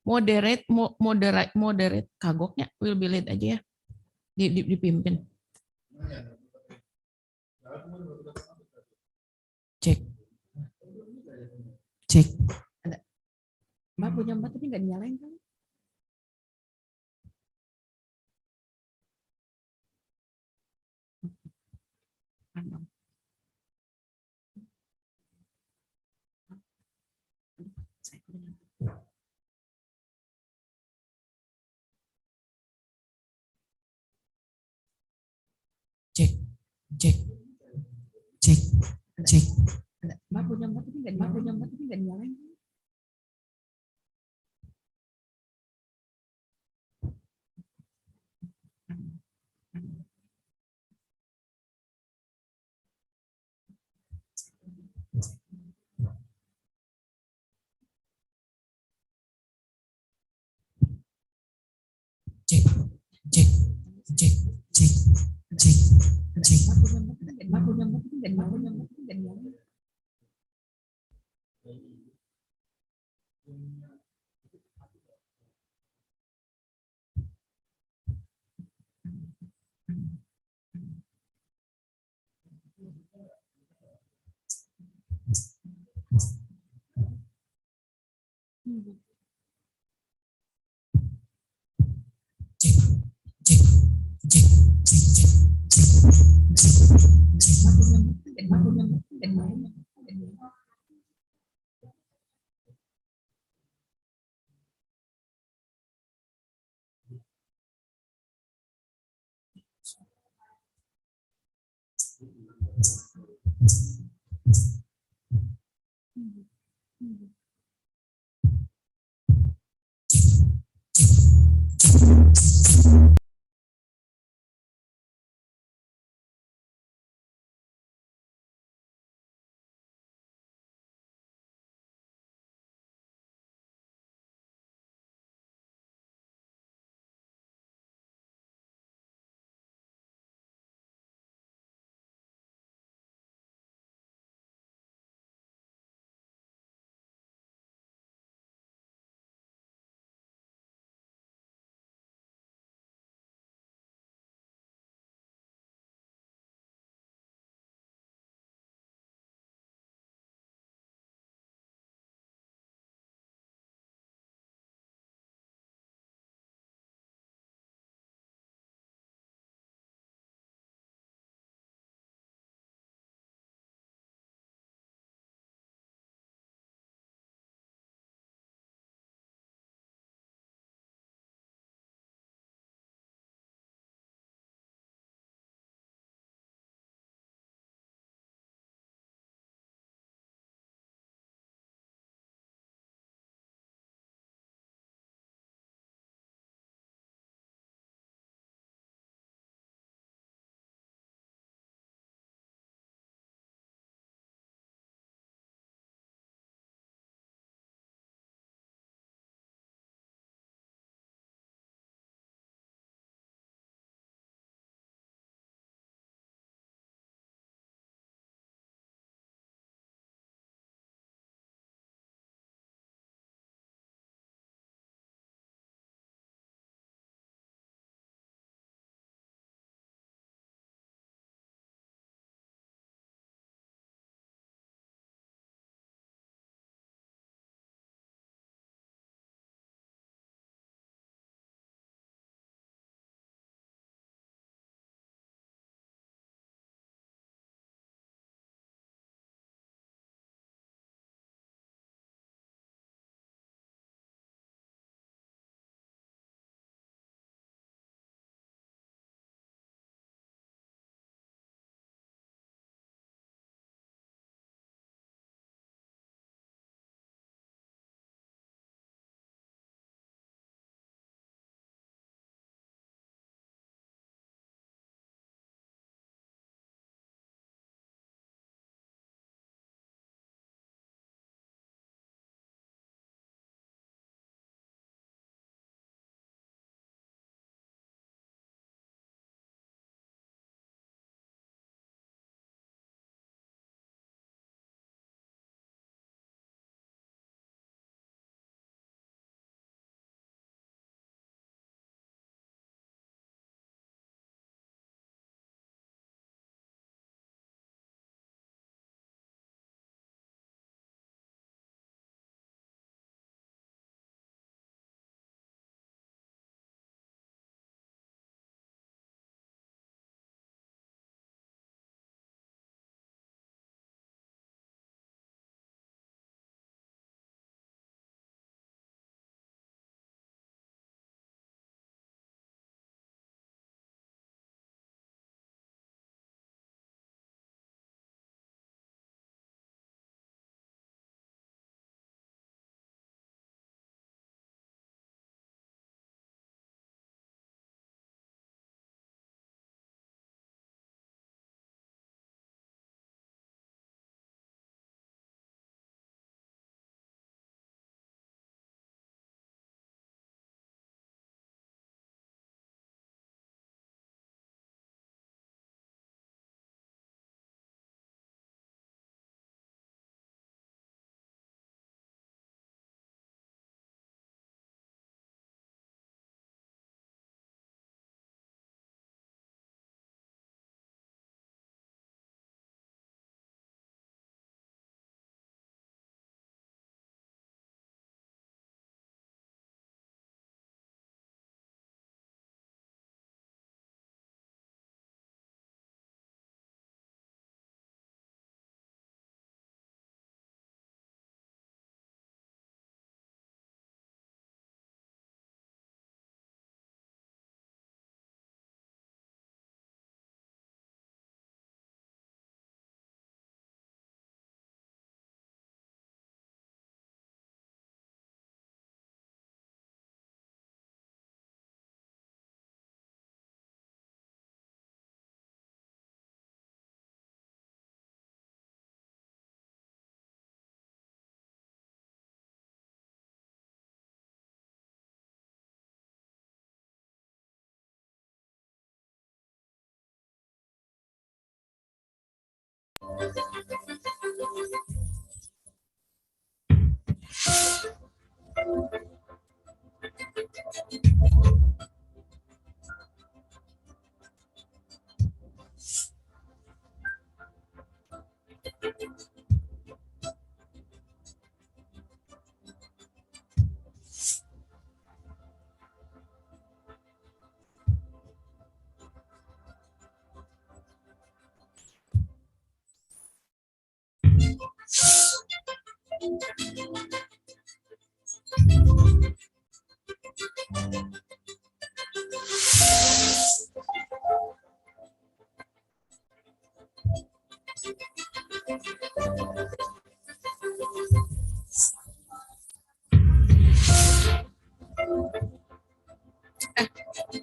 moderate kagoknya will be lead aja ya, dipimpin. Cek. Ada. Mbak punya Mbak tapi nggak dinyalain kan? Cek. Ada. Mbak punya Mbak tapi nggak dinyalain. Cek. Mbak punya Mbak tapi nggak dinyalain.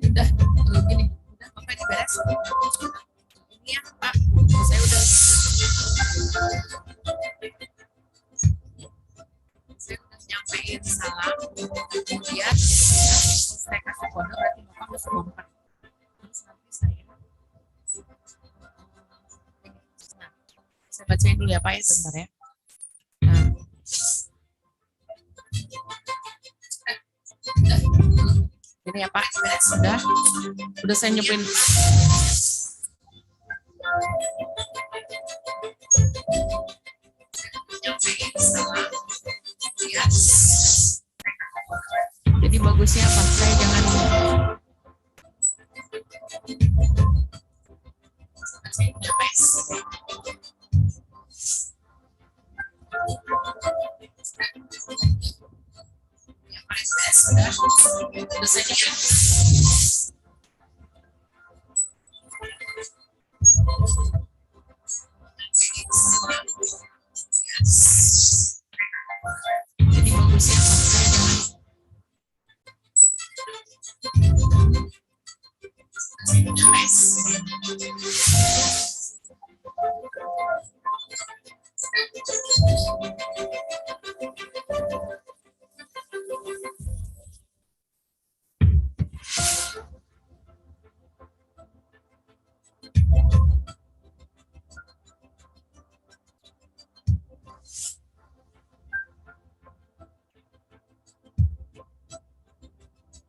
Udah, gini, udah Bapak ini beres. Ini ya Pak, saya udah nyampein salam, kemudian saya kasih kode berarti Bapak harus lompat. Terus nanti saya bacain dulu ya Pak ya sebentar ya. Ini ya Pak, sudah saya nyepin. Jadi bagusnya apa? Saya jangan jadi bagusnya apa? Saya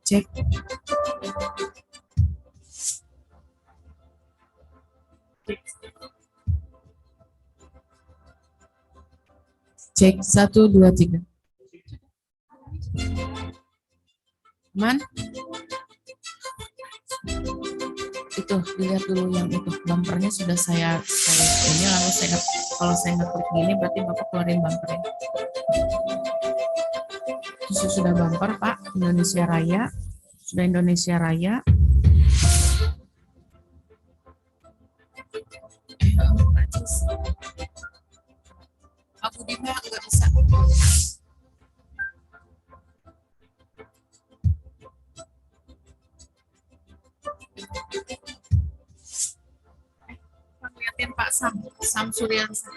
cek. Cek 1 2 3. Man? Itu dilihat dulu yang itu bumpernya sudah saya ini lalu saya kalau saya ngeklik gini berarti Bapak keluarin bumpernya. Itu sudah bumper Pak, Indonesia Raya. Sudah Indonesia Raya. Aku Dima nggak bisa. Lihatin Pak Sam Suryansa.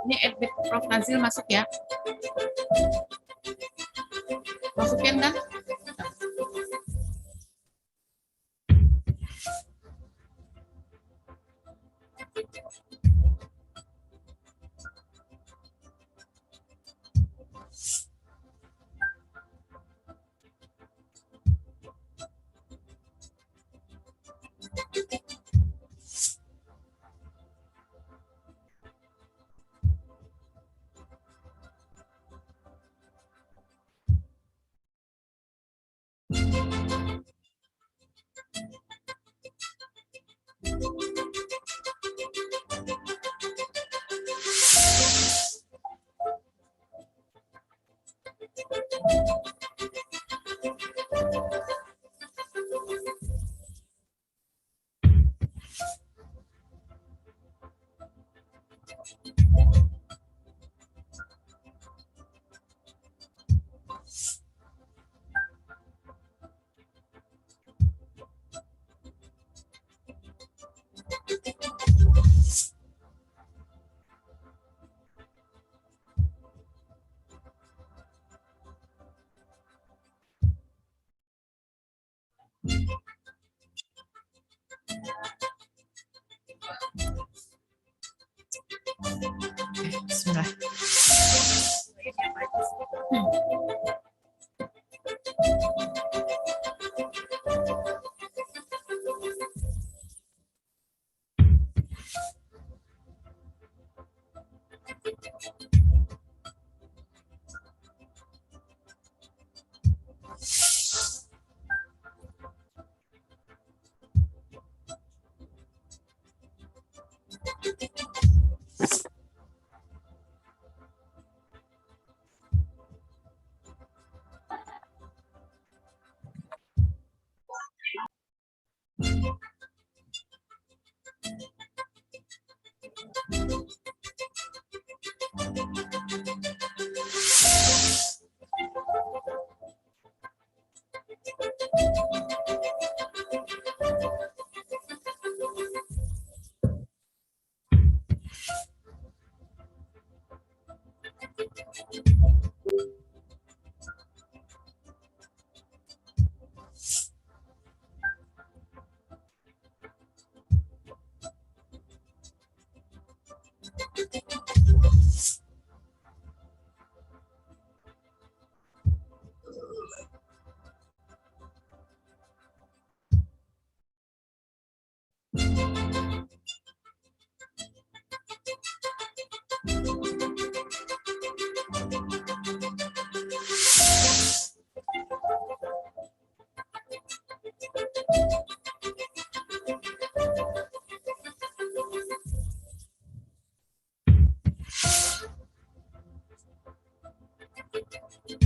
Ini admit Prof. Nazil masuk ya. Masukin kan? Bismillah.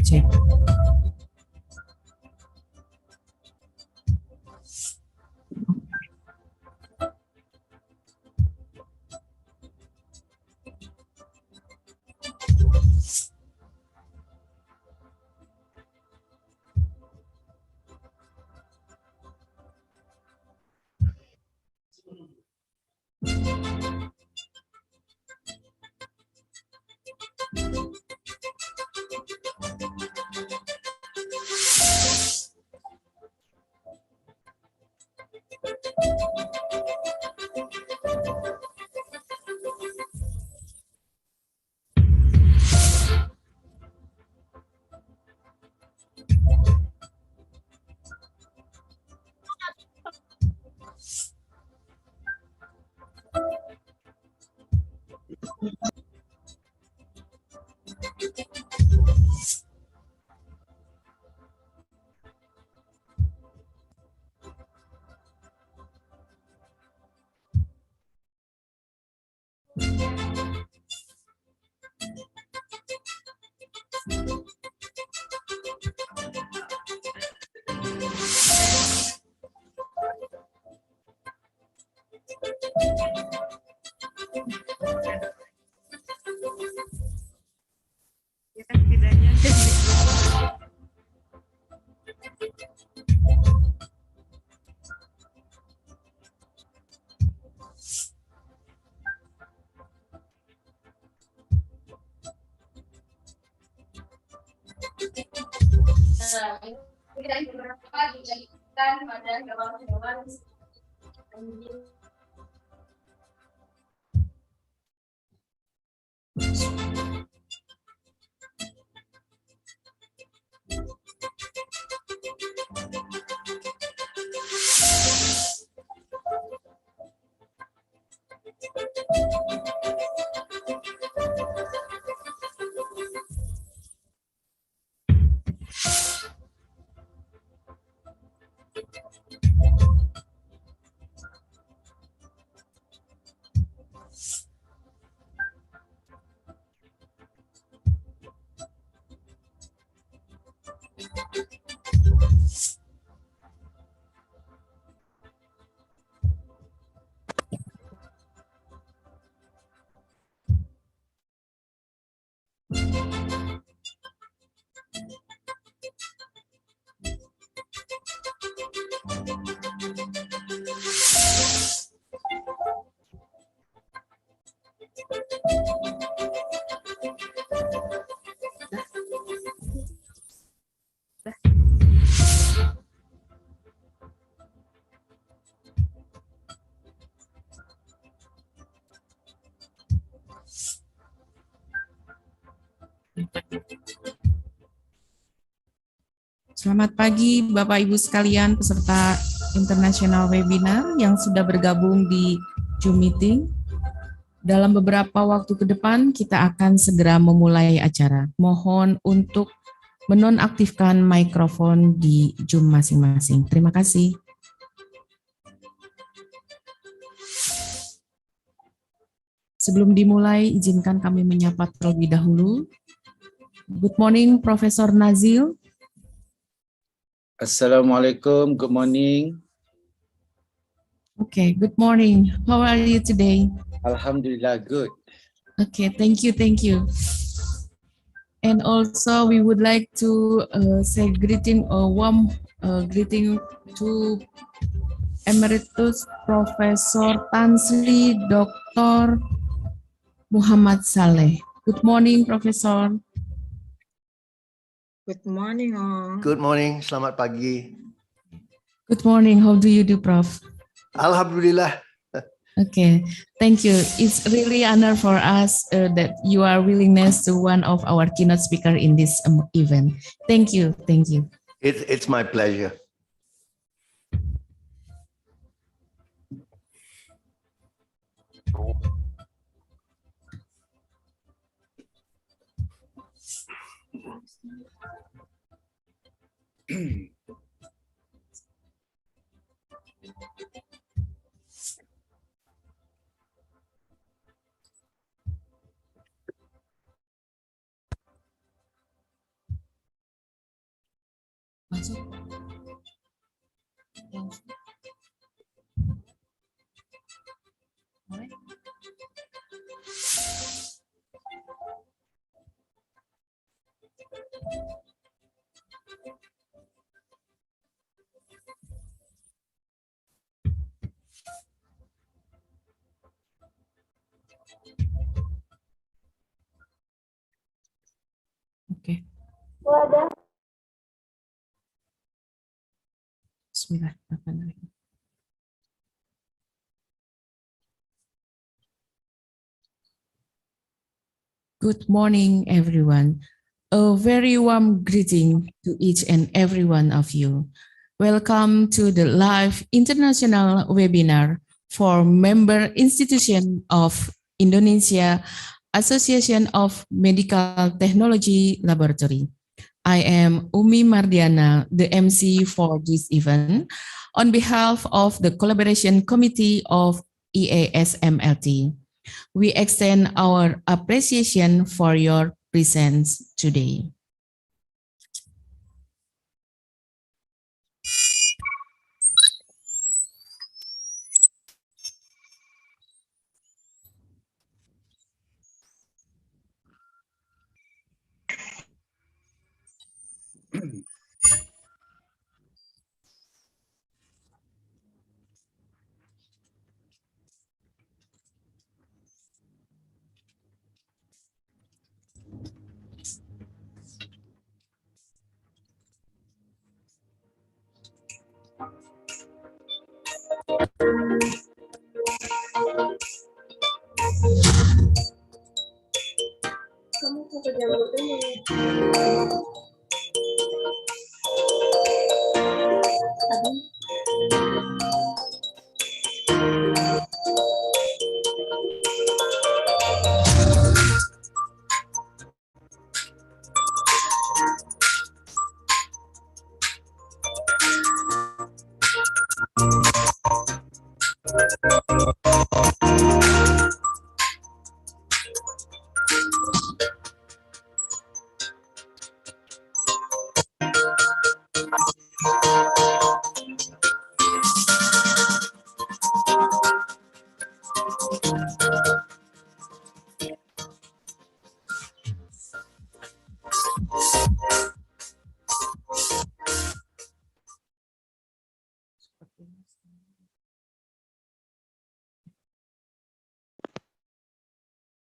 Cek. Selamat pagi Bapak Ibu sekalian peserta internasional webinar yang sudah bergabung di Zoom meeting. Dalam beberapa waktu ke depan kita akan segera memulai acara. Mohon untuk menonaktifkan mikrofon di Zoom masing-masing. Terima kasih. Sebelum dimulai, izinkan kami menyapa terlebih dahulu. Good morning, Profesor Nazil. Assalamualaikum, good morning. Okay, good morning. How are you today? Alhamdulillah, good. Okay, thank you, thank you. And also we would like to say warm greeting to Emeritus Profesor Tan Sri Dr. Muhammad Saleh. Good morning, Profesor. Good morning, all. Good morning, selamat pagi. Good morning, how do you do, Prof? Alhamdulillah. Okay, thank you. It's really honor for us that you are willingness to one of our keynote speaker in this event. Thank you, thank you. It's my pleasure. Masuk. Boleh? Oke. Bismillahirrahmanirrahim. Good morning, everyone. A very warm greeting to each and every one of you. Welcome to the live international webinar for member institution of Indonesia Association of Medical Technology Laboratory. I am Umi Mardiana, the MC for this event, on behalf of the Collaboration Committee of EASMLT. We extend our appreciation for your presence today.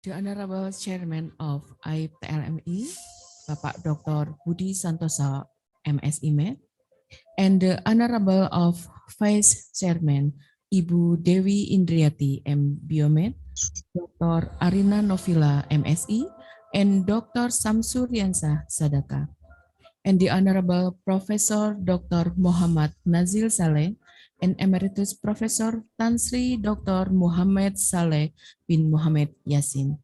The Honorable Chairman of AIPTLMI, Bapak Dr. Budi Santoso, MSI Med, and the Honorable of Vice Chairman, Ibu Dewi Indriati, M. Biomed, Dr. Arina Novila, MSI, and Dr. Samsur Yansah Sadaka. and the Honorable Professor Dr. Muhammad Nazil Saleh and Emeritus Professor Tan Sri Dr. Muhammad Saleh bin Muhammad Yasin.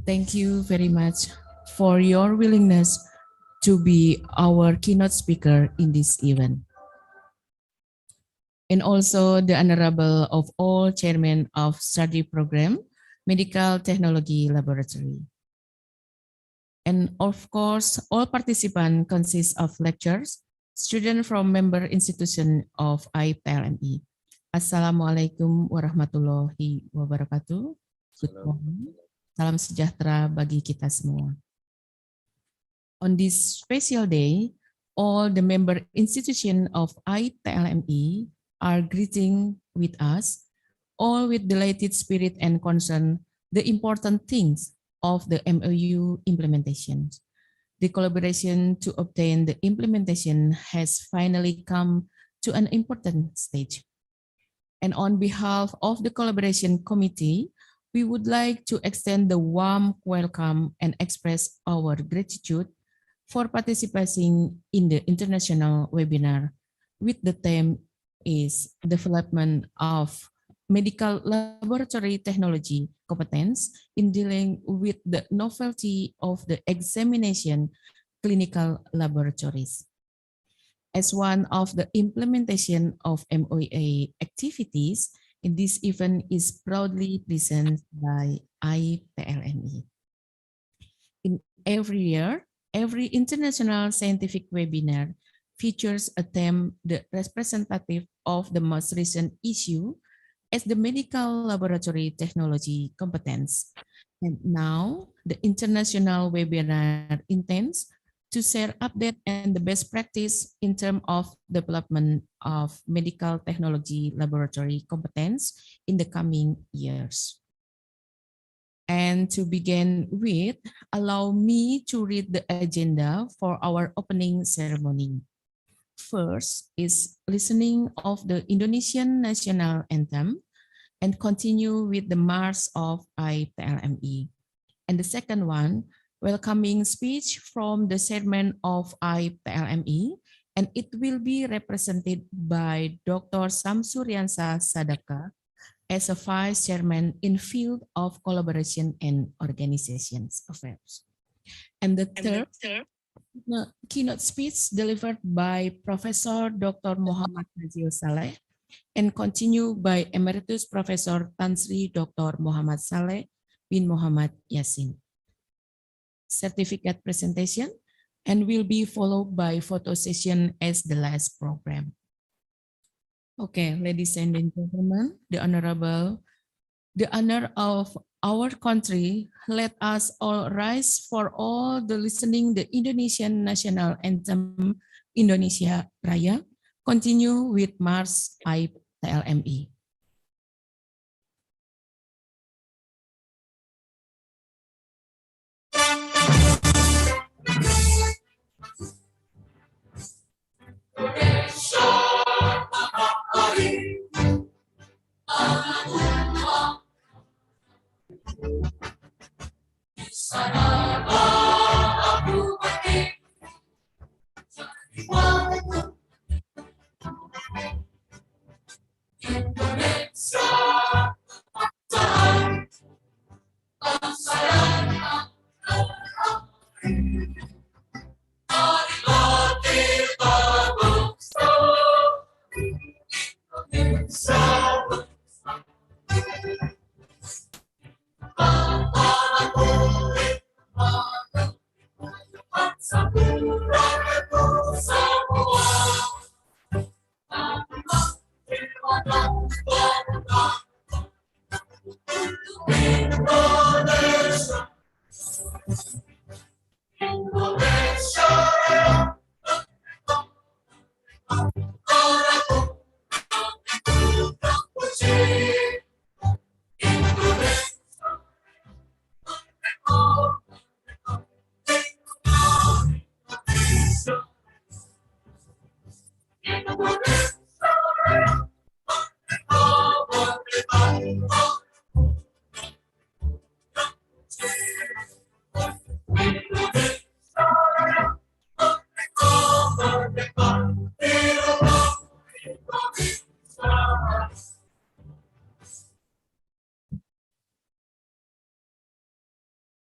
Thank you very much for your willingness to be our keynote speaker in this event. And also the Honorable of all Chairman of Study Program, Medical Technology Laboratory. And of course, all participants consist of lecturers, students from member institution of AIPTLMI. Assalamualaikum warahmatullahi wabarakatuh. Good morning. Salam sejahtera bagi kita semua. On this special day, all the member institution of AIPTLMI are greeting with us, all with delighted spirit and concern, the important things of the MoU implementation. The collaboration to obtain the implementation has finally come to an important stage. And on behalf of the collaboration committee, we would like to extend the warm welcome and express our gratitude for participating in the international webinar with the theme is development of medical laboratory technology competence in dealing with the novelty of the examination clinical laboratories. As one of the implementation of MoA activities, in this event is proudly presented by AIPTLMI. In every year, every international scientific webinar features a theme the representative of the most recent issue as the medical laboratory technology competence. And now the international webinar intends to share update and the best practice in terms of development of medical technology laboratory competence in the coming years. And to begin with, allow me to read the agenda for our opening ceremony. First is listening of the Indonesian national anthem and continue with the March of AIPTLMI. And the second one, welcoming speech from the chairman of AIPTLMI, and it will be represented by Dr. Samsuryansa Sadaka as a vice chairman in field of collaboration and organizations affairs. And the third keynote speech delivered by Professor Dr. Muhammad Nazil Saleh and continue by Emeritus Professor Tan Sri Dr. Muhammad Saleh bin Muhammad Yasin. Certificate presentation and will be followed by photo session as the last program. Okay, ladies and gentlemen, the honor of our country, let us all rise for all the listening the Indonesian national anthem Indonesia Raya. Continue with Mars AIPTLMI.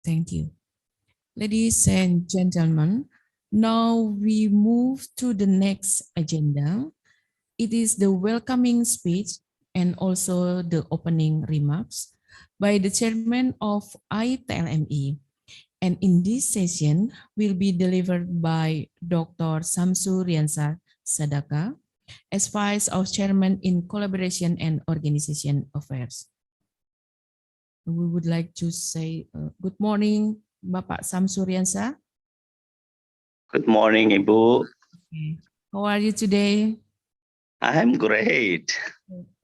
Thank you. Ladies and gentlemen, now we move to the next agenda. It is the welcoming speech and also the opening remarks by the chairman of AIPTLMI. And in this session will be delivered by Dr. Samsu Riansa Sadaka as Vice Chairman in Collaboration and Organization Affairs. We would like to say good morning, Bapak Samsu Riansa. Good morning, Ibu. Okay. How are you today? I'm great.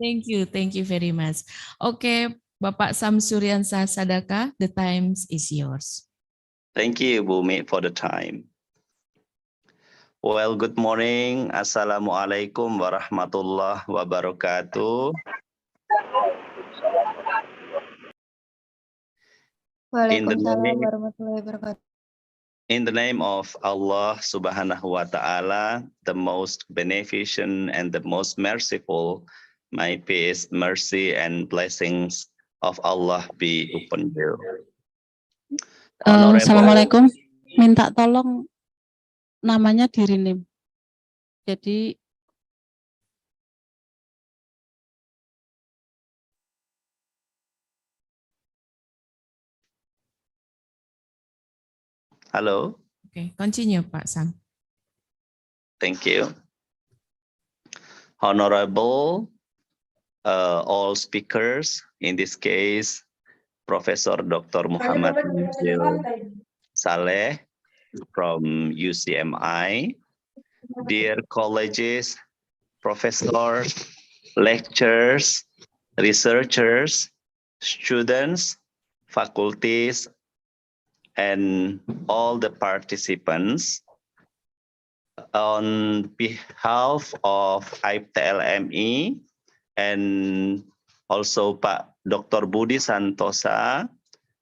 Thank you very much. Okay, Bapak Samsuriansa Sadaka, the time is yours. Thank you, Bumi, for the time. Well, good morning. Assalamualaikum warahmatullahi wabarakatuh. Waalaikumsalam warahmatullahi wabarakatuh. In the name of Allah subhanahu wa ta'ala, the most beneficent and the most merciful, my peace, mercy, and blessings of Allah be upon you. Assalamualaikum. Minta tolong namanya di-rename. Jadi Hello. Okay, continue, Pak Sam. Thank you. Honorable all speakers, in this case, Professor Dr. Muhammad Yusril Saleh from UCMI, dear colleges, professors, lecturers, researchers, students, faculties, and all the participants. On behalf of AIPTLMI and also Pak Dr. Budi Santosa,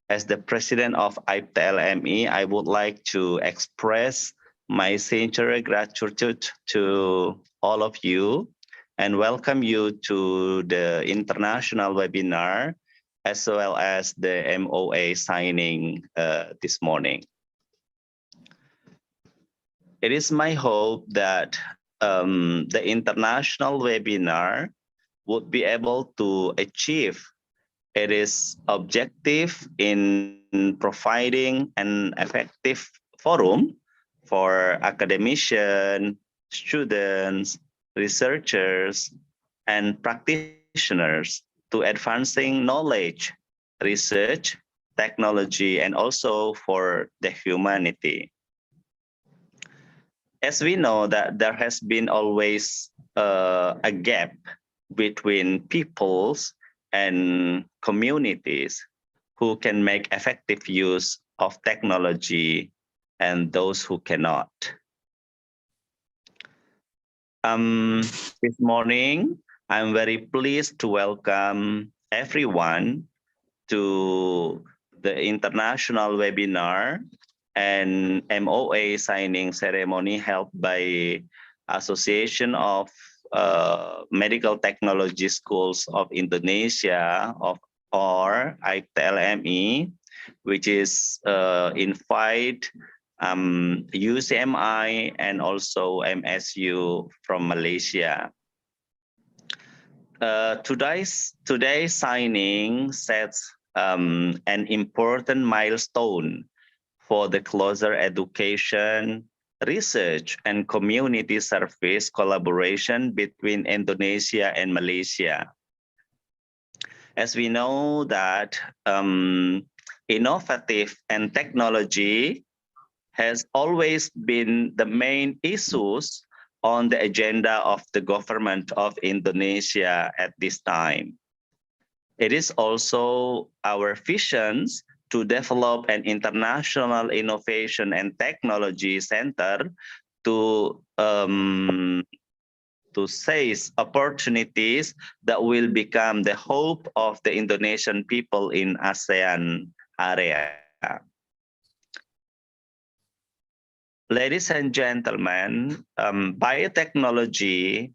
as the president of AIPTLMI, I would like to express my sincere gratitude to all of you and welcome you to the international webinar as well as the MoA signing this morning. It is my hope that the international webinar would be able to achieve its objective in providing an effective forum for academicians, students, researchers, and practitioners to advancing knowledge, research, technology, and also for the humanity. As we know that there has been always a gap between peoples and communities who can make effective use of technology and those who cannot. This morning, I'm very pleased to welcome everyone to the international webinar and MoA signing ceremony held by Association of Medical Technology Schools of Indonesia or AIPTLMI, which is invite UCMI and also MSU from Malaysia. Today's signing sets an important milestone for the closer education, research, and community service collaboration between Indonesia and Malaysia. As we know that innovative and technology has always been the main issues on the agenda of the government of Indonesia at this time. It is also our visions to develop an international innovation and technology center to seize opportunities that will become the hope of the Indonesian people in ASEAN area. Ladies and gentlemen, biotechnology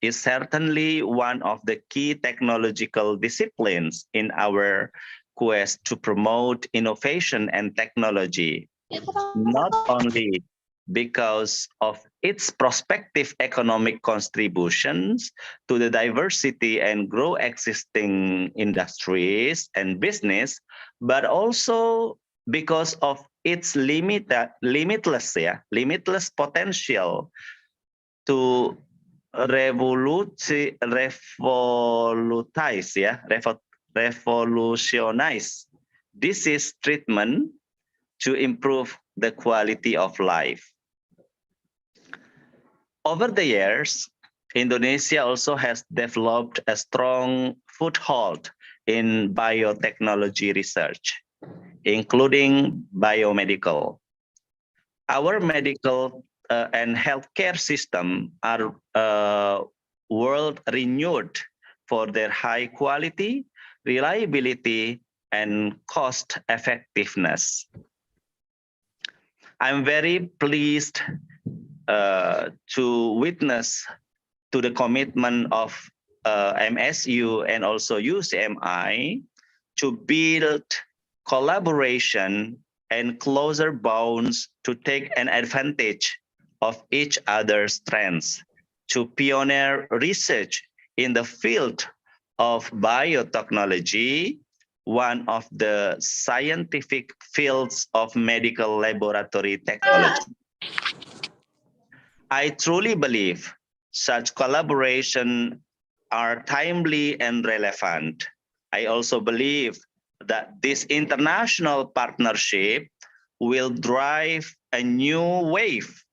is certainly one of the key technological disciplines in our quest to promote innovation and technology, not only because of its prospective economic contributions to the diversity and grow existing industries and business, but also because of its limitless potential to revolutionize disease treatment to improve the quality of life. Over the years, Indonesia also has developed a strong foothold in biotechnology research, including biomedical. Our medical and healthcare system are world renowned for their high quality, reliability, and cost effectiveness. I'm very pleased to witness to the commitment of MSU and also UCMI to build collaboration and closer bonds to take an advantage of each other's strengths, to pioneer research in the field of biotechnology, one of the scientific fields of medical laboratory technology. I truly believe such collaboration are timely and relevant. I also believe that this international partnership will drive a new wave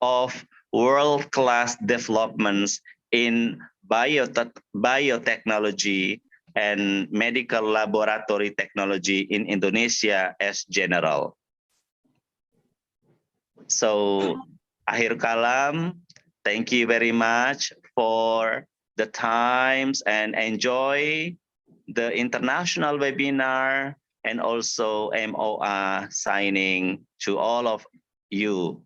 of world-class developments in biotechnology and medical laboratory technology in Indonesia as general. So, akhir kalam, thank you very much for the times and enjoy the international webinar and also MoA signing to all of you,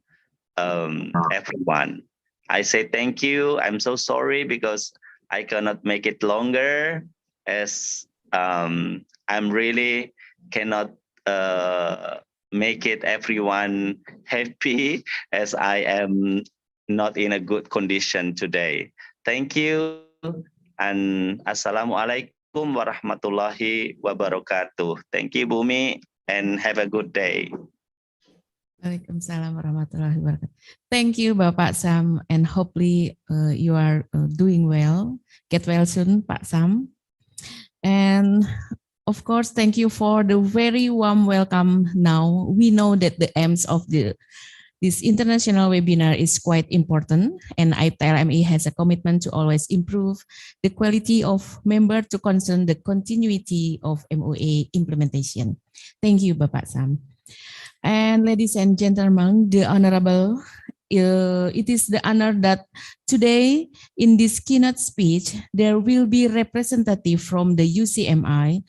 everyone. I say thank you. I'm so sorry because I cannot make it longer as I'm really cannot make it everyone happy as I am not in a good condition today. Thank you and Assalamualaikum warahmatullahi wabarakatuh. Thank you, Bumi, and have a good day. Waalaikumsalam warahmatullahi wabarakatuh. Thank you, Bapak Sam, and hopefully you are doing well. Get well soon, Pak Sam. And of course, thank you for the very warm welcome. Now we know that the aims of this international webinar is quite important, and AIPTLMI has a commitment to always improve the quality of member to concern the continuity of MoA implementation. Thank you, Bapak Sam. And ladies and gentlemen, the honorable, it is the honor that today in this keynote speech, there will be representative from the UCMI.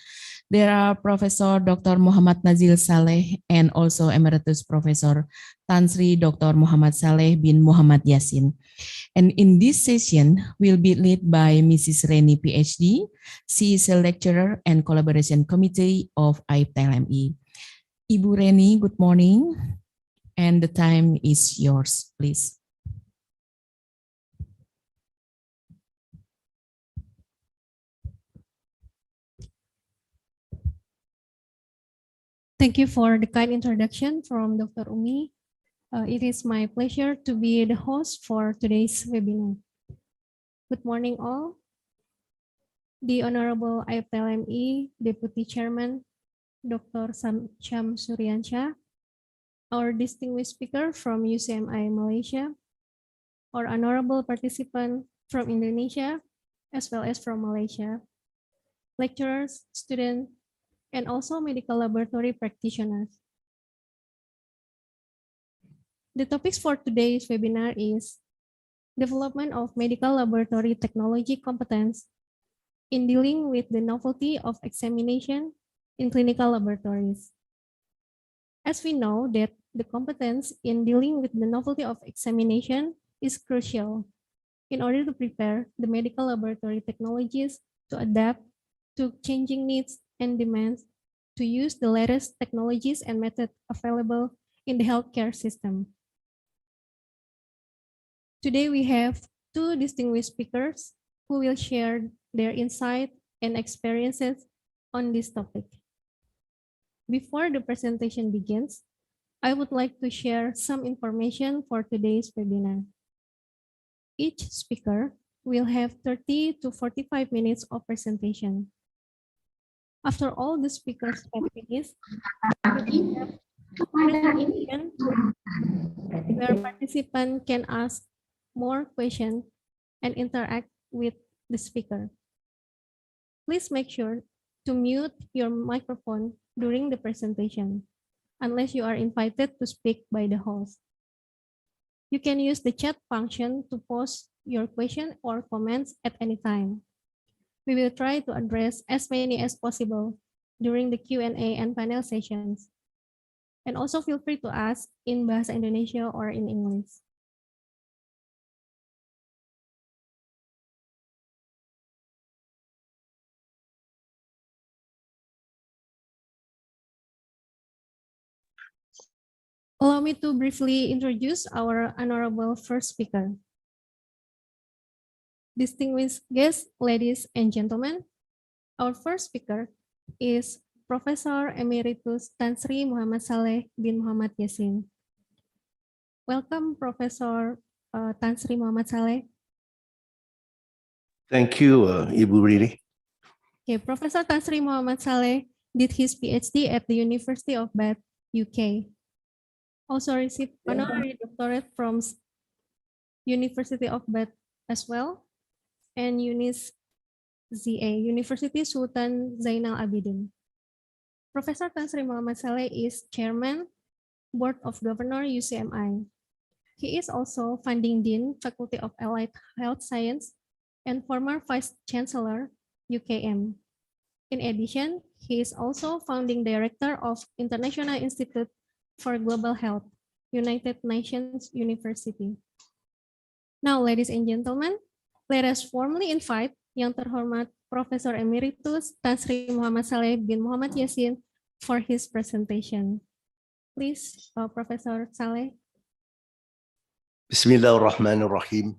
There are Professor Dr. Muhammad Nazil Saleh and also Emeritus Professor Tan Sri Dr. Muhammad Saleh bin Muhammad Yasin. And in this session will be led by Mrs. Reni PhD. She is a lecturer and collaboration committee of AIPTLMI. Ibu Reni, good morning. And the time is yours, please. Thank you for the kind introduction from Dr. Umi. It is my pleasure to be the host for today's webinar. Good morning all. The Honorable AIPTLMI Deputy Chairman, Dr. Syam Suryansyah, our distinguished speaker from UCMI Malaysia, our honorable participant from Indonesia, as well as from Malaysia, lecturers, students, and also medical laboratory practitioners. The topics for today's webinar is development of medical laboratory technology competence in dealing with the novelty of examination in clinical laboratories. As we know that the competence in dealing with the novelty of examination is crucial in order to prepare the medical laboratory technologies to adapt to changing needs and demands to use the latest technologies and methods available in the healthcare system. Today we have two distinguished speakers who will share their insight and experiences on this topic. Before the presentation begins, I would like to share some information for today's webinar. Each speaker will have 30 to 45 minutes of presentation. After all the speakers have finished, we will have a presentation where participants can ask more questions and interact with the speaker. Please make sure to mute your microphone during the presentation, unless you are invited to speak by the host. You can use the chat function to post your question or comments at any time. We will try to address as many as possible during the Q&A and panel sessions. And also feel free to ask in Bahasa Indonesia or in English. Allow me to briefly introduce our honorable first speaker. Distinguished guests, ladies and gentlemen, our first speaker is Professor Emeritus Tan Sri Muhammad Saleh bin Muhammad Yassin. Welcome, Professor Tan Sri Muhammad Saleh. Thank you, Ibu Rini. Okay, Professor Tan Sri Muhammad Saleh did his PhD at the University of Bath, UK. Also received honorary doctorate from University of Bath as well, and UNIS-ZA, University Sultan Zainal Abidin. Professor Tan Sri Muhammad Saleh is Chairman, Board of Governor UCMI. He is also Founding Dean, Faculty of Allied Health Science, and former Vice Chancellor, UKM. In addition, he is also Founding Director of International Institute for Global Health, United Nations University. Now, ladies and gentlemen, let us formally invite Yang Terhormat Profesor Emeritus Tan Sri Muhammad Saleh bin Muhammad Yassin for his presentation. Please, Professor Saleh. Bismillahirrahmanirrahim.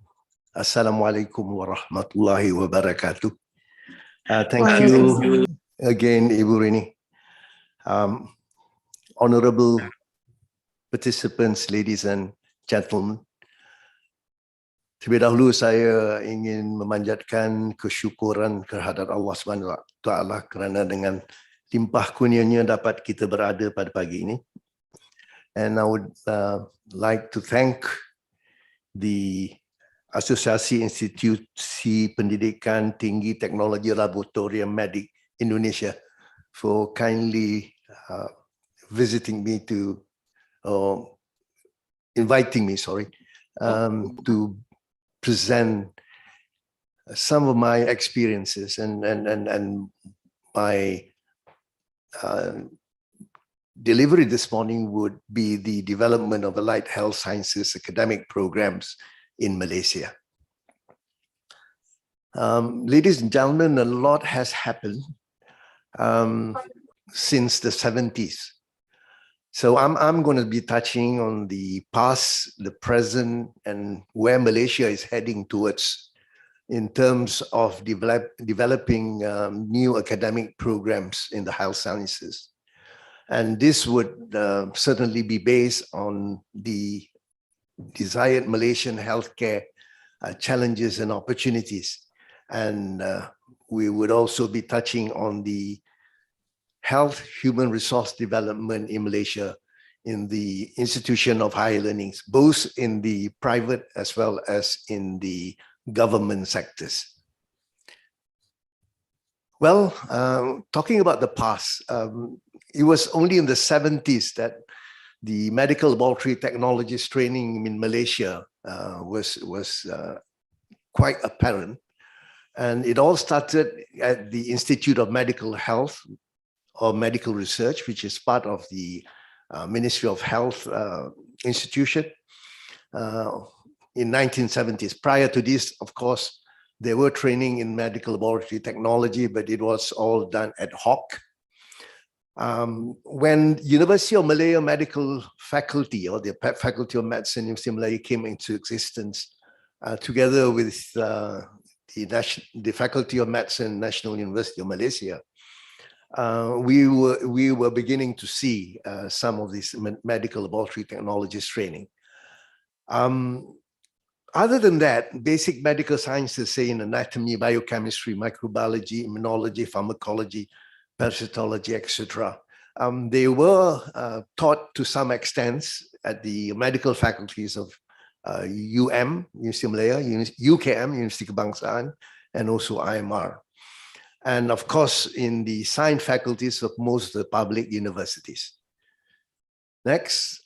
Assalamualaikum warahmatullahi wabarakatuh. Thank you again, Ibu Rini. Honorable participants, ladies and gentlemen. Terlebih dahulu saya ingin memanjatkan kesyukuran kehadrat Allah SWT kerana dengan limpah kurnianya dapat kita berada pada pagi ini. And I would like to thank the Asosiasi Institusi Pendidikan Tinggi Teknologi Laboratorium Medik Indonesia for kindly visiting me to, inviting me, to present some of my experiences and my delivery this morning would be the development of allied health sciences academic programs in Malaysia. Ladies and gentlemen, a lot has happened since the 70s. So I'm going to be touching on the past, the present, and where Malaysia is heading towards in terms of developing new academic programs in the health sciences. And this would certainly be based on the desired Malaysian healthcare challenges and opportunities. And we would also be touching on the health human resource development in Malaysia in the institution of higher learnings, both in the private as well as in the government sectors. Well, talking about the past, it was only in the 70s that the medical laboratory technologies training in Malaysia was quite apparent. And it all started at the Institute of Medical Health or Medical Research, which is part of the Ministry of Health institution in 1970s. Prior to this, of course, they were training in medical laboratory technology, but it was all done ad hoc. When University of Malaya Medical Faculty, or the Faculty of Medicine University of Malaya, came into existence, together with the Faculty of Medicine, National University of Malaysia, we were beginning to see some of this medical laboratory technologies training. Other than that, basic medical sciences, say in anatomy, biochemistry, microbiology, immunology, pharmacology, parasitology, etc., they were taught to some extent at the medical faculties of University of Malaya, UKM, University Kebangsaan, and also IMR. And of course, in the science faculties of most of the public universities. Next,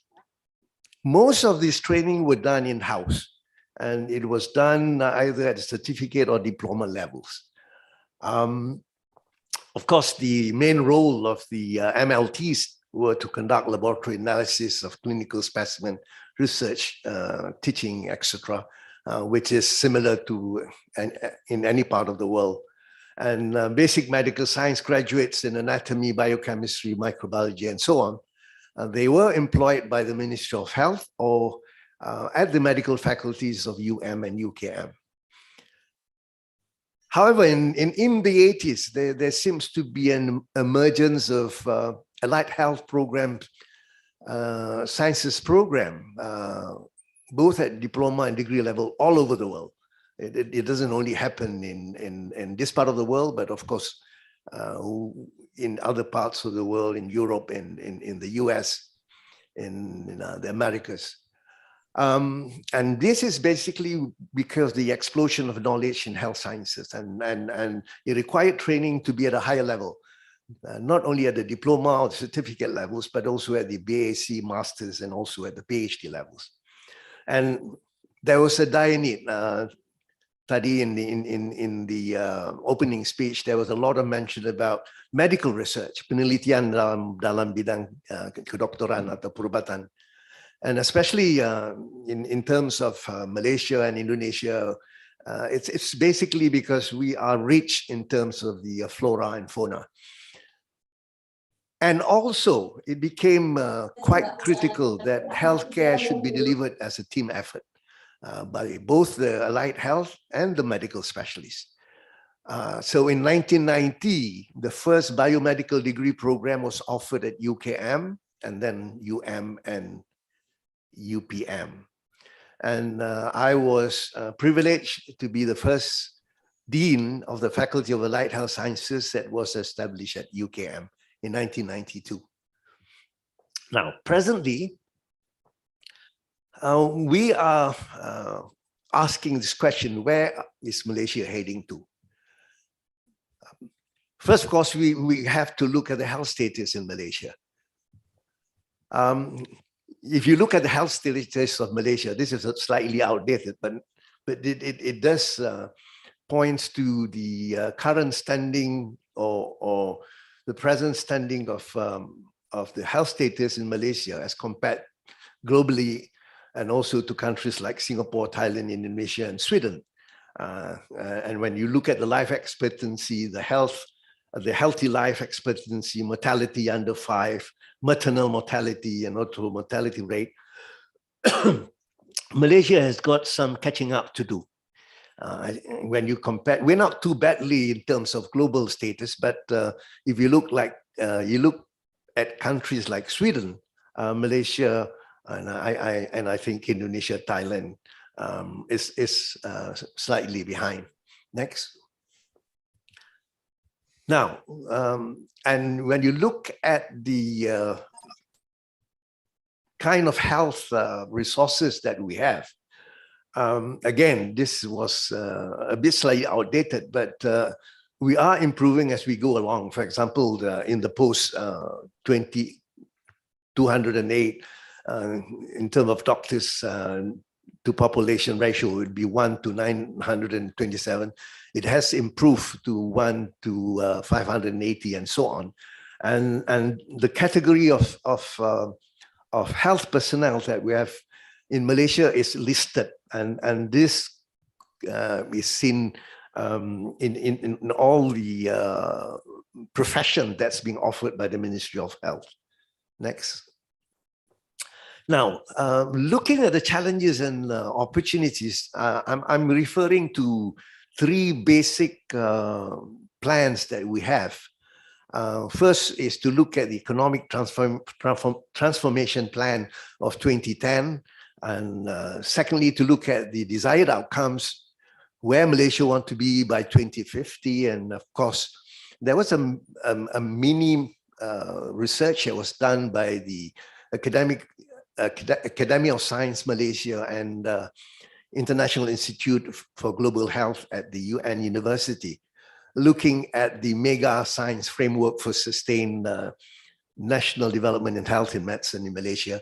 most of this training were done in-house, and it was done either at certificate or diploma levels. Of course, the main role of the MLTs were to conduct laboratory analysis of clinical specimen research, teaching, etc., which is similar to in any part of the world. And basic medical science graduates in anatomy, biochemistry, microbiology, and so on, they were employed by the Ministry of Health or at the medical faculties of UM and UKM. However, in the 80s, there seems to be an emergence of allied health program, sciences program, both at diploma and degree level all over the world. It doesn't only happen in this part of the world, but of course, in other parts of the world, in Europe, in the US, in the Americas. And this is basically because the explosion of knowledge in health sciences, and it required training to be at a higher level, not only at the diploma or the certificate levels, but also at the BAc, masters, and also at the PhD levels. And there was a dire need. Study in the opening speech, there was a lot of mention about medical research, penelitian dalam bidang kedokteran atau perubatan. And especially in terms of Malaysia and Indonesia, it's basically because we are rich in terms of the flora and fauna. And also, it became quite critical that healthcare should be delivered as a team effort by both the allied health and the medical specialists. So in 1990, the first biomedical degree program was offered at UKM, and then UM and UPM. And I was privileged to be the first dean of the Faculty of Allied Health Sciences that was established at UKM in 1992. Now, presently, we are asking this question: where is Malaysia heading to? First, of course, we have to look at the health status in Malaysia. If you look at the health status of Malaysia, this is slightly outdated, but it does points to the current standing or the present standing of the health status in Malaysia as compared globally, and also to countries like Singapore, Thailand, Indonesia, and Sweden. And when you look at the life expectancy, the healthy life expectancy, mortality under 5, maternal mortality, and also mortality rate, Malaysia has got some catching up to do. When you compare, we're not too badly in terms of global status, but if you look at countries like Sweden, Malaysia, and I think Indonesia, Thailand is slightly behind. Next. Now, and when you look at the kind of health resources that we have, again, this was a bit slightly outdated, but we are improving as we go along. For example, in the post 208, in terms of doctors to population ratio, it would be 1 to 927. It has improved to 1 to 580 and so on. And the category of health personnel that we have in Malaysia is listed, and this is seen in all the profession that's being offered by the Ministry of Health. Next. Now, looking at the challenges and opportunities, I'm referring to three basic plans that we have. First is to look at the economic transformation plan of 2010, and secondly, to look at the desired outcomes, where Malaysia wants to be by 2050, and of course, there was a mini research that was done by the Academy of Science Malaysia and International Institute for Global Health at the UN University, looking at the mega science framework for sustained national development in health and medicine in Malaysia,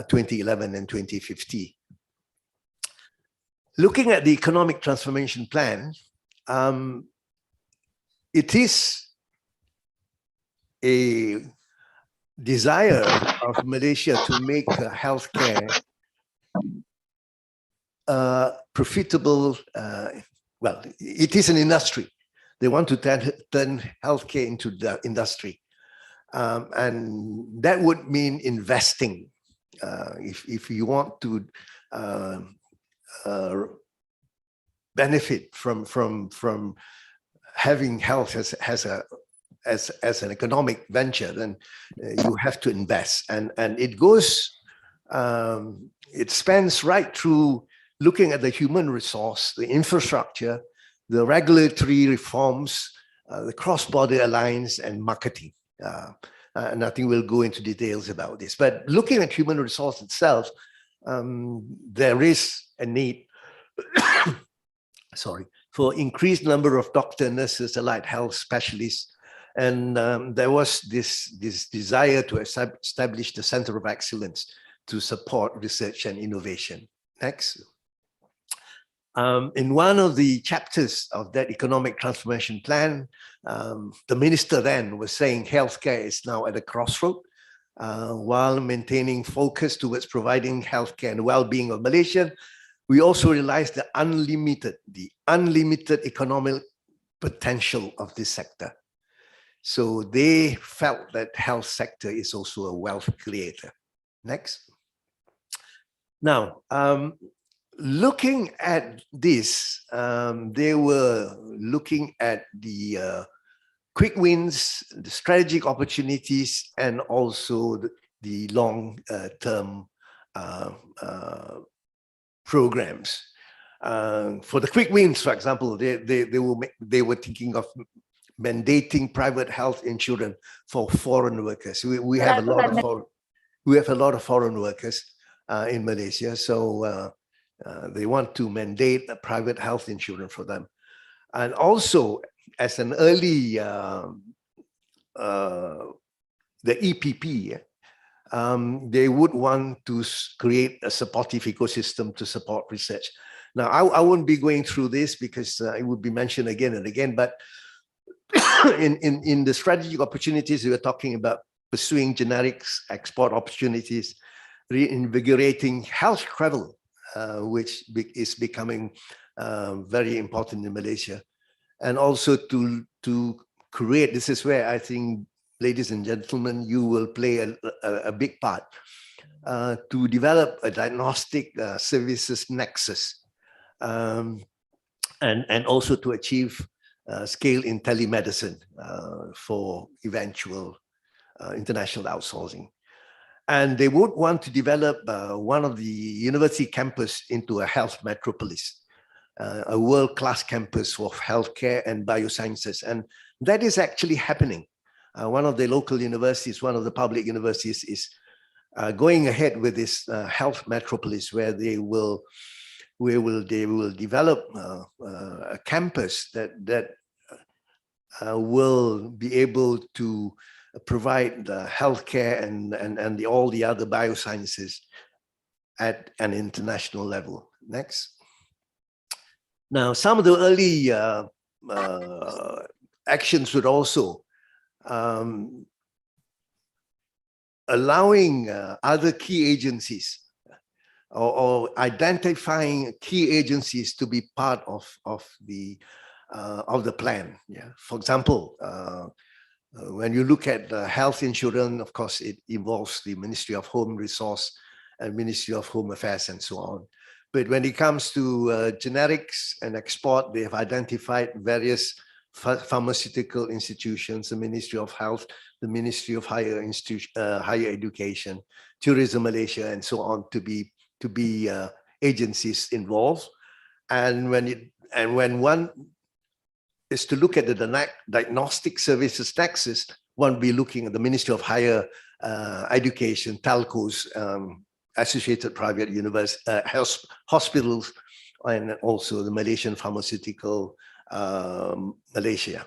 2011 and 2050. Looking at the economic transformation plan, it is a desire of Malaysia to make healthcare profitable. Well, it is an industry. They want to turn healthcare into the industry. And that would mean investing. If you want to benefit from having health as an economic venture, then you have to invest. And it goes, it spans right through looking at the human resource, the infrastructure, the regulatory reforms, the cross-border alliance, and marketing. And I think we'll go into details about this. But looking at human resource itself, there is a need for increased number of doctors, nurses, allied health specialists. And there was this desire to establish the Center of Excellence to support research and innovation. Next. In one of the chapters of that economic transformation plan, the minister then was saying healthcare is now at a crossroad, while maintaining focus towards providing healthcare and well-being of Malaysians. We also realized the unlimited economic potential of this sector. So they felt that health sector is also a wealth creator. Next. Now, looking at this, they were looking at the quick wins, the strategic opportunities, and also the long-term programs. For the quick wins, for example, they were thinking of mandating private health insurance for foreign workers. We have a lot of foreign workers in Malaysia, so they want to mandate a private health insurance for them. And also, as an early, the EPP, they would want to create a supportive ecosystem to support research. Now, I won't be going through this because it would be mentioned again and again, but in the strategic opportunities, we were talking about pursuing generics, export opportunities, reinvigorating health travel, which is becoming very important in Malaysia. And also to create, this is where I think, ladies and gentlemen, you will play a big part, to develop a diagnostic services nexus, and also to achieve scale in telemedicine for eventual international outsourcing. And they would want to develop one of the university campus into a health metropolis, a world-class campus for healthcare and biosciences. And that is actually happening. One of the local universities, one of the public universities, is going ahead with this health metropolis, where they will develop a campus that will be able to provide the healthcare and all the other biosciences at an international level. Next. Now, some of the early actions would also allowing other key agencies or identifying key agencies to be part of the of the plan. Yeah. For example, when you look at the health insurance, of course, it involves the Ministry of Home Resource and Ministry of Home Affairs and so on. But when it comes to generics and export, they have identified various pharmaceutical institutions, the Ministry of Health, the Ministry of Higher Education, Tourism Malaysia, and so on, to be agencies involved. And when one is to look at the diagnostic services taxes, one will be looking at the Ministry of Higher Education, telcos, associated private hospitals, and also the Malaysian Pharmaceutical Malaysia.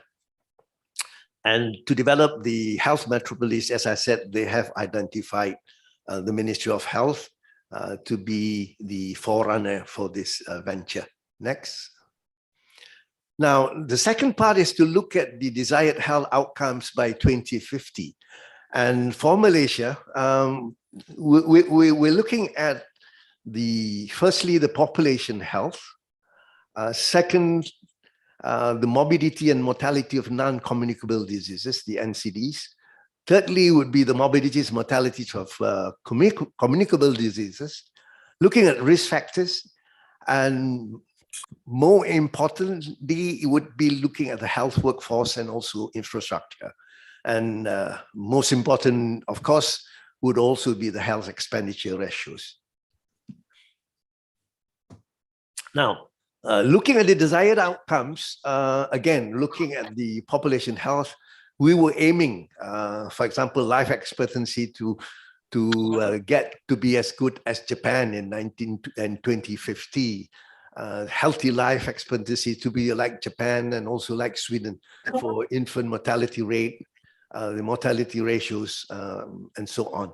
And to develop the health metropolis, as I said, they have identified the Ministry of Health to be the forerunner for this venture. Next. Now, the second part is to look at the desired health outcomes by 2050. And for Malaysia, we're looking at firstly, the population health. Second, the morbidity and mortality of non-communicable diseases, the NCDs. Thirdly, would be the morbidities, mortalities of communicable diseases. Looking at risk factors, and more importantly, it would be looking at the health workforce and also infrastructure. And most important, of course, would also be the health expenditure ratios. Now, looking at the desired outcomes, again, looking at the population health, we were aiming, for example, life expectancy to get to be as good as Japan in 2050. Healthy life expectancy to be like Japan and also like Sweden for infant mortality rate, the mortality ratios, and so on.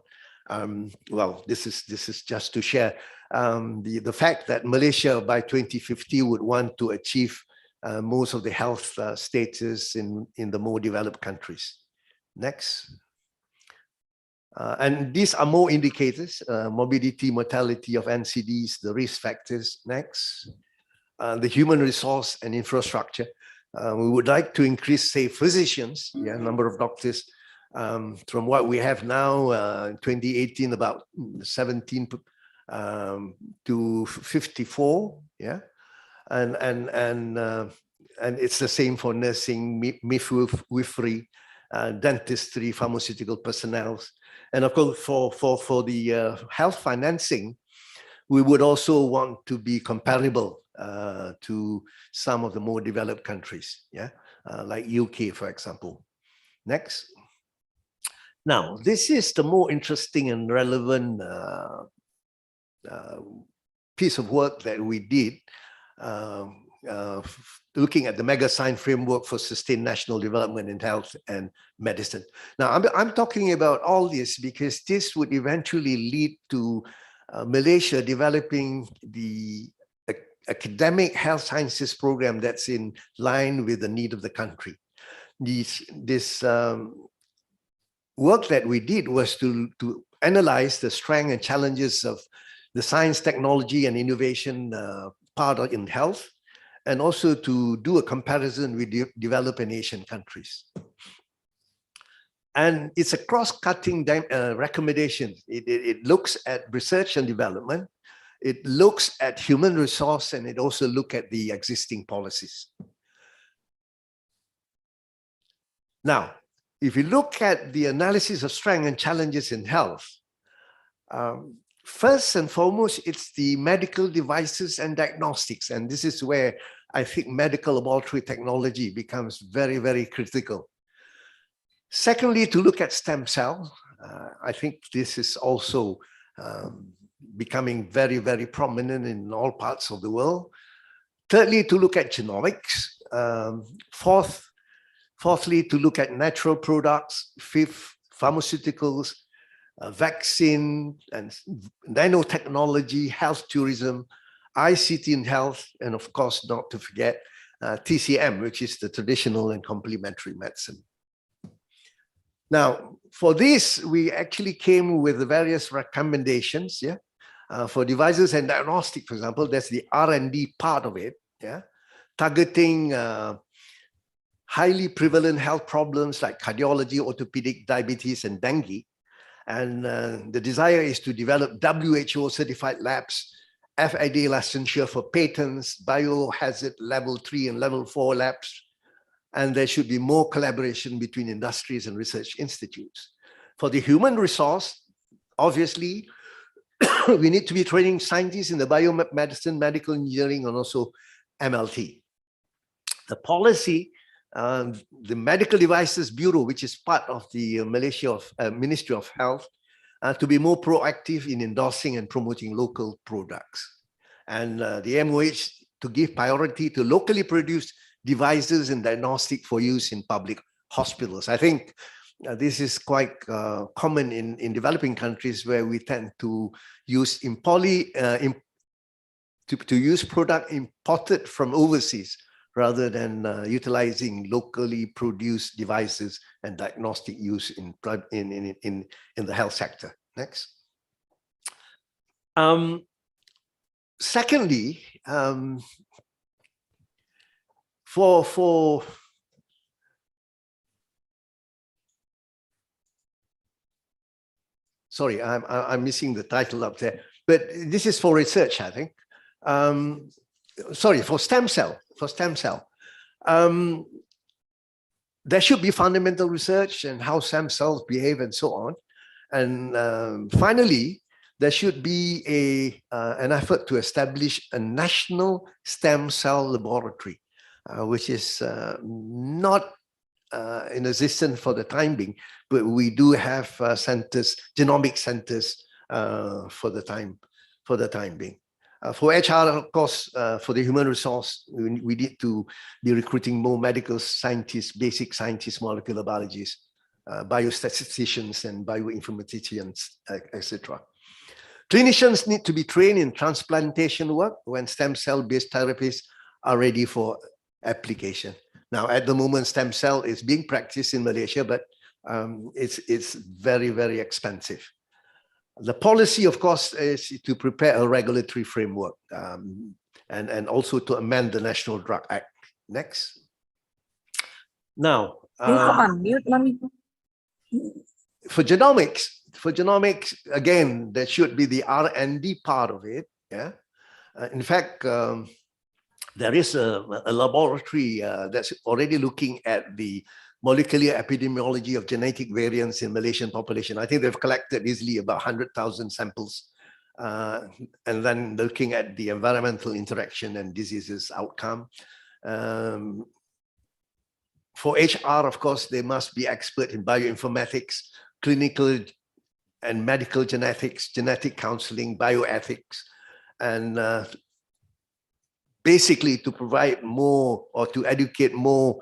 Well, this is just to share the fact that Malaysia by 2050 would want to achieve most of the health status in the more developed countries. Next. And these are more indicators, morbidity, mortality of NCDs, the risk factors. Next. The human resource and infrastructure. We would like to increase, say, physicians, number of doctors, from what we have now, in 2018, about 17 to 54, yeah, and it's the same for nursing, midwifery, dentistry, pharmaceutical personnel, and of course for the health financing, we would also want to be comparable to some of the more developed countries, yeah, like UK, for example. Next. Now, this is the more interesting and relevant piece of work that we did, looking at the mega science framework for sustained national development in health and medicine. Now, I'm talking about all this because this would eventually lead to Malaysia developing the academic health sciences program that's in line with the need of the country. This work that we did was to analyze the strengths and challenges of the science, technology, and innovation part in health, and also to do a comparison with developed and Asian countries. And it's a cross-cutting recommendation. It looks at research and development, it looks at human resource, and it also looks at the existing policies. Now, if you look at the analysis of strengths and challenges in health, first and foremost, it's the medical devices and diagnostics. And this is where I think medical laboratory technology becomes very, very critical. Secondly, to look at stem cell. I think this is also becoming very, very prominent in all parts of the world. Thirdly, to look at genomics. Fourthly, to look at natural products. Fifth, pharmaceuticals, vaccine and nanotechnology, health tourism, ICT in health, and of course, not to forget TCM, which is the traditional and complementary medicine. Now, for this, we actually came with the various recommendations, for devices and diagnostic, for example, that's the R&D part of it, targeting highly prevalent health problems like cardiology, orthopedic, diabetes, and dengue. And the desire is to develop WHO certified labs, FID licensure for patents, biohazard level 3 and level 4 labs. And there should be more collaboration between industries and research institutes. For the human resource, obviously, we need to be training scientists in the biomedicine, medical engineering, and also MLT. The policy, the Medical Devices Bureau, which is part of the Ministry of Health, to be more proactive in endorsing and promoting local products. And the MOH to give priority to locally produced devices and diagnostic for use in public hospitals. I think this is quite common in developing countries where we tend to use use product imported from overseas rather than utilizing locally produced devices and diagnostic use in the health sector. Next. Secondly, sorry, I'm missing the title up there, but this is for research, I think. Sorry, for stem cell. There should be fundamental research and how stem cells behave and so on. And finally, there should be an effort to establish a national stem cell laboratory, which is not in existence for the time being, but we do have centers, genomic centers for the time being. For HR, of course, for the human resource, we need to be recruiting more medical scientists, basic scientists, molecular biologists, biostatisticians, and bioinformaticians, etc. Clinicians need to be trained in transplantation work when stem cell-based therapies are ready for application. Now, at the moment, stem cell is being practiced in Malaysia, but it's very, very expensive. The policy, of course, is to prepare a regulatory framework and also to amend the National Drug Act. Next. Now, for genomics, again, there should be the R&D part of it. Yeah. In fact, there is a laboratory that's already looking at the molecular epidemiology of genetic variants in Malaysian population. I think they've collected easily about 100,000 samples, and then looking at the environmental interaction and diseases outcome. For HR, of course, they must be expert in bioinformatics, clinical and medical genetics, genetic counseling, bioethics, and basically to provide more or to educate more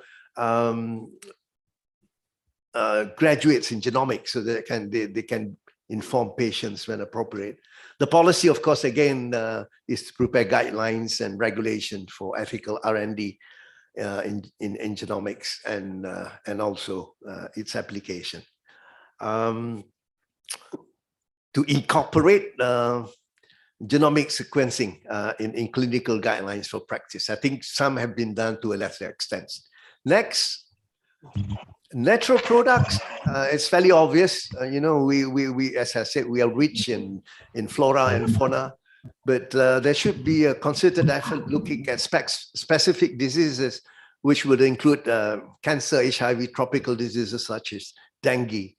graduates in genomics so that they can inform patients when appropriate. The policy, of course, again, is to prepare guidelines and regulation for ethical R&D in genomics and also its application. To incorporate genomic sequencing in clinical guidelines for practice. I think some have been done to a lesser extent. Next, natural products. It's fairly obvious. You know, we as I said, we are rich in flora and fauna, but there should be a concerted effort looking at specific diseases, which would include cancer, HIV, tropical diseases such as dengue,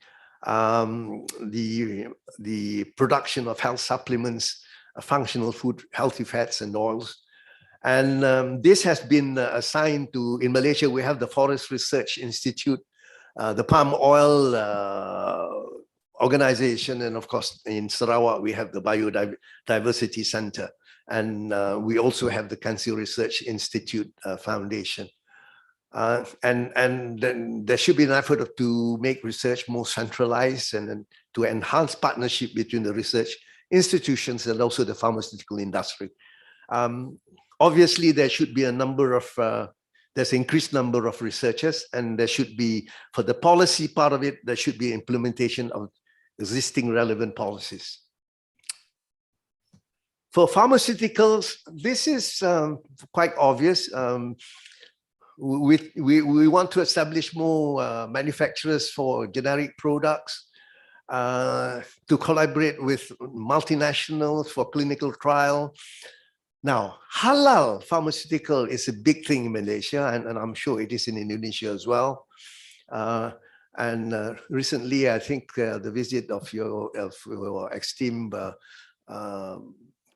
the production of health supplements, functional food, healthy fats and oils. And this has been assigned to, in Malaysia, we have the Forest Research Institute, the Palm Oil Organization, and of course, in Sarawak, we have the Biodiversity Center. And we also have the Cancer Research Institute Foundation. And then there should be an effort to make research more centralized and to enhance partnership between the research institutions and also the pharmaceutical industry. Obviously, there should be a number of, there's an increased number of researchers, and there should be, for the policy part of it, there should be implementation of existing relevant policies. For pharmaceuticals, this is quite obvious. We want to establish more manufacturers for generic products, to collaborate with multinationals for clinical trial. Now, halal pharmaceutical is a big thing in Malaysia, and I'm sure it is in Indonesia as well. Recently, I think the visit of your esteemed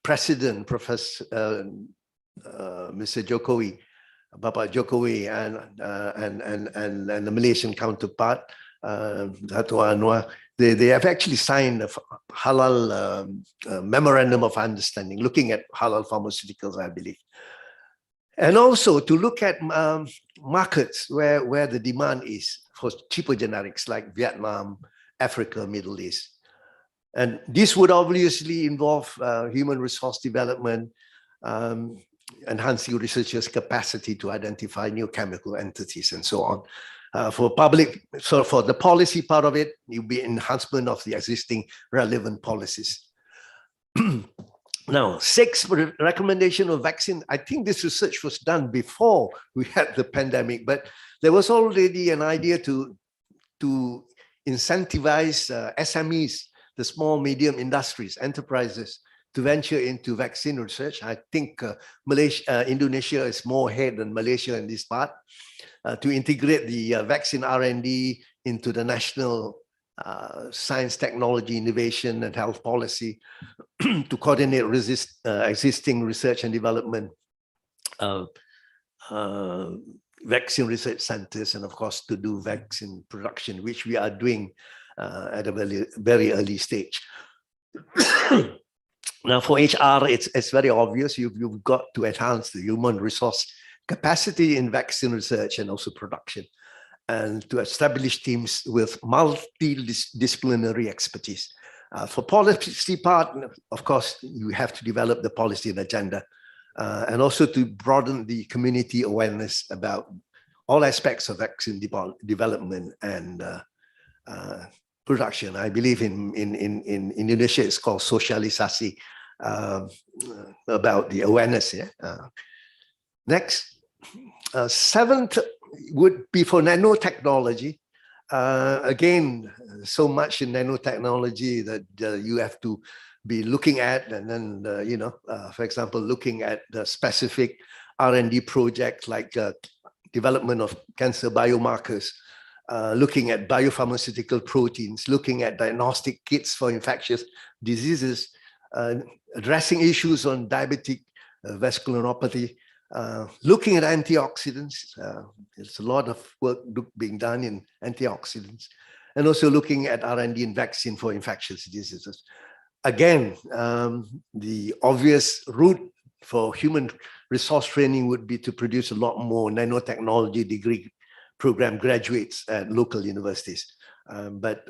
President, Professor Mr. Jokowi, Bapak Jokowi, and the Malaysian counterpart, Dato' Anwar, they have actually signed a halal memorandum of understanding, looking at halal pharmaceuticals, I believe. And also to look at markets where the demand is for cheaper generics like Vietnam, Africa, Middle East. And this would obviously involve human resource development, enhancing researchers' capacity to identify new chemical entities and so on. For the policy part of it, it will be enhancement of the existing relevant policies. Now, 6 recommendation of vaccine. I think this research was done before we had the pandemic, but there was already an idea to incentivize SMEs, the small, medium industries, enterprises, to venture into vaccine research. I think Indonesia is more ahead than Malaysia in this part, to integrate the vaccine R&D into the national science, technology, innovation, and health policy, to coordinate existing research and development vaccine research centers, and of course to do vaccine production, which we are doing at a very early stage. Now for HR, it's very obvious. You've got to enhance the human resource capacity in vaccine research and also production, and to establish teams with multidisciplinary expertise. For policy part, of course, you have to develop the policy and agenda, and also to broaden the community awareness about all aspects of vaccine development and production. I believe in Indonesia, it's called sosialisasi, about the awareness. Yeah. Next, 7th would be for nanotechnology. Again, so much in nanotechnology that you have to be looking at, and then for example, looking at the specific R&D projects like development of cancer biomarkers, looking at biopharmaceutical proteins, looking at diagnostic kits for infectious diseases, addressing issues on diabetic vasculopathy, looking at antioxidants. There's a lot of work being done in antioxidants, and also looking at R&D in vaccine for infectious diseases. Again, the obvious route for human resource training would be to produce a lot more nanotechnology degree program graduates at local universities. But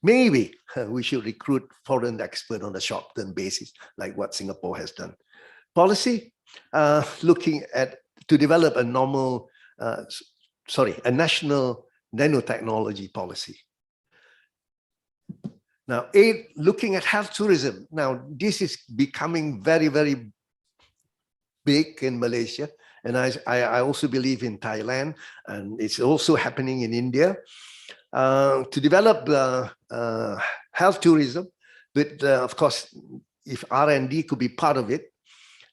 maybe we should recruit foreign experts on a short-term basis, like what Singapore has done. Policy, looking at to develop a national nanotechnology policy. Now, 8, looking at health tourism. Now, this is becoming very, very big in Malaysia, and I also believe in Thailand, and it's also happening in India, to develop health tourism. But of course, if R&D could be part of it,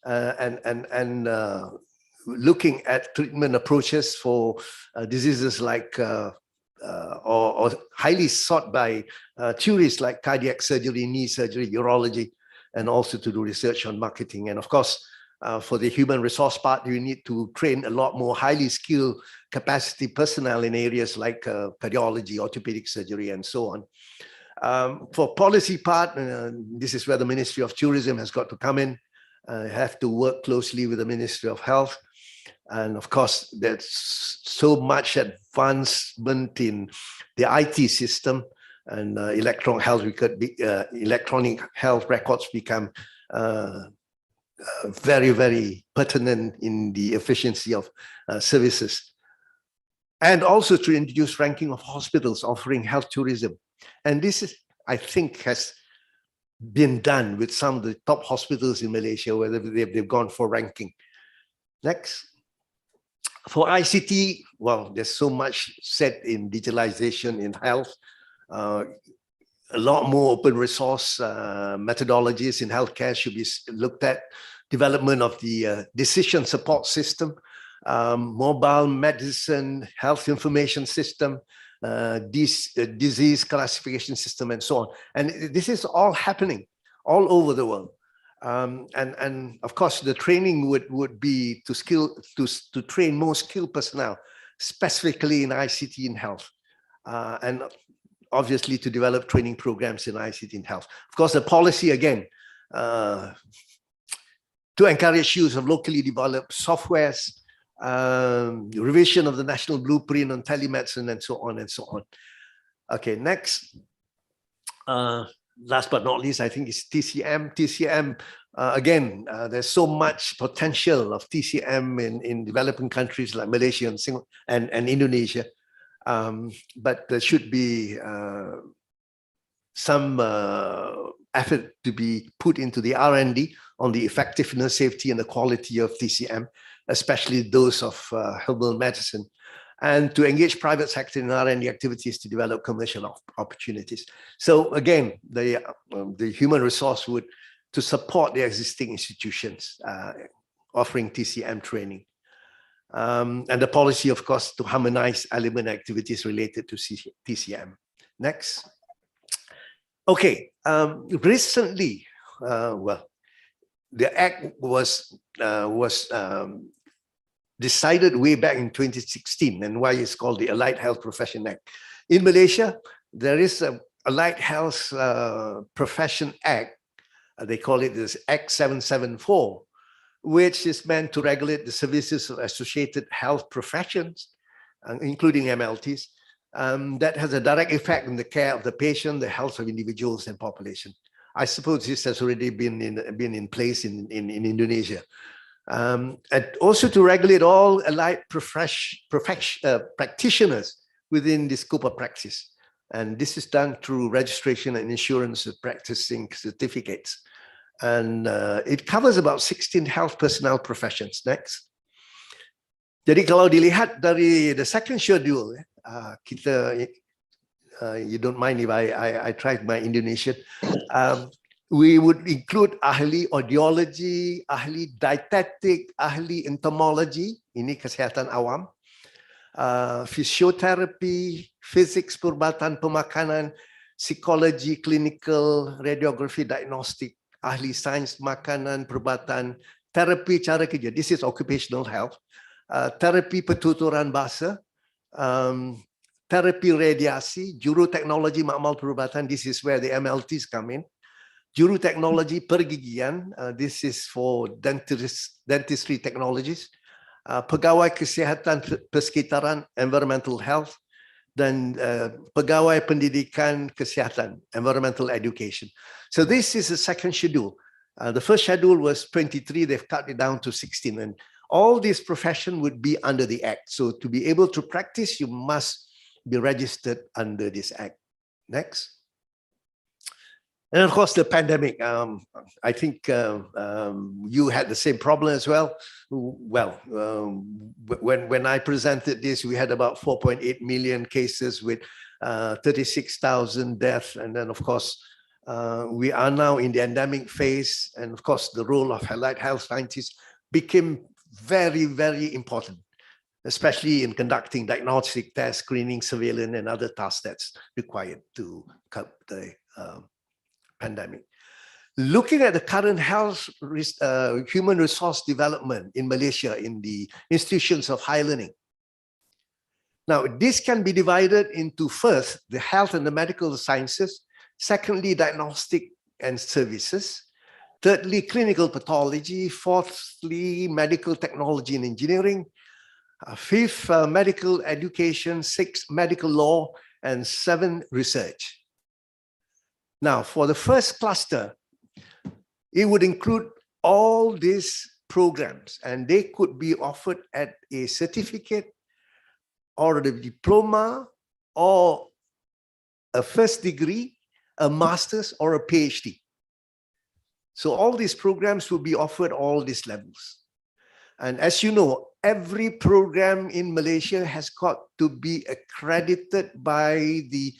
and looking at treatment approaches for diseases like or highly sought by tourists like cardiac surgery, knee surgery, urology, and also to do research on marketing. And of course, for the human resource part, you need to train a lot more highly skilled capacity personnel in areas like cardiology, orthopedic surgery, and so on. For policy part, this is where the Ministry of Tourism has got to come in. Have to work closely with the Ministry of Health. And of course, there's so much advancement in the IT system, and electronic health records become very, very pertinent in the efficiency of services. And also to introduce ranking of hospitals offering health tourism. And this is, I think, has been done with some of the top hospitals in Malaysia, whether they've gone for ranking. Next. For ICT, well, there's so much said in digitalization in health. A lot more open resource methodologies in healthcare should be looked at. Development of the decision support system, mobile medicine, health information system, disease classification system, and so on. And this is all happening all over the world. And of course, the training would be to train more skilled personnel, specifically in ICT in health, and obviously to develop training programs in ICT in health. Of course, the policy again, to encourage use of locally developed softwares, revision of the national blueprint on telemedicine, and so on and so on. Okay, next. Last but not least, I think it's TCM. TCM, again, there's so much potential of TCM in developing countries like Malaysia and Indonesia. But there should be some effort to be put into the R&D on the effectiveness, safety, and the quality of TCM, especially those of herbal medicine, and to engage private sector in R&D activities to develop commercial opportunities. So again, the human resource would to support the existing institutions offering TCM training. And the policy, of course, to harmonize element activities related to TCM. Next. Okay, recently, well, the act was decided way back in 2016, and why it's called the Allied Health Profession Act. In Malaysia, there is a Allied Health Profession Act. They call it this Act 774, which is meant to regulate the services of associated health professions, including MLTs, that has a direct effect on the care of the patient, the health of individuals and population. I suppose this has already been in place in Indonesia. And also to regulate all allied practitioners within the scope of practice. And this is done through registration and insurance of practicing certificates. And it covers about 16 health personnel professions. Next. Jadi kalau dilihat dari the second schedule, you don't mind if I tried my Indonesian. We would include ahli audiologi, ahli dietetik, ahli entomology, ini kesehatan awam, fisioterapi, physics perubatan pemakanan, psikologi klinikal, radiografi diagnostik, ahli sains makanan, perubatan, terapi cara kerja. This is occupational health. Terapi pertuturan bahasa, terapi radiasi, juru teknologi makmal perubatan. This is where the MLTs come in. Juru teknologi pergigian, this is for dentistry technologies. Pegawai kesihatan persekitaran, environmental health, dan pegawai pendidikan kesihatan, environmental education. So this is the second schedule. The first schedule was 23, they've cut it down to 16, and all these professions would be under the Act. So to be able to practice, you must be registered under this Act. Next. And of course, the pandemic. I think you had the same problem as well. Well, when I presented this, we had about 4.8 million cases with 36,000 deaths. And then, of course, we are now in the endemic phase. And of course, the role of allied health scientists became very, very important, especially in conducting diagnostic tests, screening, surveillance, and other tasks that's required to curb the pandemic. Looking at the current health human resource development in Malaysia in the institutions of higher learning. Now, this can be divided into first, the health and the medical sciences, secondly, diagnostic and services, thirdly, clinical pathology, fourthly, medical technology and engineering, fifth, medical education, sixth, medical law, and seven, research. Now, for the first cluster, it would include all these programs, and they could be offered at a certificate or a diploma or a first degree, a master's or a PhD. So all these programs will be offered all these levels. And as you know, every program in Malaysia has got to be accredited by the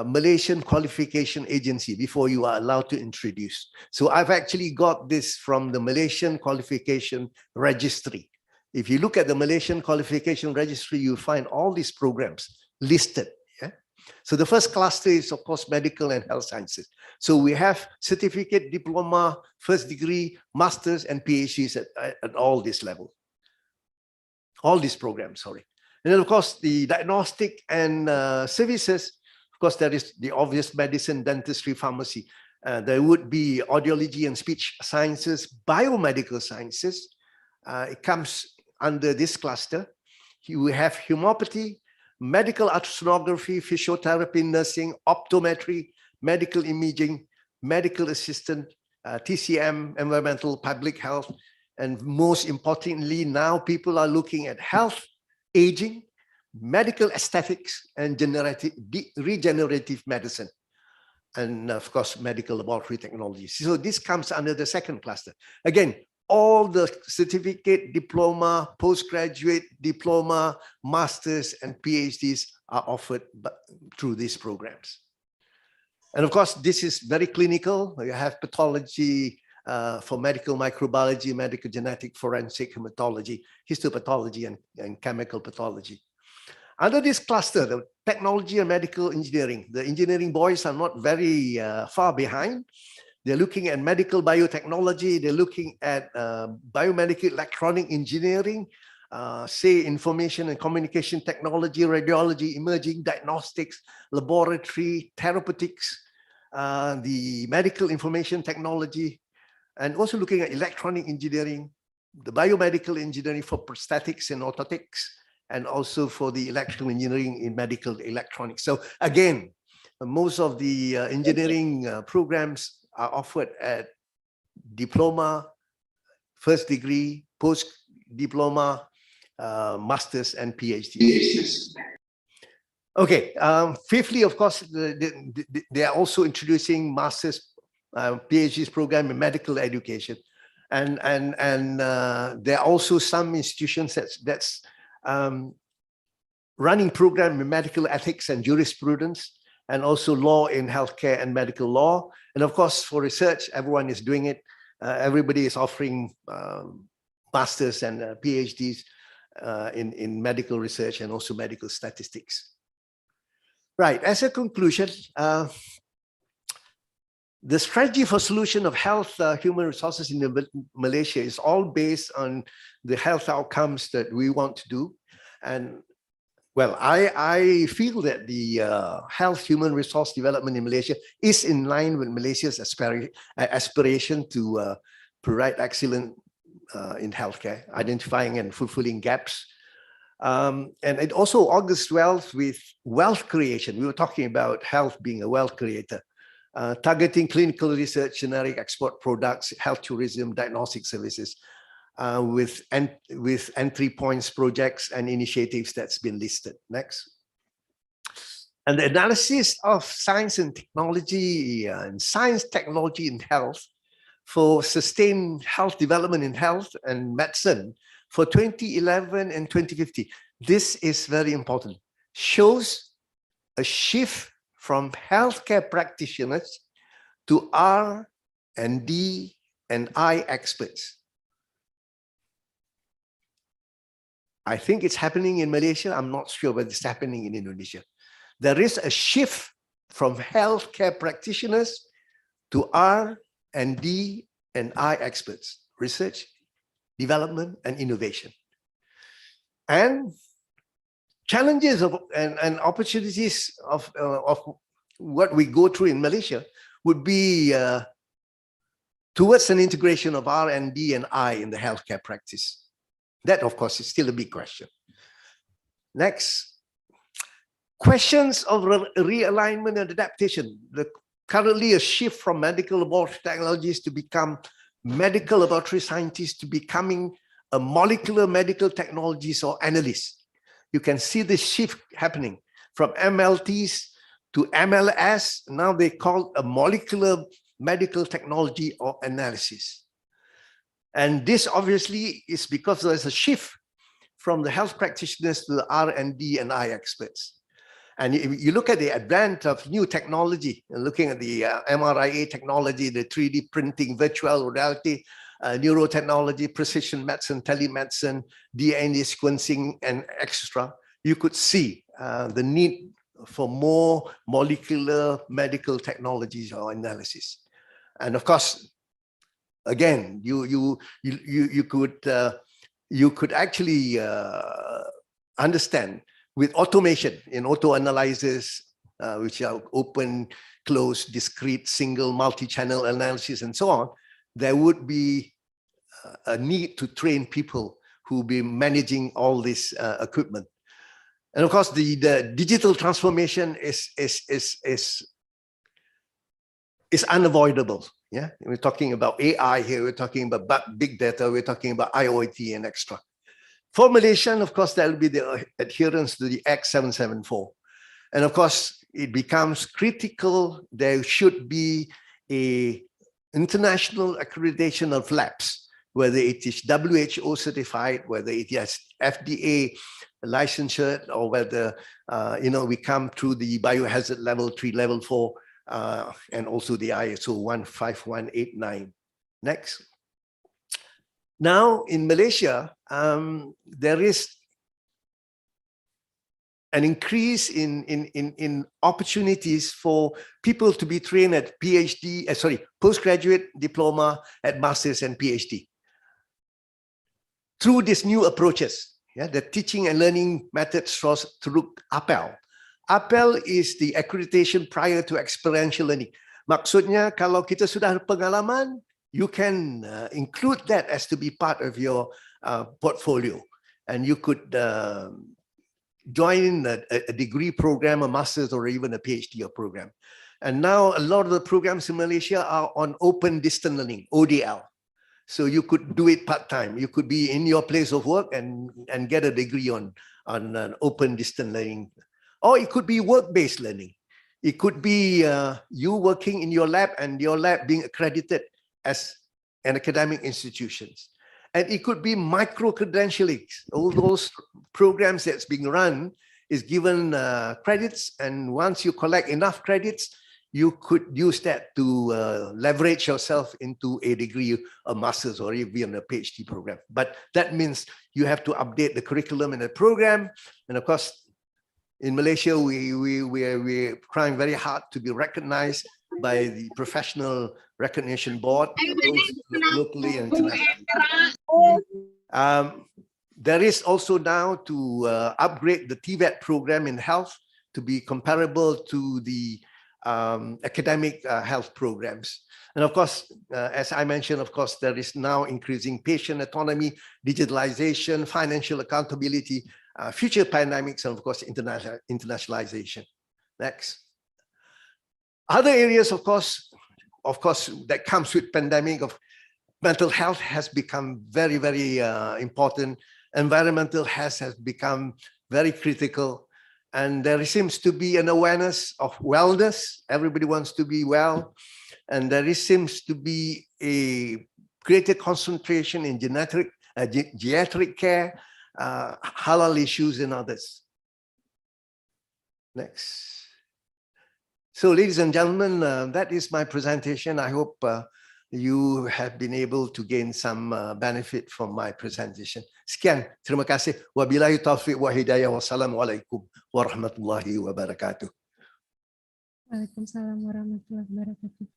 Malaysian Qualification Agency before you are allowed to introduce. So I've actually got this from the Malaysian Qualification Registry. If you look at the Malaysian Qualification Registry, you'll find all these programs listed. Yeah? So the first cluster is, of course, medical and health sciences. So we have certificate, diploma, first degree, masters, and PhDs at all this level. All these programs, sorry. And then, of course, the diagnostic and services. Of course, there is the obvious medicine, dentistry, pharmacy. There would be audiology and speech sciences, biomedical sciences. It comes under this cluster. You have homeopathy, medical ultrasonography, physiotherapy, nursing, optometry, medical imaging, medical assistant, TCM, environmental, public health, and most importantly, now people are looking at health, aging, medical aesthetics, and regenerative medicine, and of course, medical laboratory technology. So this comes under the second cluster. Again, all the certificate, diploma, postgraduate, diploma, masters, and PhDs are offered through these programs. And of course, this is very clinical. You have pathology for medical microbiology, medical genetic, forensic, hematology, histopathology, and chemical pathology. Under this cluster, the technology and medical engineering, the engineering boys are not very far behind. They're looking at medical biotechnology. They're looking at biomedical electronic engineering, say information and communication technology, radiology, imaging, diagnostics, laboratory, therapeutics, the medical information technology, and also looking at electronic engineering, the biomedical engineering for prosthetics and orthotics, and also for the electrical engineering in medical electronics. So again, most of the engineering programs are offered at diploma, first degree, post-diploma, masters, and PhDs. Okay, fifthly, of course, they are also introducing masters, PhDs program in medical education. And there are also some institutions that's running program in medical ethics and jurisprudence, and also law in healthcare and medical law. And of course, for research, everyone is doing it. Everybody is offering masters and PhDs in medical research and also medical statistics. Right, as a conclusion, the strategy for solution of health human resources in Malaysia is all based on the health outcomes that we want to do. And well, I feel that the health human resource development in Malaysia is in line with Malaysia's aspiration to provide excellence in healthcare, identifying and fulfilling gaps. And it also augurs well with wealth creation. We were talking about health being a wealth creator, targeting clinical research, generic export products, health tourism, diagnostic services, with entry points, projects, and initiatives that's been listed. Next. And the analysis of science and technology and science, technology, and health for sustained health development in health and medicine for 2011 and 2050. This is very important. Shows a shift from healthcare practitioners to R&D and I experts. I think it's happening in Malaysia. I'm not sure whether it's happening in Indonesia. There is a shift from healthcare practitioners to R&D and I experts, research, development, and innovation. And challenges and opportunities of what we go through in Malaysia would be towards an integration of R&D and I in the healthcare practice. That, of course, is still a big question. Next, questions of realignment and adaptation. Currently, a shift from medical laboratory technologies to become medical laboratory scientists to becoming a molecular medical technologies or analysts. You can see this shift happening from MLTs to MLS. Now they call a molecular medical technology or analysis. And this obviously is because there's a shift from the health practitioners to the R&D and I experts. And if you look at the advent of new technology, looking at the MRIA technology, the 3D printing, virtual reality, neurotechnology, precision medicine, telemedicine, DNA sequencing, and extra, you could see the need for more molecular medical technologies or analysis. And of course, again, you could actually understand with automation in auto analyzers, which are open, closed, discrete, single, multi-channel analysis, and so on, there would be a need to train people who will be managing all this equipment. And of course, the digital transformation is unavoidable. Yeah, we're talking about AI here, we're talking about big data, we're talking about IoT and extra. For Malaysia, of course, that will be the adherence to the Act 774. And of course, it becomes critical. There should be a international accreditation of labs, whether it is WHO certified, whether it is FDA licensure, or whether we come through the biohazard level 3, level 4, and also the ISO 15189. Next. Now in Malaysia, there is an increase in opportunities for people to be trained at postgraduate diploma, at masters and PhD. Through these new approaches, the teaching and learning methods through APTL. APTL is the accreditation prior to experiential learning. Maksudnya kalau kita sudah pengalaman, you can include that as to be part of your portfolio. And you could join a degree program, a master's, or even a PhD program. And now a lot of the programs in Malaysia are on open distance learning, ODL. So you could do it part-time. You could be in your place of work and get a degree on an open distance learning. Or it could be work-based learning. It could be you working in your lab and your lab being accredited as an academic institutions. And it could be micro-credentialing. All those programs that's being run is given credits. And once you collect enough credits, you could use that to leverage yourself into a degree, a master's, or even a PhD program. But that means you have to update the curriculum and the program. And of course, in Malaysia, we're trying very hard to be recognized by the Professional Recognition Board, both locally and internationally. There is also now to upgrade the TVET program in health to be comparable to the academic health programs. And of course, as I mentioned, of course, there is now increasing patient autonomy, digitalization, financial accountability, future pandemics, and of course, internationalization. Next. Other areas, of course, that comes with pandemic of mental health has become very, very important. Environmental health has become very critical. And there seems to be an awareness of wellness. Everybody wants to be well. And there seems to be a greater concentration in geriatric care, halal issues, and others. Next. So, ladies and gentlemen, that is my presentation. I hope you have been able to gain some benefit from my presentation. Sekian, terima kasih. Wabillahi taufiq wa hidayah. Wassalamualaikum warahmatullahi wabarakatuh. Waalaikumsalam warahmatullahi wabarakatuh.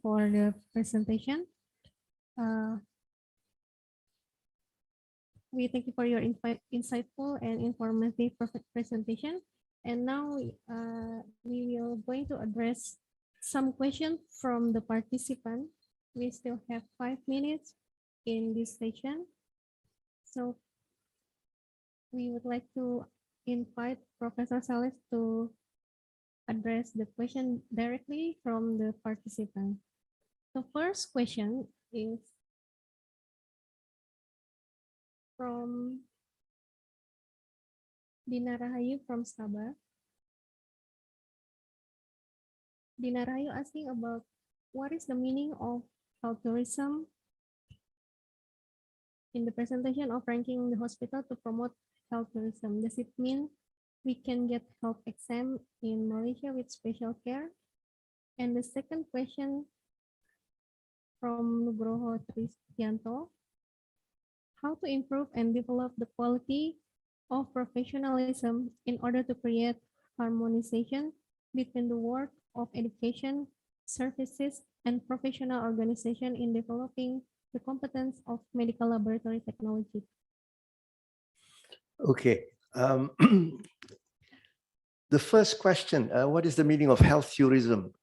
For the presentation, we thank you for your insightful and informative presentation. And now we will going to address some questions from the participant. We still have 5 minutes in this session. So we would like to invite Professor Saleh to address the question directly from the participant. The first question is from Dina Rahayu from Sabah. Dinarayu asking about what is the meaning of health tourism in the presentation of ranking the hospital to promote health tourism. Does it mean we can get health exam in Malaysia with special care? And the second question from Nugroho Tristianto, how to improve and develop the quality of professionalism in order to create harmonization between the work of education, services, and professional organization in developing the competence of medical laboratory technology. Okay. The first question, what is the meaning of health tourism?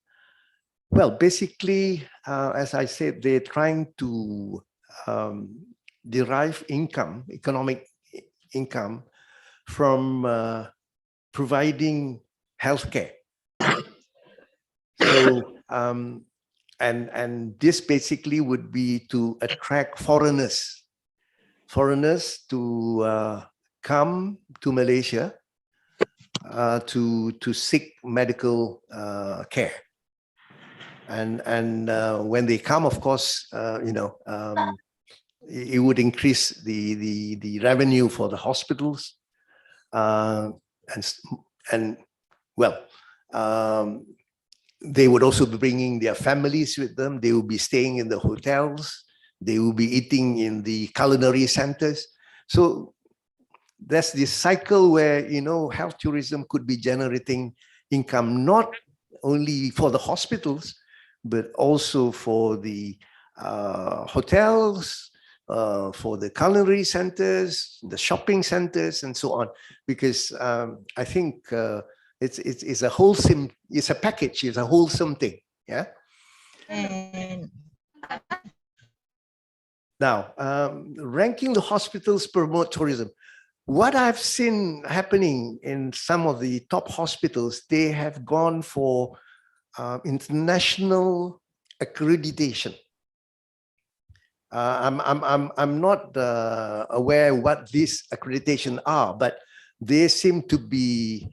Well, basically, as I said, they're trying to derive income, economic income from providing healthcare. So, and this basically would be to attract foreigners to come to Malaysia to seek medical care. And when they come, of course, it would increase the revenue for the hospitals, and well, they would also be bringing their families with them. They will be staying in the hotels. They will be eating in the culinary centers. So there's this cycle where, health tourism could be generating income, not only for the hospitals, but also for the hotels, for the culinary centers, the shopping centers, and so on. Because I think it's a wholesome, it's a package, it's a wholesome thing. Yeah. And Now, ranking the hospitals promote tourism. What I've seen happening in some of the top hospitals, they have gone for international accreditation. I'm not aware what these accreditation are, but they seem to be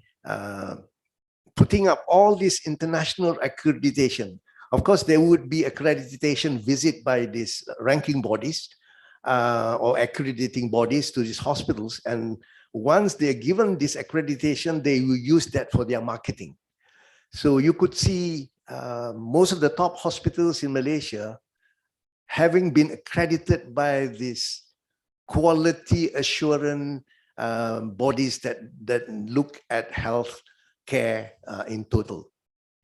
putting up all this international accreditation. Of course, there would be accreditation visit by these ranking bodies or accrediting bodies to these hospitals. And once they're given this accreditation, they will use that for their marketing. So you could see most of the top hospitals in Malaysia having been accredited by these quality assurance bodies that look at health care in total.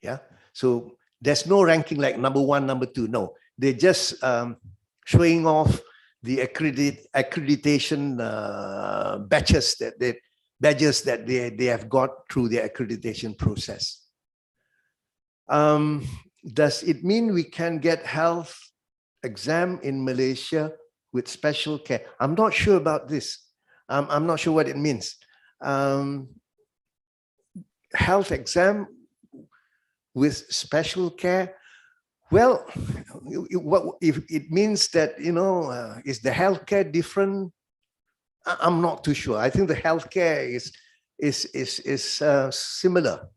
Yeah. So there's no ranking like number one, number two. No, they're just showing off the accreditation badges that they have got through the accreditation process. Does it mean we can get health exam in Malaysia with special care? I'm not sure about this. I'm not sure what it means. Health exam with special care. Well, if it means that, is the healthcare different? I'm not too sure. I think the healthcare is similar.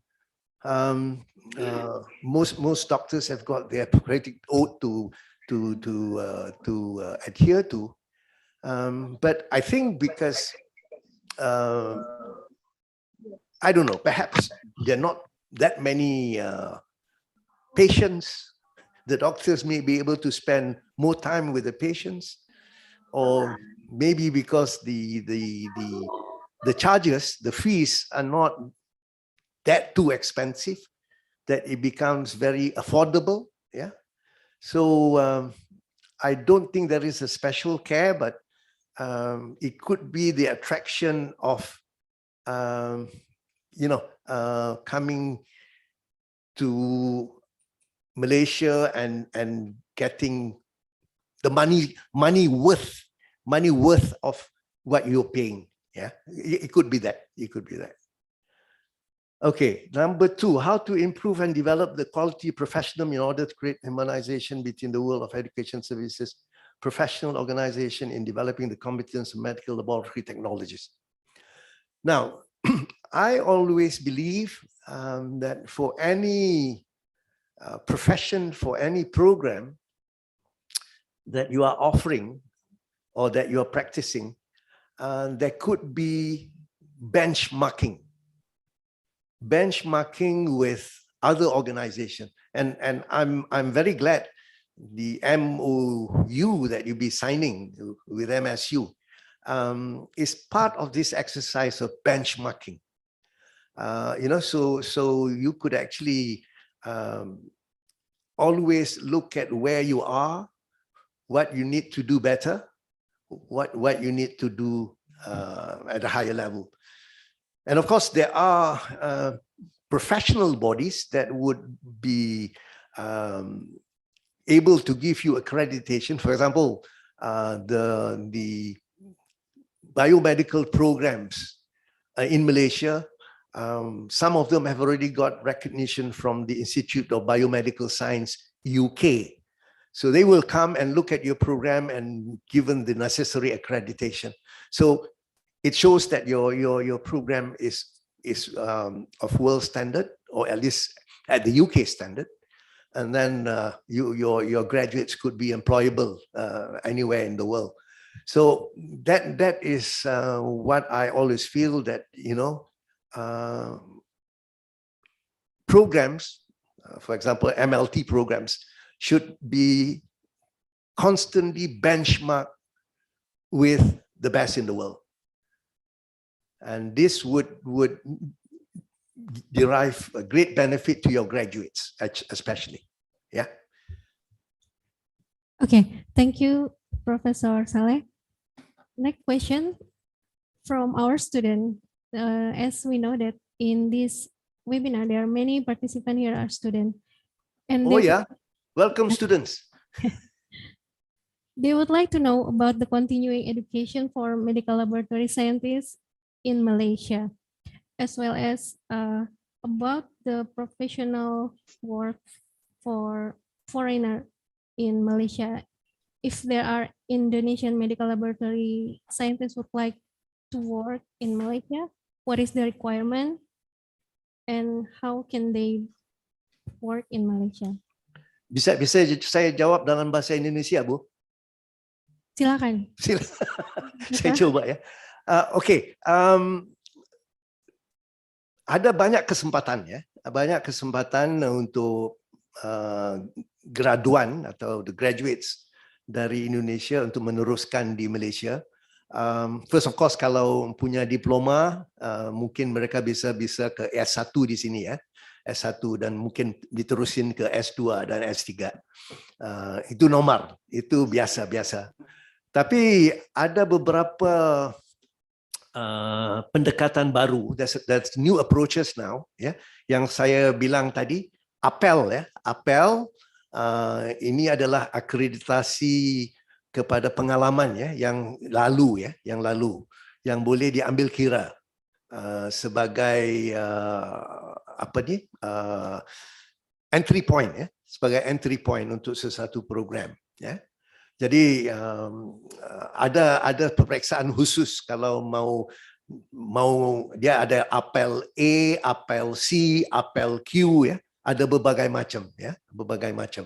Most doctors have got their Hippocratic oath to adhere to, but I think because I don't know, perhaps there are not that many patients. The doctors may be able to spend more time with the patients, or maybe because the charges, the fees are not that too expensive, that it becomes very affordable. Yeah. So I don't think there is a special care, but it could be the attraction of, coming to Malaysia and getting the money worth of what you're paying. Yeah, it could be that. It could be that. Okay, number two, how to improve and develop the quality professional in order to create harmonization between the world of education services, professional organization in developing the competence of medical laboratory technologies. Now, I always believe that for any profession, for any program that you are offering or that you are practicing, there could be benchmarking with other organizations. And I'm very glad the MoU that you'll be signing with MSU is part of this exercise of benchmarking. So you could actually always look at where you are, what you need to do better, what you need to do at a higher level. And of course, there are professional bodies that would be able to give you accreditation. For example, the biomedical programs in Malaysia, some of them have already got recognition from the Institute of Biomedical Science, UK. So they will come and look at your program and given the necessary accreditation. So it shows that your program is of world standard, or at least at the UK standard. And then your graduates could be employable anywhere in the world. So that is what I always feel, that programs, for example, MLT programs, should be constantly benchmarked with the best in the world. And this would derive a great benefit to your graduates, especially. Yeah. Okay, thank you, Professor Saleh. Next question from our student. As we know that in this webinar, there are many participants here are students. And welcome students. They would like to know about the continuing education for medical laboratory scientists in Malaysia, as well as about the professional work for foreigner in Malaysia. If there are Indonesian medical laboratory scientists would like to work in Malaysia, what is the requirement and how can they work in Malaysia? Bisa saya jawab dalam bahasa Indonesia, Bu? Silakan. Saya coba ya. Oke. Ada banyak kesempatan ya, banyak kesempatan untuk graduan atau the graduates dari Indonesia untuk meneruskan di Malaysia. First of course, kalau punya diploma, mungkin mereka bisa ke S1 di sini ya, S1, dan mungkin diterusin ke S2 dan S3. Itu normal, itu biasa. Tapi ada beberapa pendekatan baru, that's new approaches now, ya, yang saya bilang tadi, APTEL ya, APTEL ini adalah akreditasi kepada pengalaman ya, yang lalu, yang boleh diambil kira sebagai entry point ya, sebagai entry point untuk sesuatu program ya. Jadi ada peperiksaan khusus kalau mau dia ada APTEL A, APTEL C, APTEL Q ya, ada berbagai macam ya, berbagai macam.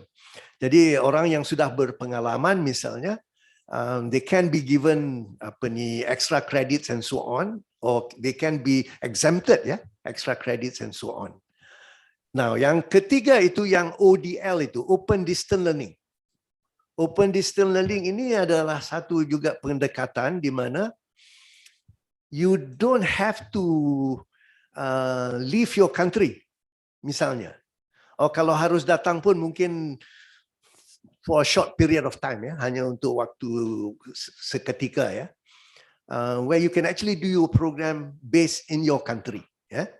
Jadi orang yang sudah berpengalaman misalnya, they can be given extra credits and so on, or they can be exempted ya, extra credits and so on. Now yang ketiga itu yang ODL itu, Open Distance Learning. Open Distance Learning ini adalah satu juga pendekatan di mana you don't have to leave your country misalnya. Oh, kalau harus datang pun mungkin for a short period of time ya, hanya untuk waktu seketika ya, where you can actually do your program based in your country ya.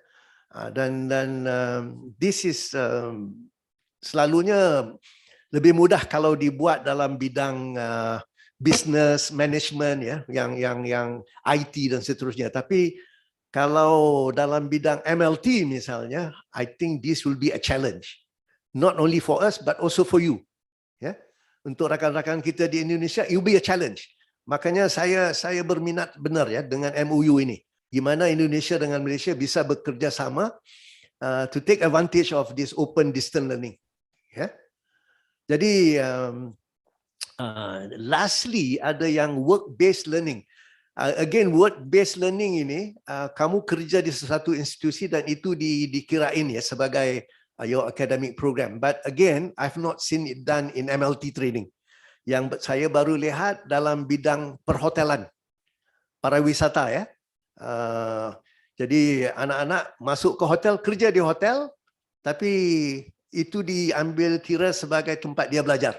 Dan this is selalunya lebih mudah kalau dibuat dalam bidang business management ya, yang IT dan seterusnya. Tapi kalau dalam bidang MLT misalnya, I think this will be a challenge, not only for us but also for you. Ya, untuk rakan-rakan kita di Indonesia, it will be a challenge. Makanya saya berminat benar ya dengan MoU ini. Gimana Indonesia dengan Malaysia bisa bekerja sama to take advantage of this open distance learning. Ya. Jadi lastly ada yang work-based learning. Again, work-based learning ini kamu kerja di sesuatu institusi dan itu dikirain ya sebagai your academic program. But again, I've not seen it done in MLT training. Yang saya baru lihat dalam bidang perhotelan, pariwisata ya. Jadi anak-anak masuk ke hotel, kerja di hotel, tapi itu diambil kira sebagai tempat dia belajar.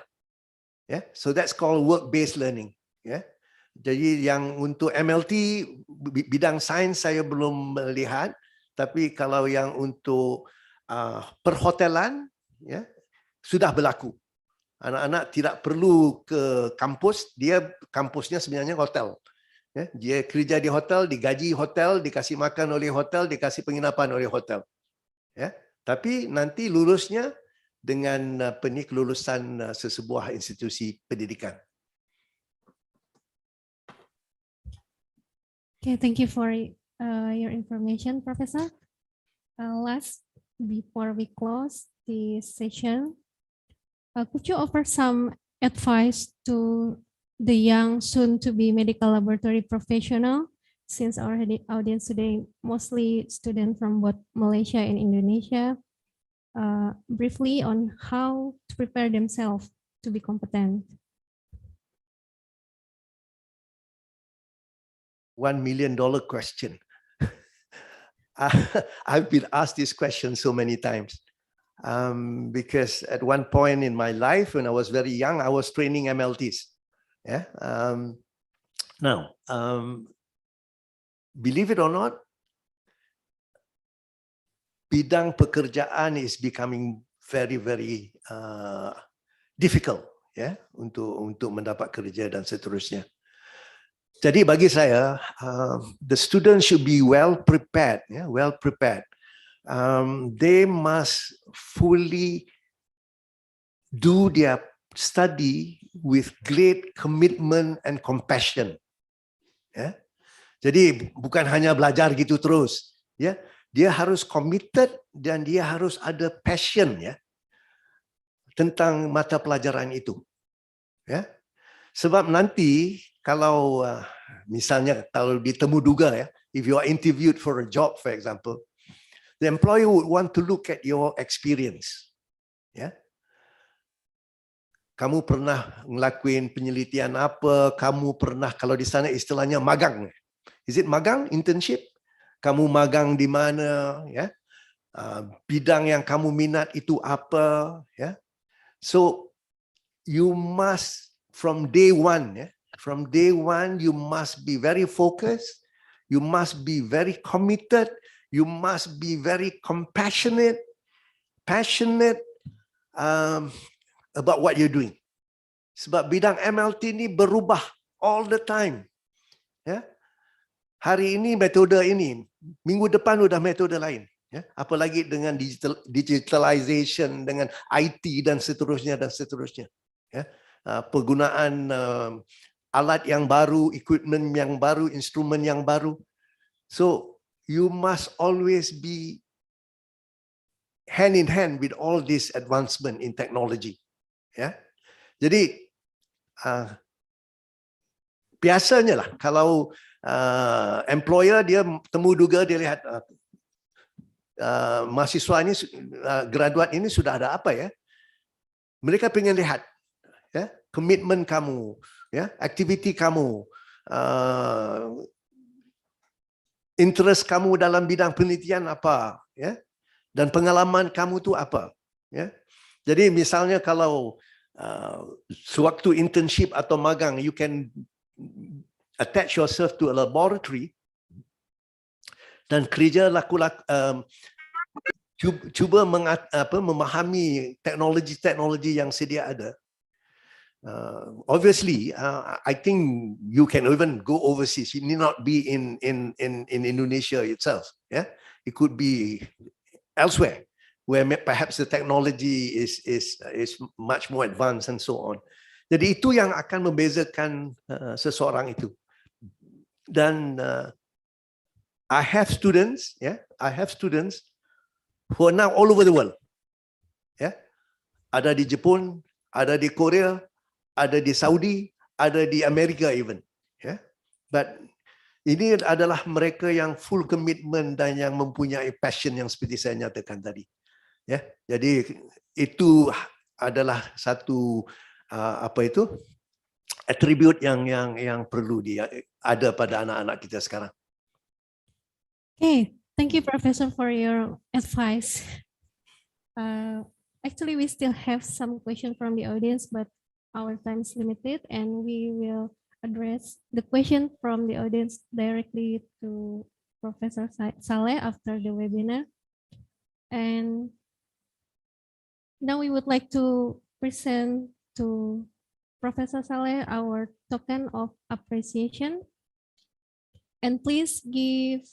Yeah, so that's called work-based learning. Yeah. Jadi yang untuk MLT bidang sains saya belum melihat, tapi kalau yang untuk perhotelan, ya sudah berlaku. Anak-anak tidak perlu ke kampus, kampusnya sebenarnya hotel. Ya, dia kerja di hotel, digaji hotel, dikasih makan oleh hotel, dikasih penginapan oleh hotel. Ya, tapi nanti lulusnya dengan kelulusan sesebuah institusi pendidikan. Okay, thank you for your information, Professor. Last, before we close this session, could you offer some advice to the young soon-to-be medical laboratory professional, since our audience today mostly students from both Malaysia and Indonesia, briefly on how to prepare themselves to be competent? $1 million question. I've been asked this question so many times because at one point in my life when I was very young, I was training MLTs. Yeah. Now, believe it or not, bidang pekerjaan is becoming very, very difficult, ya, untuk mendapat kerja dan seterusnya. Jadi bagi saya, the students should be well prepared, yeah, well prepared. They must fully do their study with great commitment and compassion. Yeah. Jadi bukan hanya belajar gitu terus, ya. Dia harus committed dan dia harus ada passion ya tentang mata pelajaran itu. Ya. Sebab nanti kalau misalnya kalau ditemu duga ya, if you are interviewed for a job for example, the employer would want to look at your experience. Ya. Kamu pernah ngelakuin penelitian apa, kamu pernah kalau di sana istilahnya magang. Is it magang, internship? Kamu magang di mana, ya? Bidang yang kamu minat itu apa, ya? So you must from day one, ya. From day one you must be very focused, you must be very committed, you must be very compassionate, passionate about what you're doing. Sebab bidang MLT ini berubah all the time, ya. Hari ini metode ini, minggu depan udah metode lain. Ya, apalagi dengan digitalization, dengan IT dan seterusnya dan seterusnya. Ya, penggunaan alat yang baru, equipment yang baru, instrumen yang baru. So you must always be hand in hand with all this advancement in technology. Ya, jadi biasanya lah kalau employer dia temu duga dia lihat mahasiswa ini graduate ini sudah ada apa ya, mereka pengen lihat ya komitmen kamu, ya aktiviti kamu, interest kamu dalam bidang penelitian apa, ya, dan pengalaman kamu tu apa, ya. Jadi misalnya kalau sewaktu internship atau magang, you can attach yourself to a laboratory dan kerja cuba memahami teknologi yang sedia ada. Obviously, I think you can even go overseas. You need not be in Indonesia itself. Yeah, it could be elsewhere where perhaps the technology is much more advanced and so on. Jadi itu yang akan membezakan seseorang itu. Dan I have students, yeah, I have students who are now all over the world. Yeah, ada di Jepun, ada di Korea, ada di Saudi, ada di Amerika even. Yeah. But ini adalah mereka yang full commitment dan yang mempunyai passion yang seperti saya nyatakan tadi. Ya, jadi itu adalah satu atribut yang perlu ada pada anak-anak kita sekarang. Okay, thank you, Professor, for your advice. Actually, we still have some questions from the audience, but our time is limited, and we will address the question from the audience directly to Professor Saleh after the webinar. And now we would like to present to Professor Saleh our token of appreciation. And please give,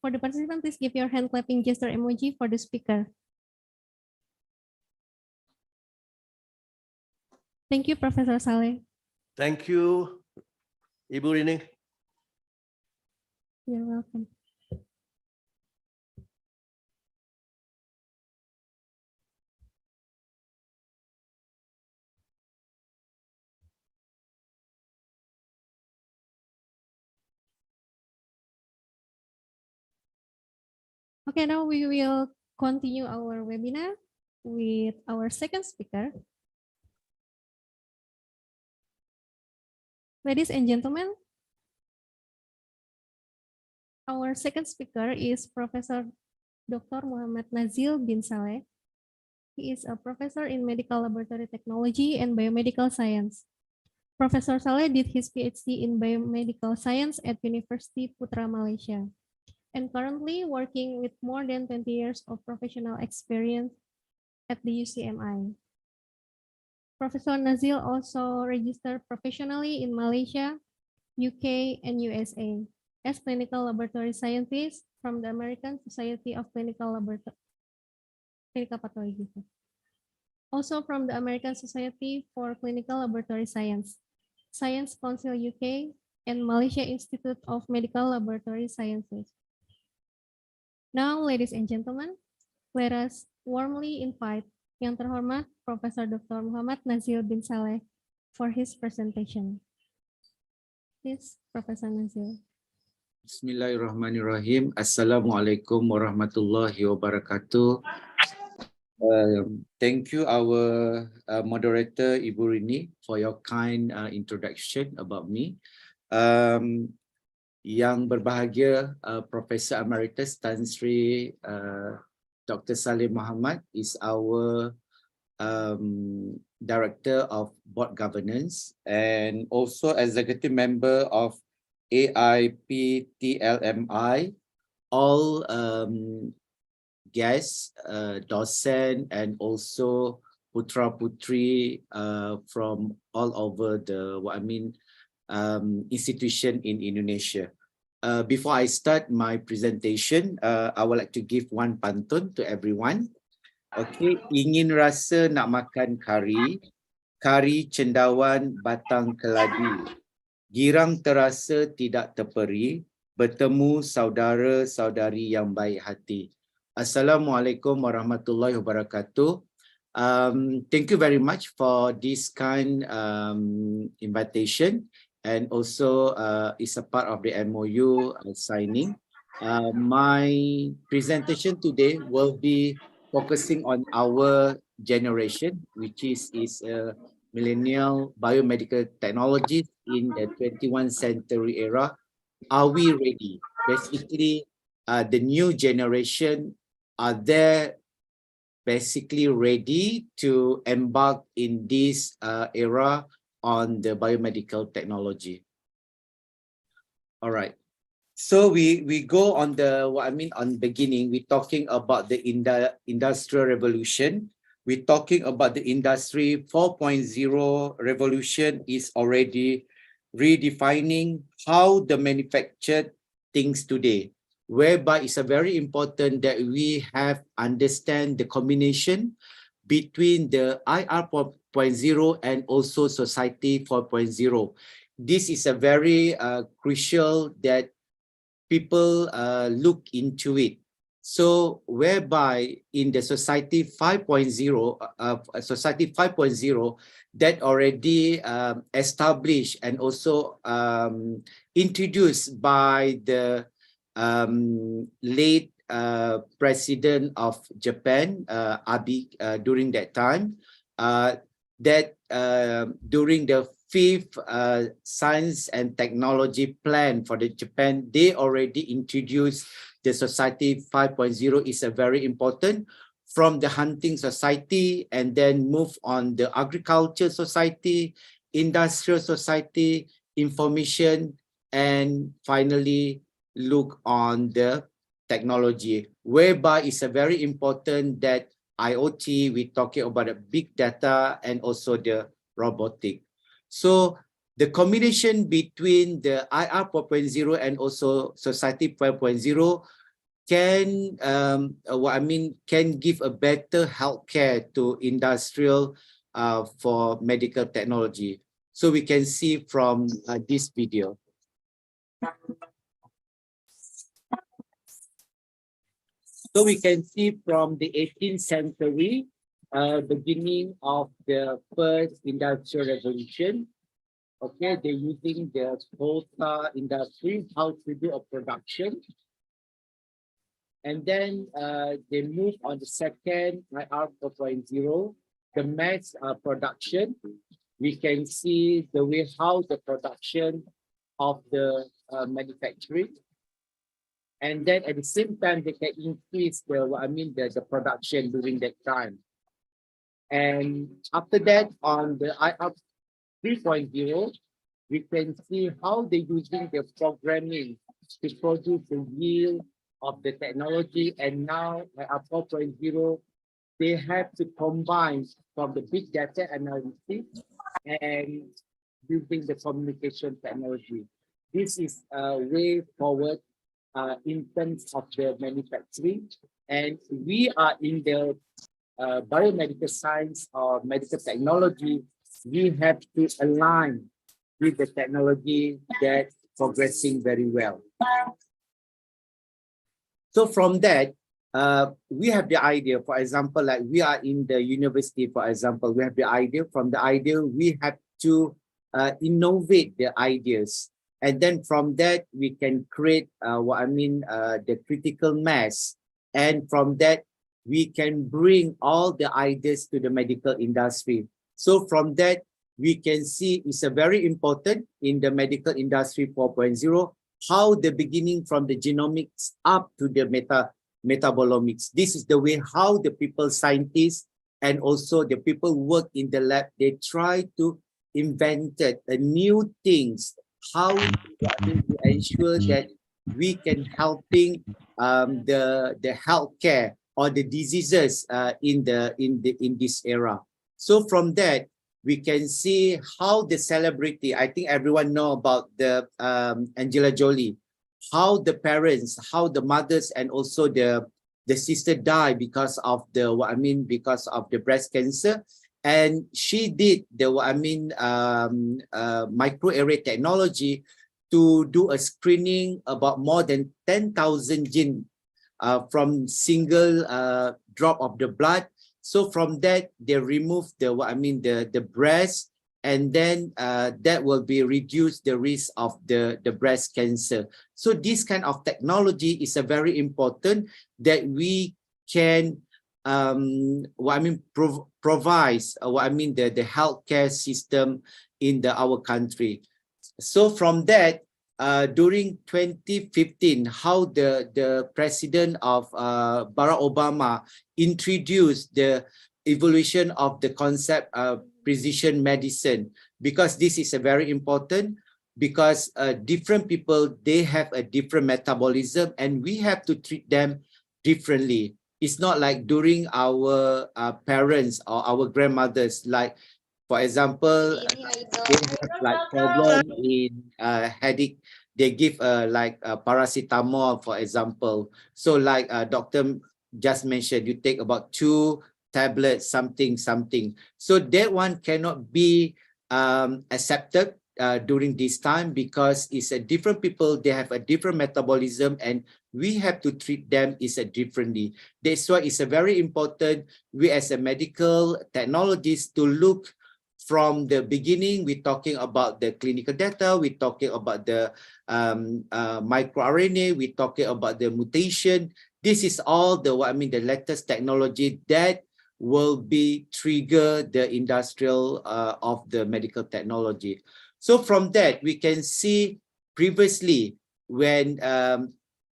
for the participant, please give your hand clapping gesture emoji for the speaker. Thank you, Professor Saleh. Thank you, Ibu Rini. You're welcome. Okay, now we will continue our webinar with our second speaker. Ladies and gentlemen, our second speaker is Professor Dr. Muhammad Nazil bin Saleh. He is a professor in medical laboratory technology and biomedical science. Professor Saleh did his PhD in biomedical science at University Putra Malaysia, and currently working with more than 20 years of professional experience at the UCMI. Professor Nazil also registered professionally in Malaysia, UK, and USA as clinical laboratory scientist from the American Society of Clinical Pathology. Also from the American Society for Clinical Laboratory Science, Science Council UK, and Malaysia Institute of Medical Laboratory Sciences. Now, ladies and gentlemen, let us warmly invite Yang Terhormat Profesor Dr. Muhammad Nazil bin Saleh for his presentation. Please, Professor Nazil. Bismillahirrahmanirrahim. Assalamualaikum warahmatullahi wabarakatuh. Thank you, our moderator, Ibu Rini, for your kind introduction about me. Yang berbahagia, Professor Emeritus Tan Sri Dr. Saleh Muhammad is our Director of Board Governance and also Executive Member of AIPTLMI, all guests, docent, and also putra-putri from all over the institution in Indonesia. Before I start my presentation, I would like to give one pantun to everyone. Okay, ingin rasa nak makan kari, kari cendawan batang keladi. Girang terasa tidak terperi, bertemu saudara-saudari yang baik hati. Assalamualaikum warahmatullahi wabarakatuh. Thank you very much for this kind invitation, and also it's a part of the MoU signing. My presentation today will be focusing on our generation, which is millennial biomedical technologies in the 21st century era. Are we ready? Basically, the new generation, are they basically ready to embark in this era on the biomedical technology? All right. So we go on the on beginning. We're talking about the industrial revolution. We're talking about the industry 4.0 revolution is already redefining how the manufactured things today, whereby it's a very important that we have understand the combination between the IR 4.0 and also society 4.0. This is a very crucial that people look into it. So whereby in the society 5.0, society 5.0 that already established and also introduced by the late president of Japan, Abe, during that time, that during the fifth science and technology plan for the Japan, they already introduced the society 5.0 is a very important from the hunting society and then move on the agriculture society, industrial society, information, and finally look on the technology, whereby it's a very important that IoT, we're talking about the big data and also the robotic. So the combination between the IR 4.0 and also society 5.0 can can give a better healthcare to industrial for medical technology. So we can see from this video. So we can see from the 18th century, beginning of the first industrial revolution. Okay, they're using the quota industry, how to do a production. And then they move on the second IR 4.0, the mass production. We can see the way how the production of the manufacturing. And then at the same time, they can increase the production during that time. And after that, on the IR 3.0, we can see how they're using the programming to produce the yield of the technology. And now IR 4.0, they have to combine from the big data analysis and using the communication technology. This is a way forward in terms of the manufacturing, and we are in the biomedical science or medical technology. We have to align with the technology that's progressing very well. So from that, we have the idea, for example, like we are in the university, for example, we have the idea. From the idea, we have to innovate the ideas. And then from that, we can create the critical mass. And from that, we can bring all the ideas to the medical industry. So from that, we can see it's a very important in the medical industry 4.0, how the beginning from the genomics up to the metabolomics. This is the way how the people, scientists, and also the people who work in the lab, they try to invent new things, how to ensure that we can helping the healthcare or the diseases in this era. So from that, we can see how the celebrity, I think everyone know about the Angela Jolie, how the parents, how the mothers and also the sister die because of the because of the breast cancer. And she did the microarray technology to do a screening about more than 10,000 genes from single drop of the blood. So from that, they remove the breast, and then that will be reduce the risk of the breast cancer. So this kind of technology is a very important that we can provide the healthcare system in our country. So from that, during 2015, how the president of Barack Obama introduced the evolution of the concept of precision medicine, because this is a very important, because different people, they have a different metabolism and we have to treat them differently. It's not like during our parents or our grandmothers, like for example, they have like problem in headache, they give like paracetamol, for example. So like doctor just mentioned, you take about 2 tablets, something. So that one cannot be accepted during this time, because it's a different people, they have a different metabolism, and we have to treat them is a differently. That's why it's a very important, we as a medical technologists, to look from the beginning. We're talking about the clinical data, we're talking about the microRNA, we're talking about the mutation. This is all the the latest technology that will be trigger the industrial of the medical technology. So from that, we can see previously when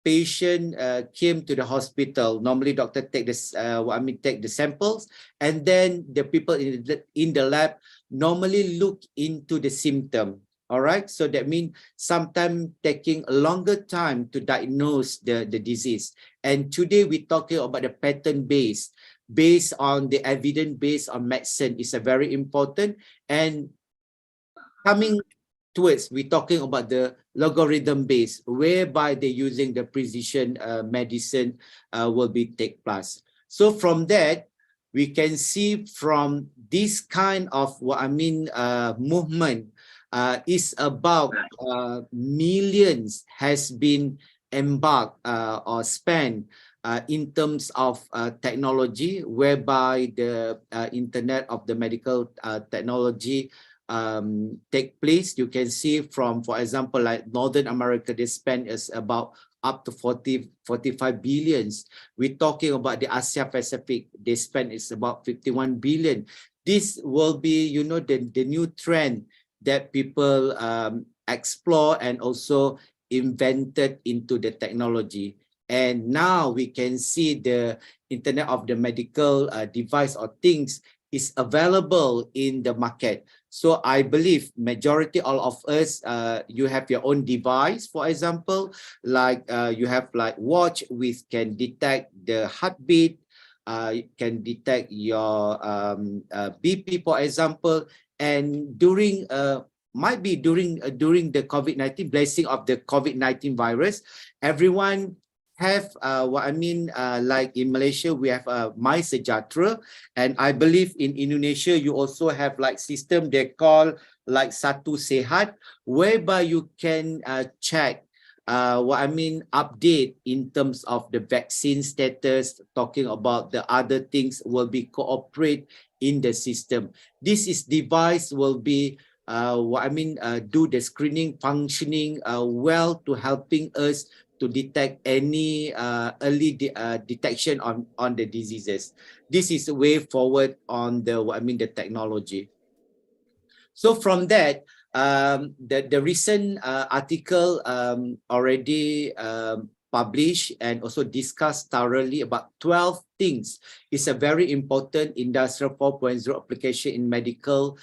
patient came to the hospital, normally doctor take this take the samples, and then the people in the lab normally look into the symptom. All right, so that means sometimes taking a longer time to diagnose the disease. And today we're talking about the pattern based on the evidence based on medicine is a very important. And coming towards, we're talking about the logarithm base, whereby they're using the precision medicine will be take place. So from that, we can see from this kind of movement is about millions has been embarked or spent in terms of technology, whereby the internet of the medical technology take place. You can see from, for example, like Northern America, they spend is about up to 45 billions. We're talking about the Asia Pacific, they spend is about 51 billion. This will be, you know, the new trend that people explore and also invented into the technology. And now we can see the internet of the medical device or things is available in the market. So I believe majority all of us, you have your own device, for example, like you have like watch which can detect the heartbeat, can detect your BP, for example. And during might be during the COVID-19 blessing of the COVID-19 virus, everyone have like in Malaysia we have My Sejahtera, and I believe in Indonesia you also have like system they call like Satu Sehat, whereby you can check update in terms of the vaccine status, talking about the other things will be cooperate in the system. This is device will be do the screening functioning well to helping us to detect any early detection on the diseases. This is a way forward on the the technology. So from that, the recent article already published and also discussed thoroughly about 12 things. It's a very important industrial 4.0 application in medical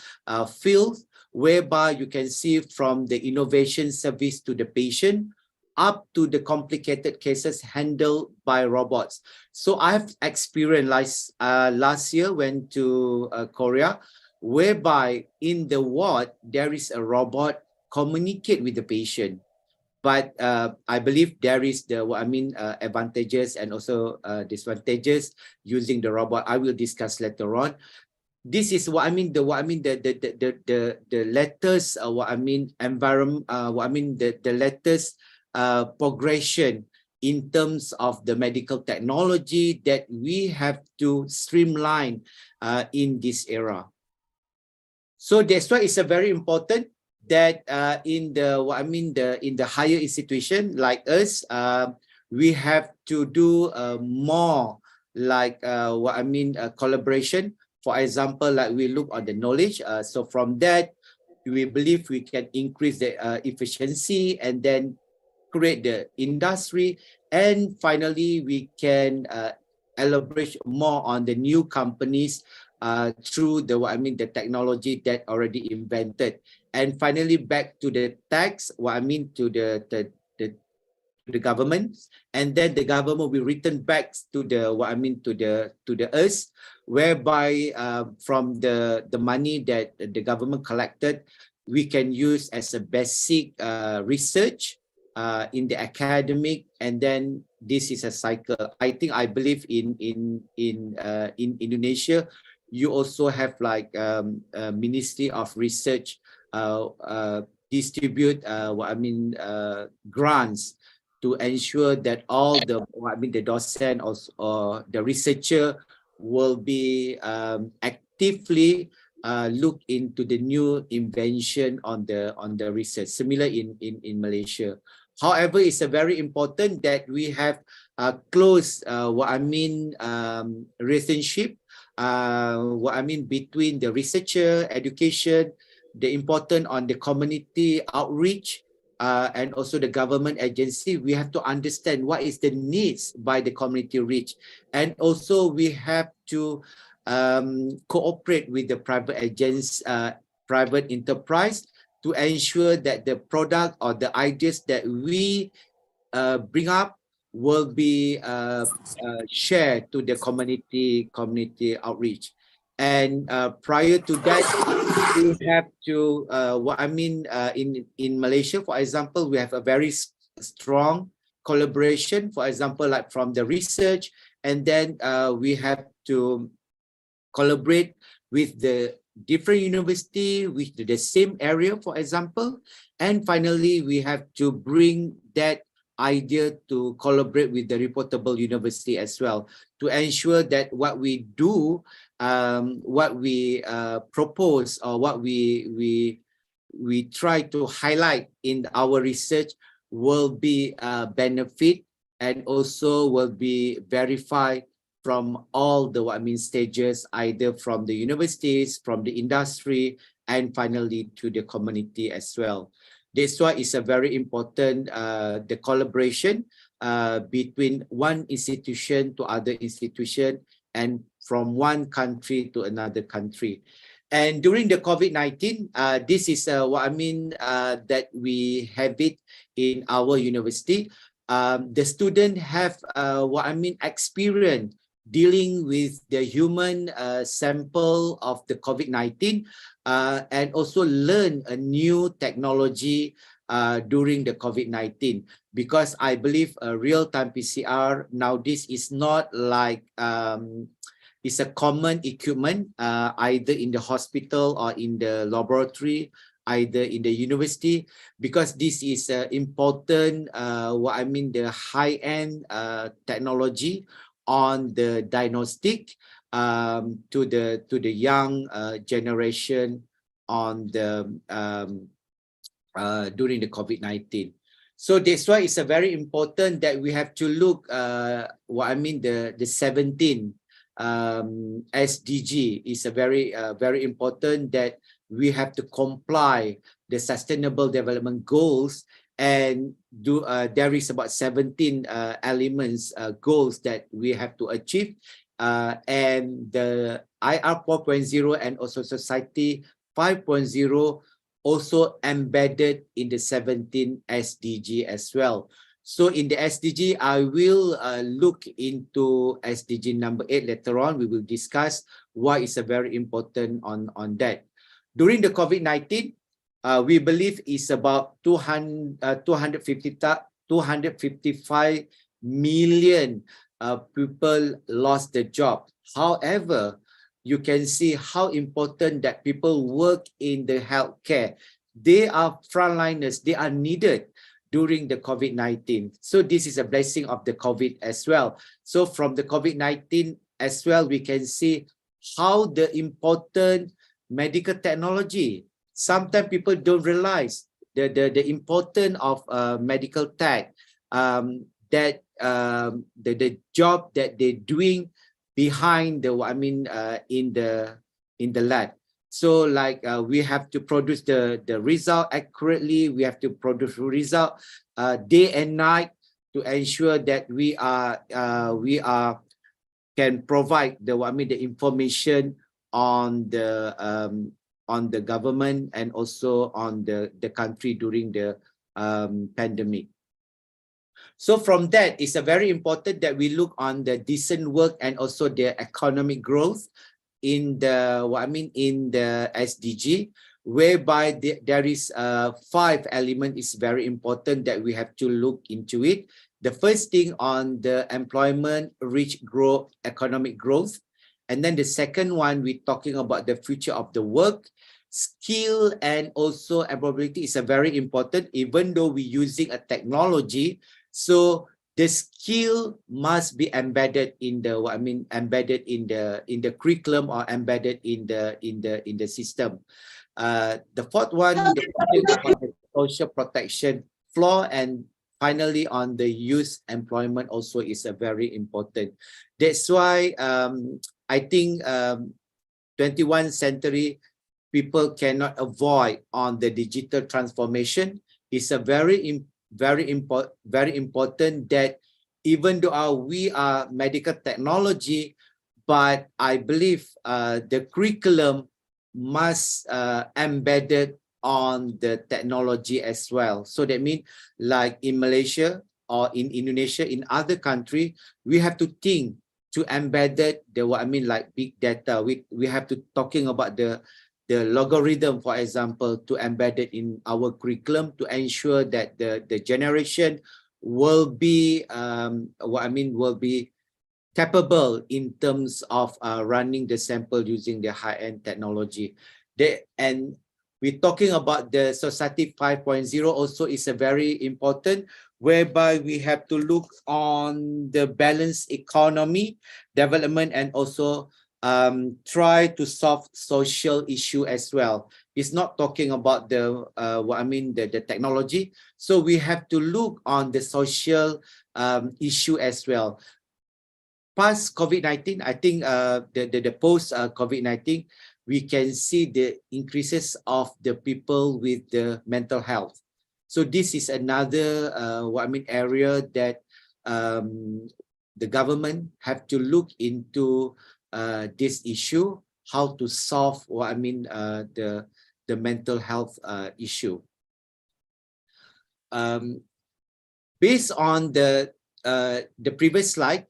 field, whereby you can see from the innovation service to the patient, up to the complicated cases handled by robots. So I've experienced last year, went to Korea, whereby in the ward, there is a robot communicate with the patient. But I believe there is the advantages and also disadvantages using the robot. I will discuss later on. This is the latest environment, the latest progression in terms of the medical technology that we have to streamline in this era. So that's why it's a very important that in the in the higher institution like us, we have to do more like collaboration. For example, like we look on the knowledge. So from that, we believe we can increase the efficiency and then create the industry, and finally we can elaborate more on the new companies through the the technology that already invented. And finally, back to the tax, to the government, and then the government will return back to the to the earth, whereby from the money that the government collected, we can use as a basic research in the academic, and then this is a cycle. I believe in Indonesia, you also have like Ministry of Research distribute grants to ensure that all the the docent or the researcher will be actively look into the new invention on the research, similar in Malaysia. However, it's a very important that we have a close relationship between the researcher, education, the important on the community outreach, and also the government agency. We have to understand what is the needs by the community reach, and also we have to cooperate with the private agents, private enterprise, to ensure that the product or the ideas that we bring up will be shared to the community outreach. And prior to that, we have to in Malaysia, for example, we have a very strong collaboration, for example, like from the research, and then we have to collaborate with the different university with the same area, for example. And finally, we have to bring that idea to collaborate with the reportable university as well, to ensure that what we do, what we propose, or what we try to highlight in our research will be benefit, and also will be verified from all the stages, either from the universities, from the industry, and finally to the community as well. That's why it's a very important the collaboration between one institution to other institution, and from one country to another country. And during the COVID-19, this is that we have it in our university. The students have experience dealing with the human sample of the COVID-19, and also learn a new technology during the COVID-19, because I believe a real-time PCR nowadays is not like it's a common equipment either in the hospital or in the laboratory, either in the university, because this is important the high-end technology on the diagnostic to the young generation on the during the COVID-19. So that's why it's a very important that we have to look the 17 SDG is a very important that we have to comply the Sustainable Development Goals, and there is about 17 elements goals that we have to achieve, and the IR 4.0 and also Society 5.0 also embedded in the 17 SDG as well. So in the SDG, I will look into SDG number 8 later on. We will discuss why it's a very important on that. During the COVID-19, we believe it's about 255 million people lost their job. However, you can see how important that people work in the healthcare. They are frontliners. They are needed during the COVID-19. So this is a blessing of the COVID as well. So from the COVID-19 as well, we can see how the important medical technology. Sometimes people don't realize the importance of medical tech, that the job that they're doing behind the in the lab. So like we have to produce the result accurately. We have to produce result day and night to ensure that we can provide the information on the government and also on the country during the pandemic. So from that, it's a very important that we look on the decent work and also the economic growth in the in the SDG, whereby there is 5 elements is very important that we have to look into it. The first thing on the employment, rich growth, economic growth. And then the second one, we're talking about the future of the work. skill and also employability is a very important, even though we're using a technology. So the skill must be embedded in the embedded in the curriculum or embedded in the system. The fourth one, the about the social protection flaw, and finally on the youth employment also is a very important. That's why I think 21st century people cannot avoid on the digital transformation. It's a very important that even though we are medical technology, but I believe the curriculum must embedded on the technology as well. So that means like in Malaysia or in Indonesia, in other country, we have to think to embed the like big data. We have to talking about the logarithm, for example, to embed it in our curriculum to ensure that the generation will be will be capable in terms of running the sample using the high-end technology. And we're talking about the society 5.0 also is a very important, whereby we have to look on the balanced economy development and also try to solve social issue as well. It's not talking about the the technology. So we have to look on the social issue as well. Past COVID-19, I think the post COVID-19, we can see the increases of the people with the mental health. So this is another area that the government have to look into this issue, how to solve the mental health issue. Based on the previous slide,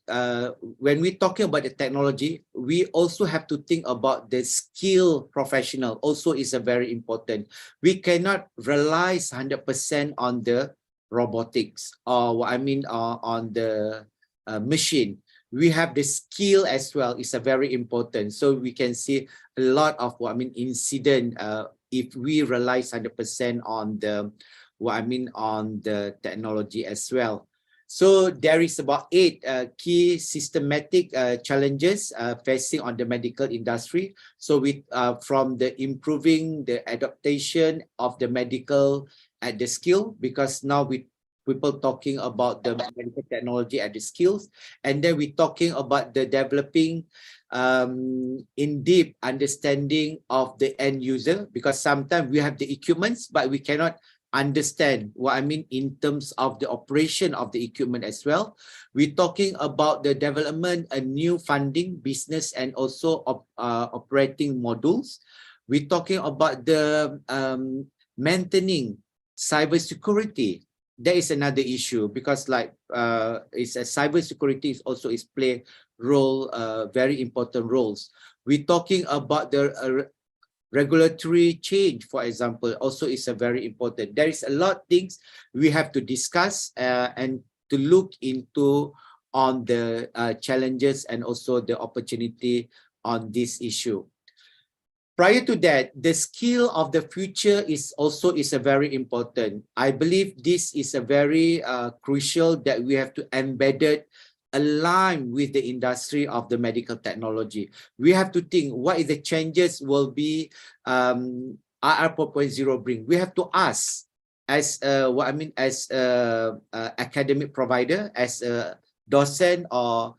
when we're talking about the technology, we also have to think about the skill professional also is a very important. We cannot rely 100% on the robotics or on the machine. We have the skill as well is a very important. So we can see a lot of incident if we rely 100% on the on the technology as well. So there is about 8 key systematic challenges facing on the medical industry. So we from the improving the adaptation of the medical at the skill, because now we people talking about the medical technology at the skills, and then we're talking about the developing in deep understanding of the end user, because sometimes we have the equipments but we cannot understand in terms of the operation of the equipment as well. We're talking about the development a new funding business and also operating modules. We're talking about the maintaining cybersecurity. That is another issue, because like it's a cybersecurity also is play role very important roles. We're talking about the regulatory change, for example, also is a very important. There is a lot of things we have to discuss and to look into on the challenges and also the opportunity on this issue. Prior to that, the skill of the future is a very important. I believe this is a very crucial that we have to embed it, align with the industry of the medical technology. We have to think what is the changes will be IR 4.0 bring. We have to ask as as academic provider, as a docent or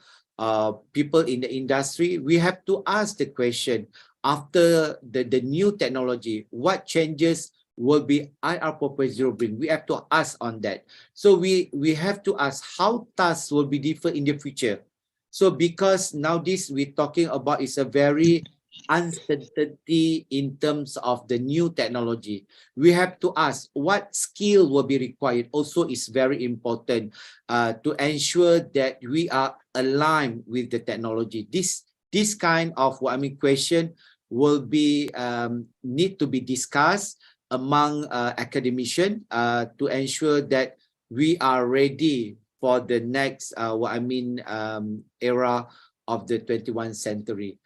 people in the industry, we have to ask the question after the new technology, what changes will be IR 4.0 bring. We have to ask on that. So we have to ask how tasks will be different in the future. So because now this we're talking about is a very uncertainty in terms of the new technology. We have to ask what skill will be required also is very important to ensure that we are aligned with the technology. This kind of question will be need to be discussed among academicians to ensure that we are ready for the next era of the 21st century.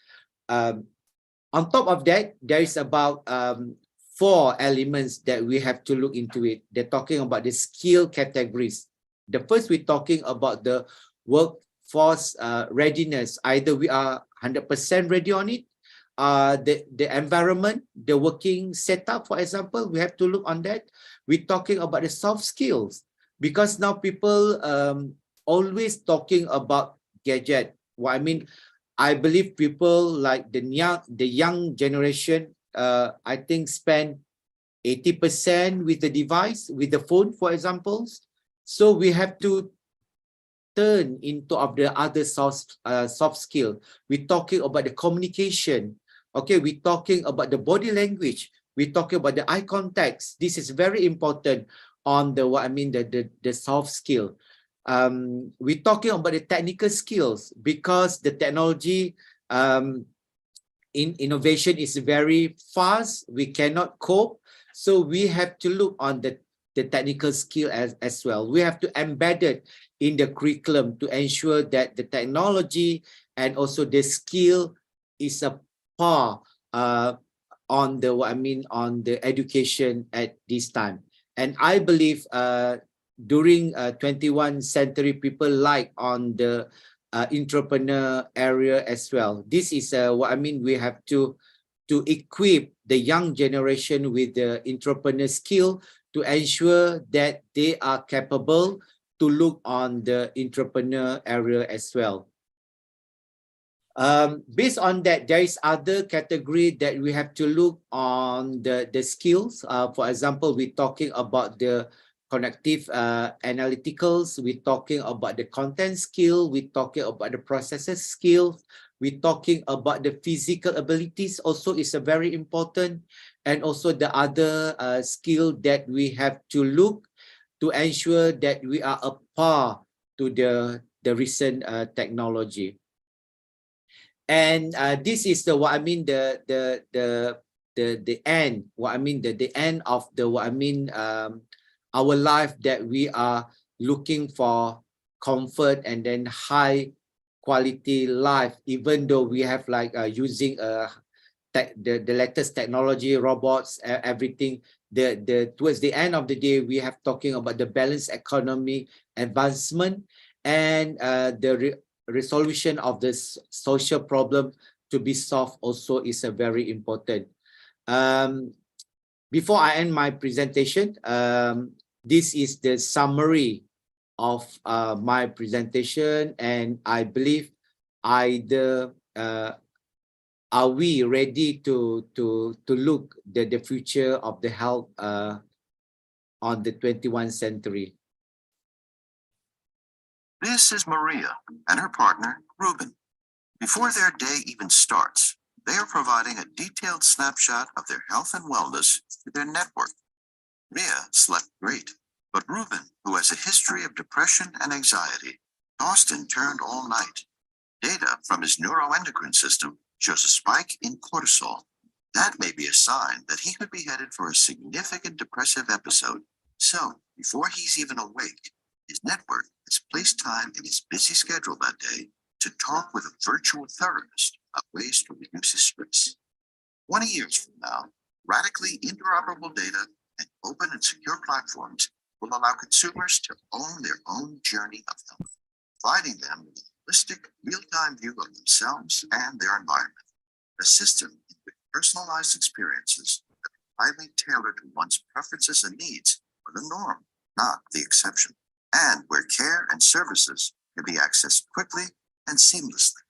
On top of that, there is about 4 elements that we have to look into it. They're talking about the skill categories. The first, we're talking about the workforce readiness. Either we are 100% ready on it, the environment, the working setup, for example, we have to look on that. We're talking about the soft skills, because now people always talking about gadget. What I mean, I believe people like the young generation, I think spend 80% with the device, with the phone, for example. So we have to turn into of the other soft skill. We're talking about the communication. Okay, we're talking about the body language. We're talking about the eye contact. This is very important on the the soft skill. We're talking about the technical skills, because the technology in innovation is very fast. We cannot cope, so we have to look on the technical skill as well. We have to embed it in the curriculum to ensure that the technology and also the skill is a par on the on the education at this time. And I believe during 21st century, people like on the entrepreneur area as well. This is what I mean. We have to equip the young generation with the entrepreneur skill to ensure that they are capable to look on the entrepreneur area as well. Based on that, there is other category that we have to look on the skills. For example, we're talking about the cognitive analyticals, we're talking about the content skill, we're talking about the processes skills, we're talking about the physical abilities also is a very important, and also the other skill that we have to look to ensure that we are a par to the recent technology. And this is the what I mean the end, what I mean the end of the what I mean our life, that we are looking for comfort and then high quality life, even though we have like using the latest technology, robots, everything. The towards the end of the day, we have talking about the balanced economy advancement and the resolution of this social problem to be solved also is a very important. Before I end my presentation, this is the summary of my presentation, and I believe either are we ready to look the future of the health on the 21st century. This is Maria and her partner, Ruben. Before their day even starts, they are providing a detailed snapshot of their health and wellness to their network. Maria slept great, but Ruben, who has a history of depression and anxiety, tossed and turned all night. Data from his neuroendocrine system shows a spike in cortisol. That may be a sign that he could be headed for a significant depressive episode. So, before he's even awake, his network has placed time in his busy schedule that day to talk with a virtual therapist about ways to reduce his stress. 20 years from now, radically interoperable data and open and secure platforms will allow consumers to own their own journey of health, providing them with a holistic, real-time view of themselves and their environment. A system with personalized experiences that are highly tailored to one's preferences and needs are the norm, not the exception, and where care and services can be accessed quickly and seamlessly.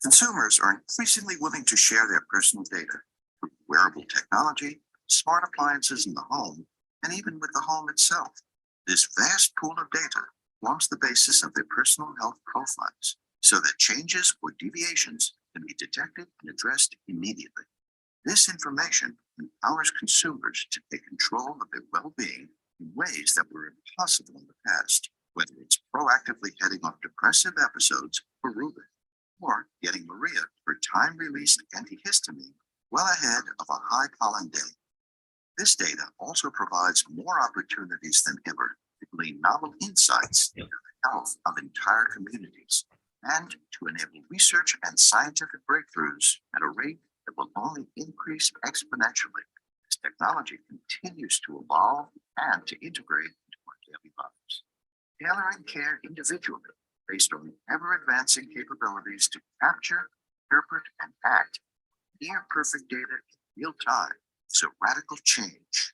Consumers are increasingly willing to share their personal data through wearable technology, smart appliances in the home, and even with the home itself. This vast pool of data forms the basis of their personal health profiles, so that changes or deviations can be detected and addressed immediately. This information empowers consumers to take control of their well-being in ways that were impossible in the past, whether it's proactively heading off depressive episodes for Ruben, or getting Maria her time-released antihistamine well ahead of a high-pollen day. This data also provides more opportunities than ever to glean novel insights into the health of entire communities and to enable research and scientific breakthroughs at a rate that will only increase exponentially as technology continues to evolve and to integrate into our daily lives. Tailoring care individually based on ever-advancing capabilities to capture, interpret, and act near-perfect data in real time is a radical change.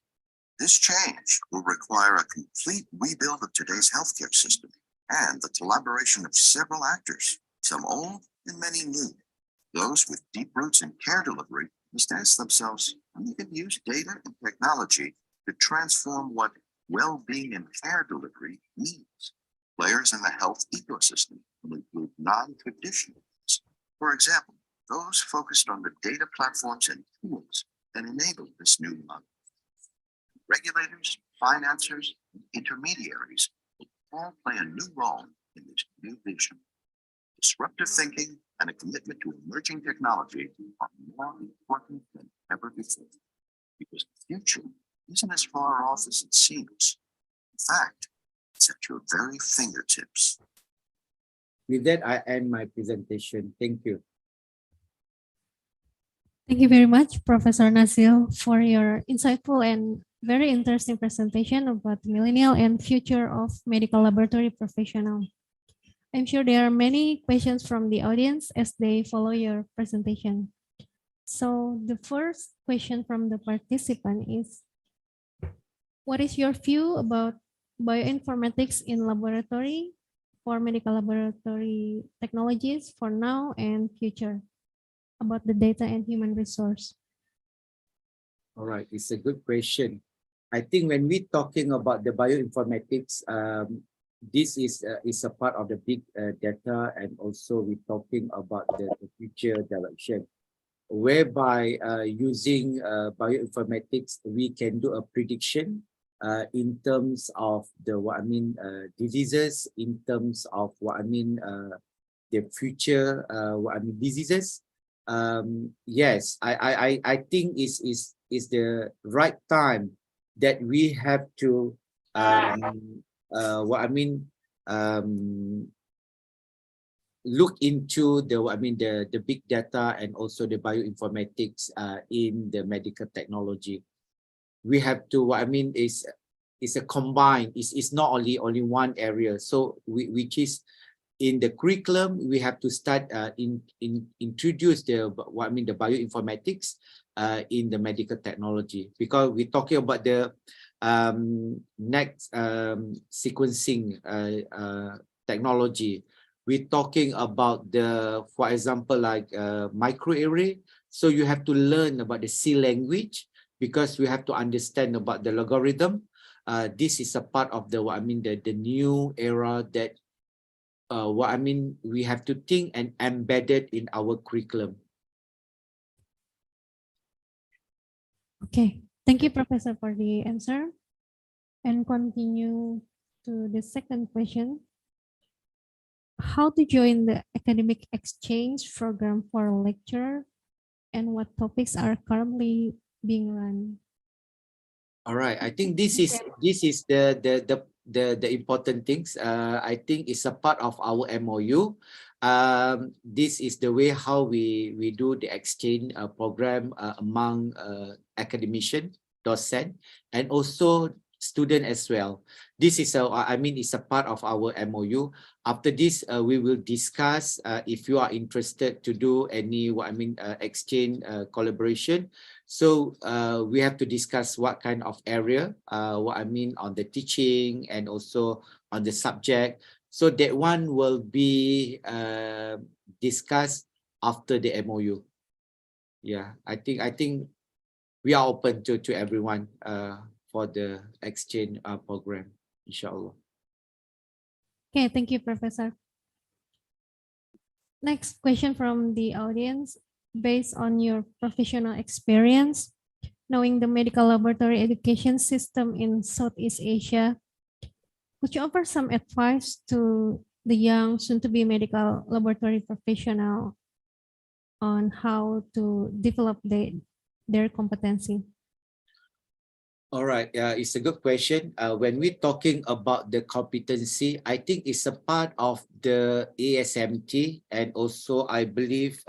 This change will require a complete rebuild of today's healthcare system and the collaboration of several actors, some old and many new. Those with deep roots in care delivery must ask themselves how they can use data and technology to transform what well-being and care delivery means. Players in the health ecosystem will include non-traditional ones. For example, those focused on the data platforms and tools that enable this new model. Regulators, financiers, and intermediaries will all play a new role in this new vision. Disruptive thinking and a commitment to emerging technology are more important than ever before, because the future isn't as far off as it seems. In fact, it's at your very fingertips. With that, I end my presentation. Thank you. Thank you very much, Professor Nazil, for your insightful and very interesting presentation about the millennial and future of medical laboratory professional. I'm sure there are many questions from the audience as they follow your presentation. So the first question from the participant is, what is your view about bioinformatics in laboratory for medical laboratory technologies for now and future, about the data and human resource? All right, it's a good question. I think when we're talking about the bioinformatics, this is a part of the big data, and also we're talking about the future direction, whereby using bioinformatics, we can do a prediction in terms of the diseases, in terms of the future diseases. Yes, I think is the right time that we have to look into the big data and also the bioinformatics in the medical technology. We have to is a combined, it's not only one area. So which is in the curriculum, we have to start introduce the bioinformatics in the medical technology, because we're talking about the next sequencing technology. We're talking about the, for example, like microarray. So you have to learn about the C language, because we have to understand about the logarithm. This is a part of the the new era that we have to think and embed it in our curriculum. Okay, thank you, Professor, for the answer. And continue to the second question. How to join the academic exchange program for a lecturer, and what topics are currently being run? All right, I think this is the important things. I think it's a part of our MOU. This is the way how we do the exchange program among academician, docent, and also student as well. This is it's a part of our MOU. After this, we will discuss if you are interested to do any exchange collaboration. So we have to discuss what kind of area, on the teaching and also on the subject. So that one will be discussed after the MOU. Yeah, I think we are open to everyone for the exchange program, inshallah. Okay, thank you, Professor. Next question from the audience. Based on your professional experience, knowing the medical laboratory education system in Southeast Asia, would you offer some advice to the young soon-to-be medical laboratory professional on how to develop their competency? All right, it's a good question. When we're talking about the competency, I think it's a part of the ASMT, and also I believe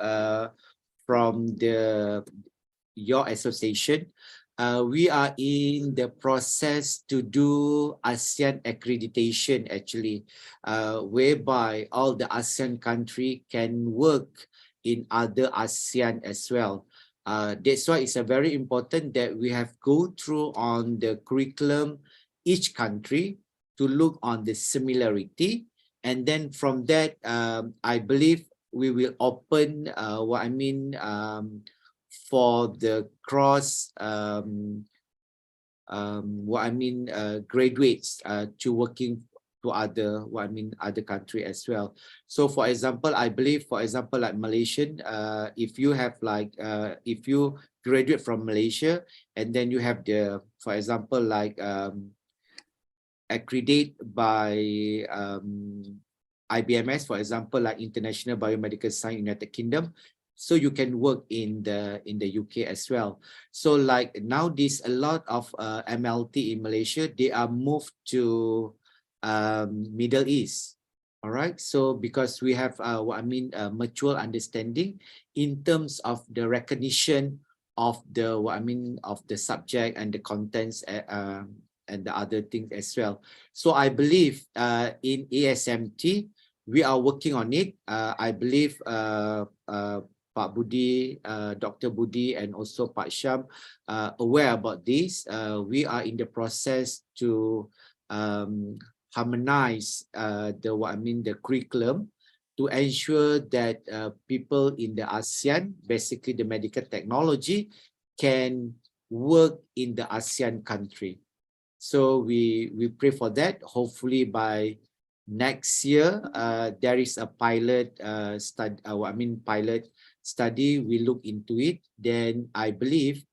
from your association, we are in the process to do ASEAN accreditation actually, whereby all the ASEAN country can work in other ASEAN as well. That's why it's a very important that we have go through on the curriculum each country to look on the similarity, and then from that I believe we will open for the cross graduates to working to other country as well. So for example, I believe for example like Malaysian, if you have like if you graduate from Malaysia and then you have the, for example like accredited by IBMS, for example like International Biomedical Science United Kingdom, so you can work in the UK as well. So like now this a lot of MLT in Malaysia, they are moved to Middle East. All right, so because we have mutual understanding in terms of the recognition of the of the subject and the contents and the other things as well. So I believe in ASMT we are working on it. I believe Pak Budi, Dr. Budi, and also Pak Syam aware about this. We are in the process to harmonize the curriculum to ensure that people in the ASEAN, basically the medical technology, can work in the ASEAN country. So we pray for that. Hopefully by next year, there is a pilot study. We look into it. Then I believe,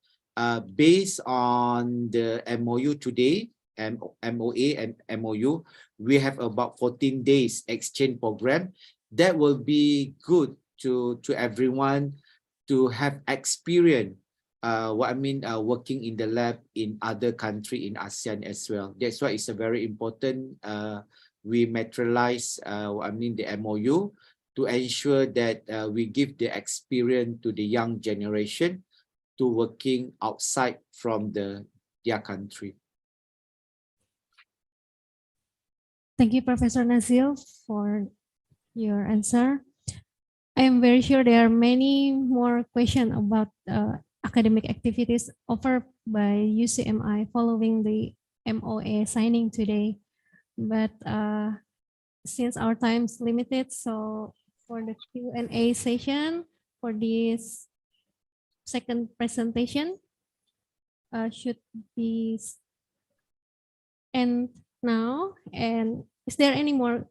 based on the MOU today, MoA and MOU, we have about 14 days exchange program. That will be good to everyone to have experience. Working in the lab in other country in ASEAN as well. That's why it's a very important. We materialize the MOU to ensure that we give the experience to the young generation to working outside from their country. Thank you, Professor Nazil, for your answer. I am very sure there are many more questions about academic activities offered by UCMI following the MoA signing today. But since our time is limited, so for the Q&A session for this second presentation should be end now. And is there any more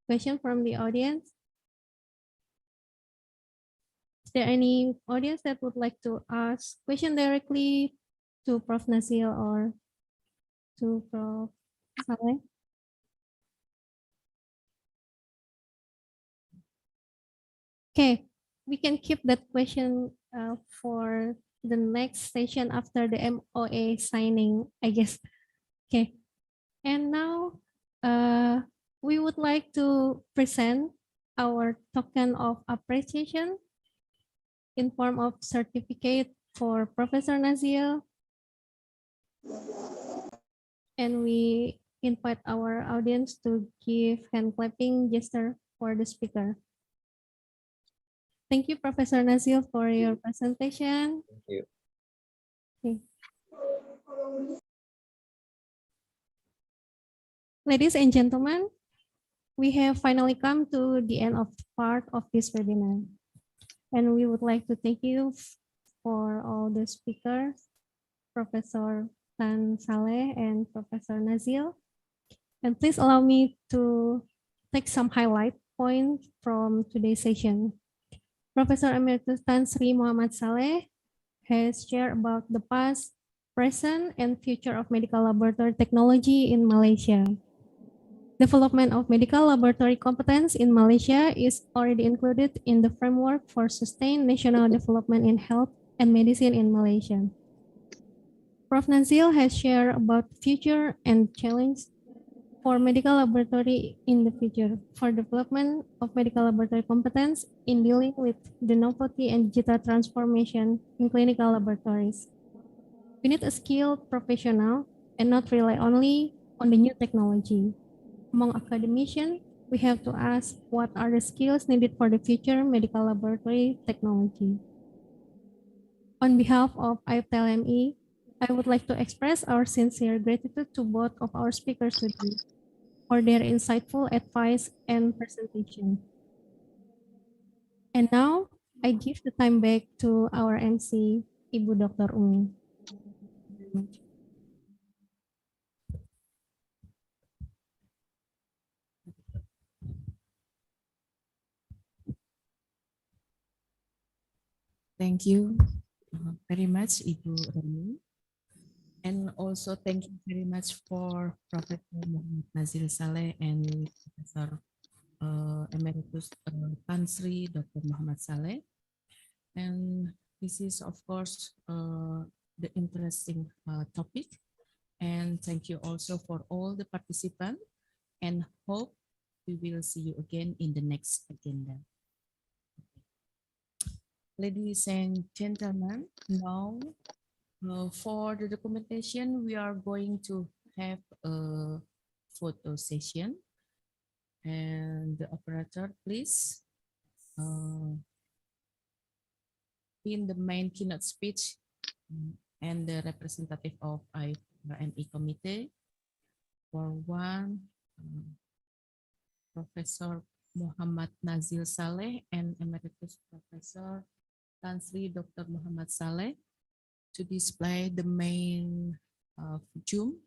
question from the audience? Is there any audience that would like to ask question directly to Prof. Nazil or to Prof. Saleh? Okay, we can keep that question for the next session after the MoA signing, I guess. Okay, and now we would like to present our token of appreciation in form of certificate for Professor Nazil. And we invite our audience to give hand clapping gesture for the speaker. Thank you, Professor Nazil, for your presentation. Thank you. Okay. Ladies and gentlemen, we have finally come to the end of part of this webinar. And we would like to thank you for all the speakers, Professor Tan Saleh and Professor Nazil. And please allow me to take some highlight points from today's session. Professor Emeritus Tan Sri Muhammad Saleh has shared about the past, present, and future of medical laboratory technology in Malaysia. Development of medical laboratory competence in Malaysia is already included in the framework for sustained national development in health and medicine in Malaysia. Prof. Nazil has shared about future and challenge for medical laboratory in the future, for development of medical laboratory competence in dealing with the novelty and digital transformation in clinical laboratories. We need a skilled professional and not rely only on the new technology. Among academicians, we have to ask what are the skills needed for the future medical laboratory technology. On behalf of AIPTLMI, I would like to express our sincere gratitude to both of our speakers today for their insightful advice and presentation. And now, I give the time back to our MC, Ibu Dr. Umi. Thank you very much, Ibu Rani. And also thank you very much for Professor Muhammad Nazil Saleh and Professor Emeritus Tan Sri Dr. Muhammad Saleh. And this is, of course, the interesting topic. And thank you also for all the participants, and hope we will see you again in the next agenda. Ladies and gentlemen, now for the documentation, we are going to have a photo session. And the operator, please, in the main keynote speech and the representative of AIPTLMI committee. For one, Professor Muhammad Nazil Saleh and Emeritus Professor Tan Sri Dr. Muhammad Saleh to display the main Zoom.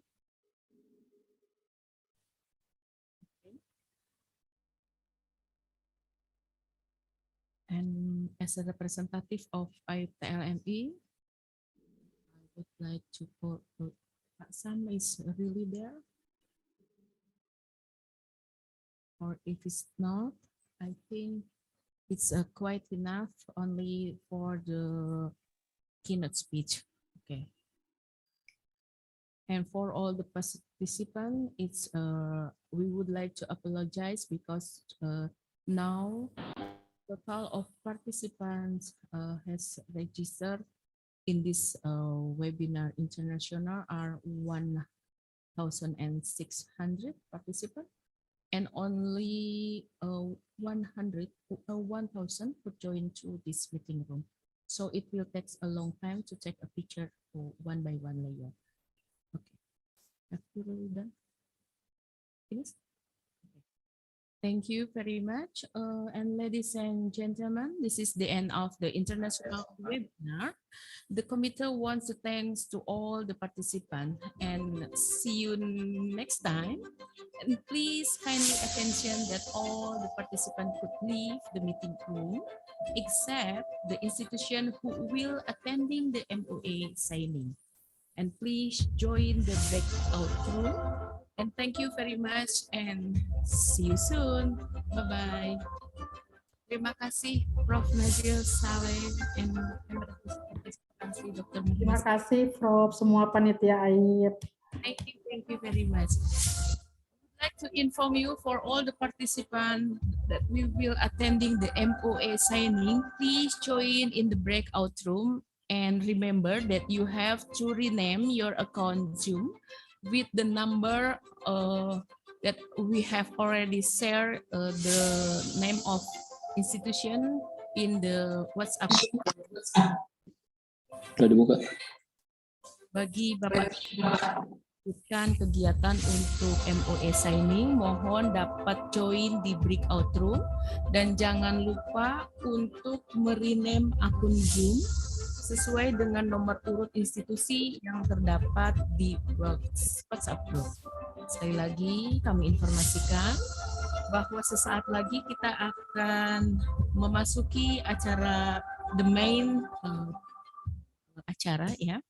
And as a representative of AIPTLMI, I would like to put Pak Sam is really there. Or if it's not, I think it's quite enough only for the keynote speech. Okay. And for all the participants, it's we would like to apologize because now total of participants has registered in this webinar international are 1,600 participants, and only 1,000 who joined to this meeting room. So it will take a long time to take a picture one by one layer. Okay, have you really done? Yes. Thank you very much. And ladies and gentlemen, this is the end of the international webinar. The committee wants to thank to all the participants and see you next time. And please kindly attention that all the participants could leave the meeting room except the institution who will attending the MoA signing. And please join the breakout room. And thank you very much and see you soon. Bye-bye. Terima kasih Prof. Nazil Saleh and Dr. Terima kasih Prof. Semua panitia AIP. Thank you very much. I'd like to inform you for all the participants that we will attending the MoA signing. Please join in the breakout room and remember that you have to rename your account Zoom with the number that we have already shared the name of institution in the WhatsApp. Sudah dibuka. Bagi Bapak bukan kegiatan untuk MoA signing, mohon dapat join di breakout room dan jangan lupa untuk merename akun Zoom sesuai dengan nomor urut institusi yang terdapat di WhatsApp group. Sekali lagi kami informasikan bahwa sesaat lagi kita akan memasuki acara the main acara ya,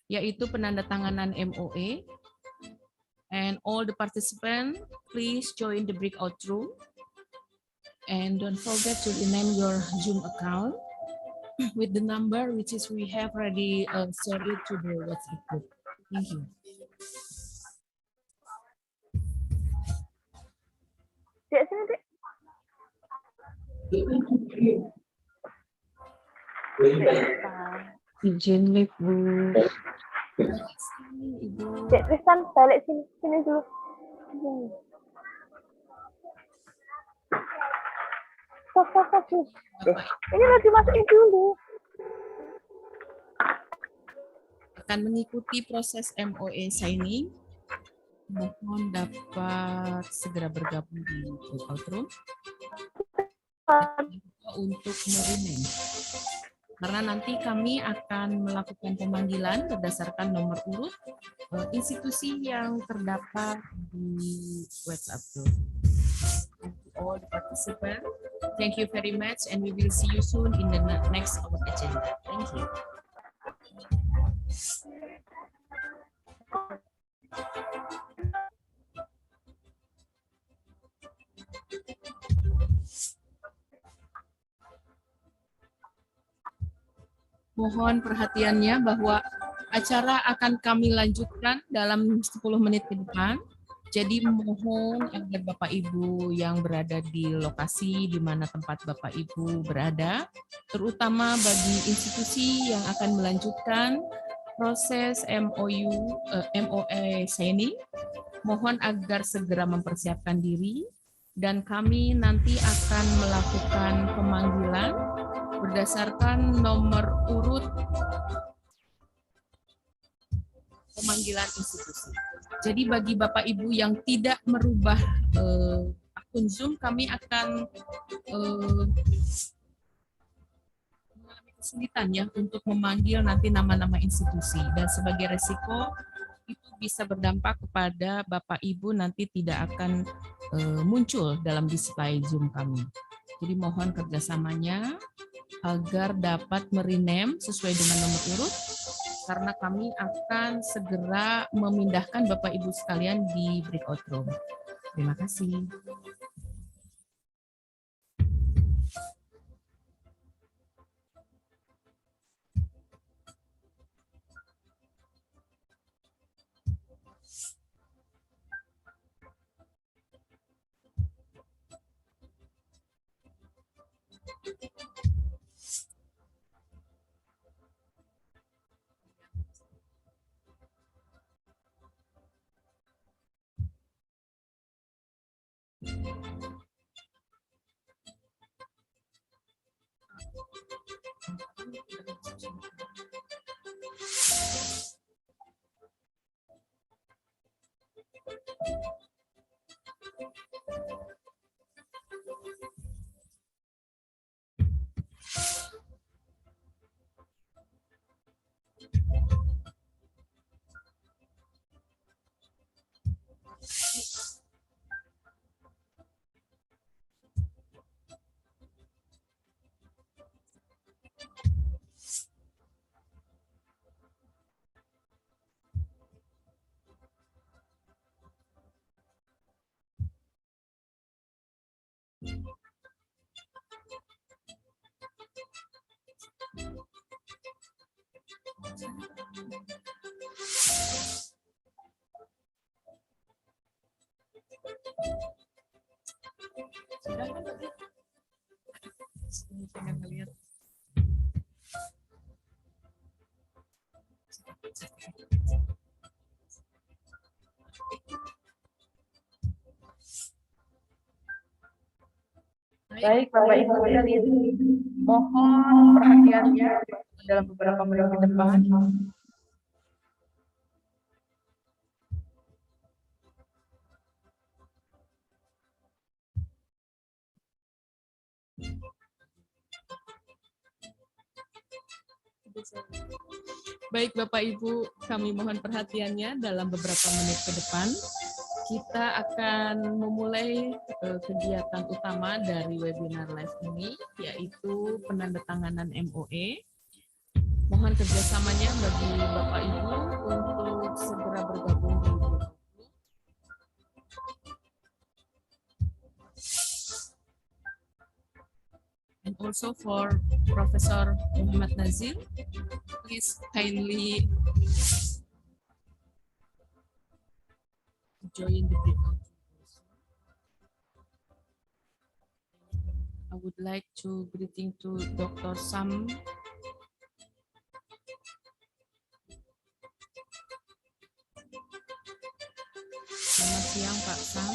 yaitu penandatanganan MoA. And all the participants, please join the breakout room and don't forget to rename your Zoom account with the number which is we have already shared it to the WhatsApp group. Thank you. Dek, sini, Dek. Izin live, Bu. Dek Tristan, balik sini. Sini dulu. Sini. Stop. Ini lagi masukin dulu. Akan mengikuti proses MoA signing. Mohon dapat segera bergabung di breakout room untuk merename. Karena nanti kami akan melakukan pemanggilan berdasarkan nomor urut institusi yang terdapat di WhatsApp group. All the participants, thank you very much, and we will see you soon in the next our agenda. Thank you. Mohon perhatiannya bahwa acara akan kami lanjutkan dalam 10 menit ke depan. Jadi mohon agar Bapak Ibu yang berada di lokasi di mana tempat Bapak Ibu berada, terutama bagi institusi yang akan melanjutkan proses MoA signing, mohon agar segera mempersiapkan diri dan kami nanti akan melakukan pemanggilan berdasarkan nomor urut pemanggilan institusi. Jadi bagi Bapak Ibu yang tidak merubah akun Zoom, kami akan mengalami kesulitan ya untuk memanggil nanti nama-nama institusi, dan sebagai resiko itu bisa berdampak kepada Bapak Ibu nanti tidak akan muncul dalam display Zoom kami. Jadi mohon kerjasamanya agar dapat merename sesuai dengan nomor urut, karena kami akan segera memindahkan Bapak Ibu sekalian di breakout room. Terima kasih. Baik, Bapak Ibu sekalian, mohon perhatiannya dalam beberapa menit ke depan. Baik Bapak Ibu, kami mohon perhatiannya dalam beberapa menit ke depan. Kita akan memulai kegiatan utama dari webinar live ini, yaitu penandatanganan MoA. Mohon kerjasamanya bagi Bapak Ibu untuk segera bergabung di grup. And also for Professor Muhammad Nazir, please kindly join the breakout. would like to greeting to Dr. Sam. Selamat siang Pak Sam.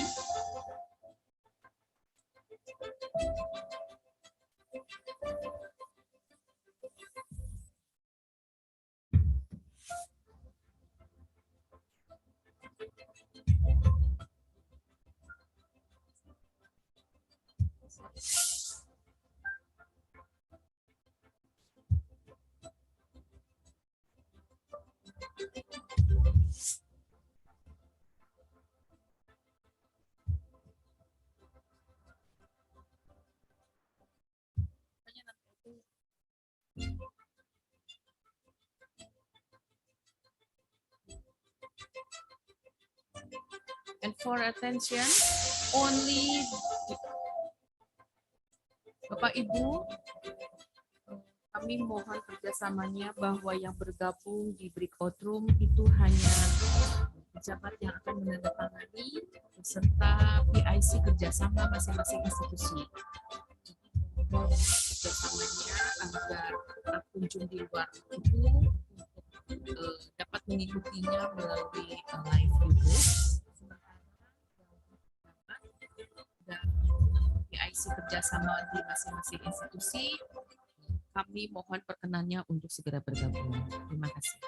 And for attention, only Bapak Ibu, kami mohon kerjasamanya bahwa yang bergabung di breakout room itu hanya pejabat yang akan menandatangani beserta PIC kerjasama masing-masing institusi. Kerjasamanya agar pengunjung di luar itu dapat mengikutinya melalui live YouTube. Dan PIC kerjasama di masing-masing institusi, kami mohon perkenannya untuk segera bergabung. Terima kasih.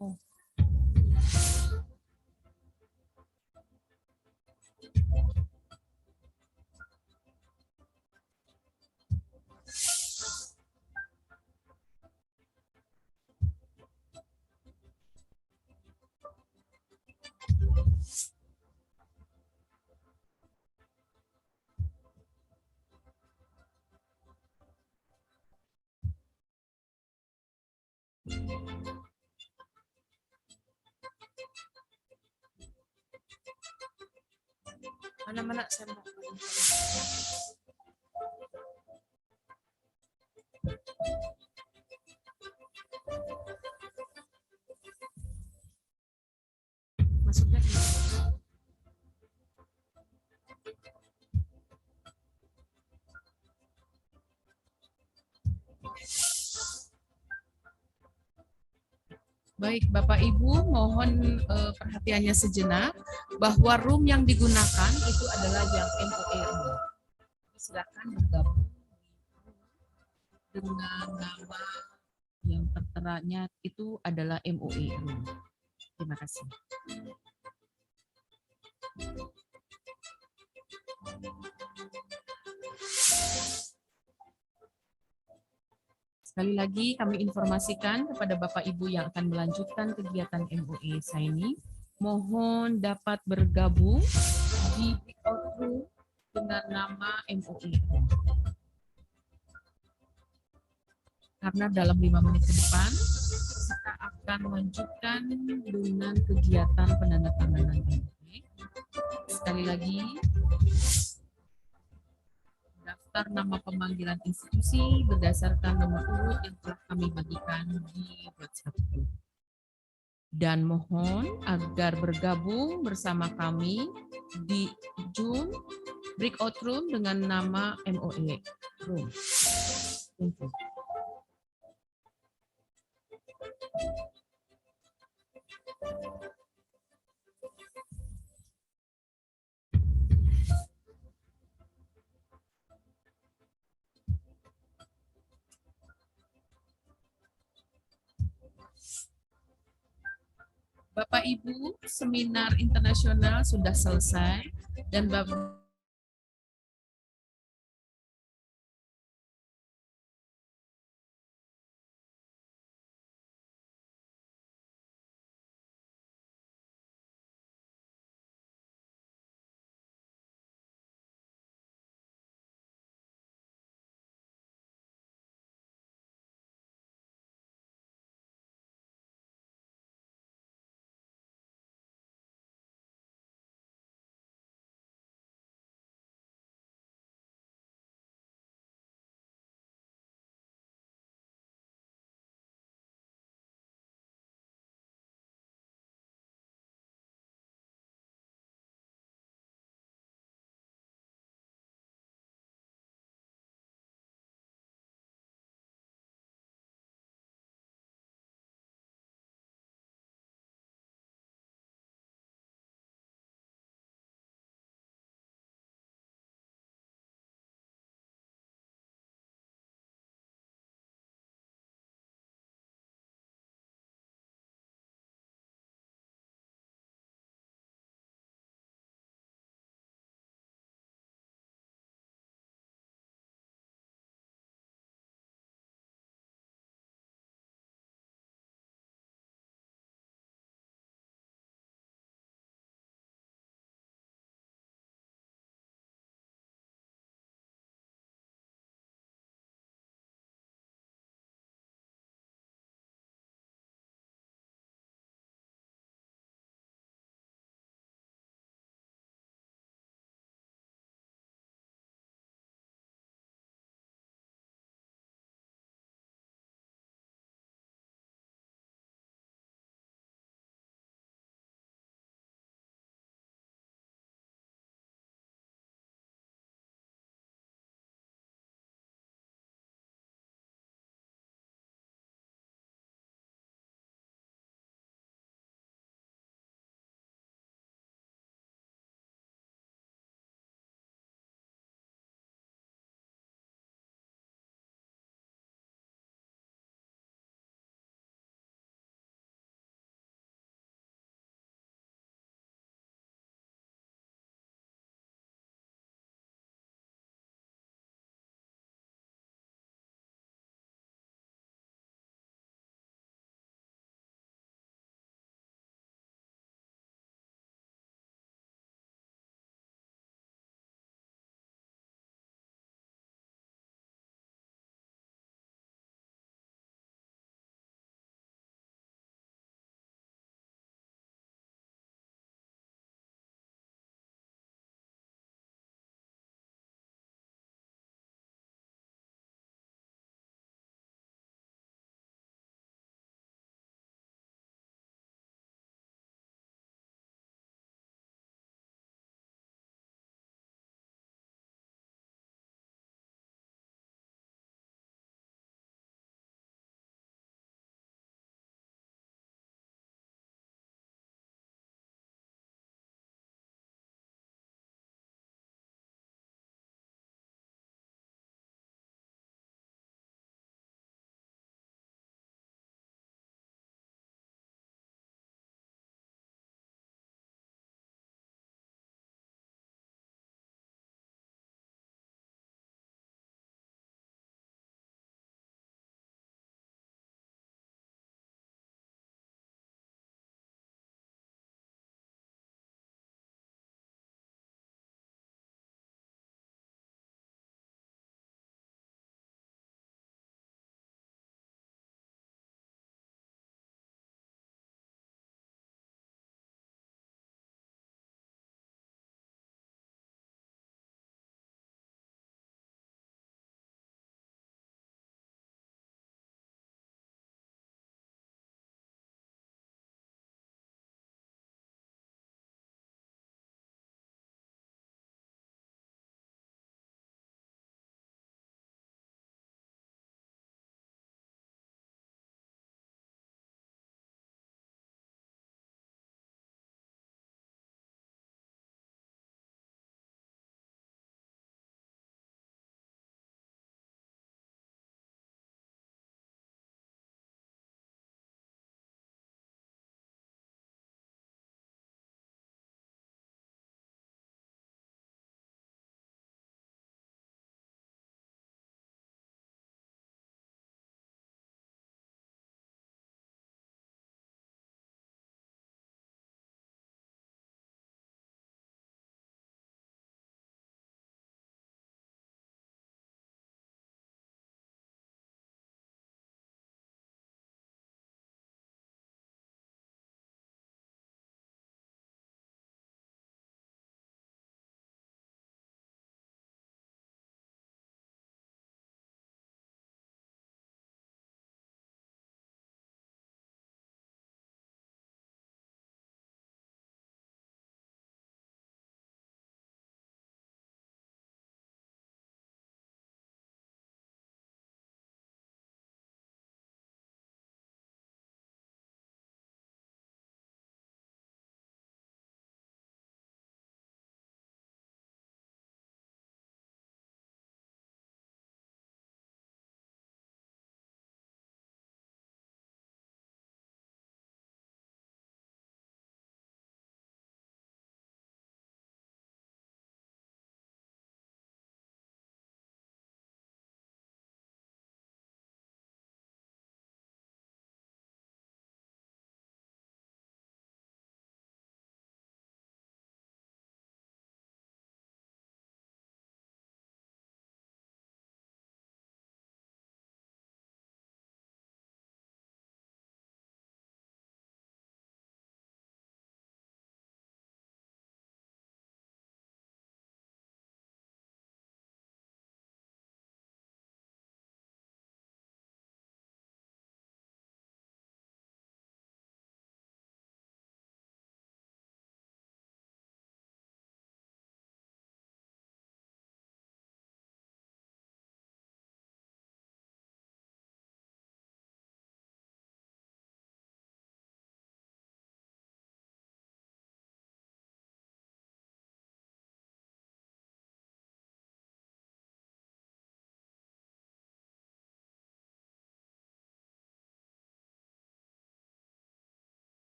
Oh. Mana-mana saya mau. Masuknya di Baik, Bapak Ibu, mohon perhatiannya sejenak bahwa room yang digunakan itu adalah yang MoA room. Silakan bergabung dengan nama yang terteranya itu adalah MoA room. Terima kasih. Sekali lagi kami informasikan kepada Bapak Ibu yang akan melanjutkan kegiatan MoA Saini, mohon dapat bergabung di breakout room dengan nama MoA. Karena dalam 5 menit ke depan kita akan melanjutkan dengan kegiatan penandatanganan MoA. Sekali lagi, daftar nama pemanggilan institusi berdasarkan nomor urut yang telah kami bagikan di WhatsApp group. Dan mohon agar bergabung bersama kami di Zoom breakout room dengan nama MoA room. Thank you. Ibu, seminar internasional sudah selesai dan Bapak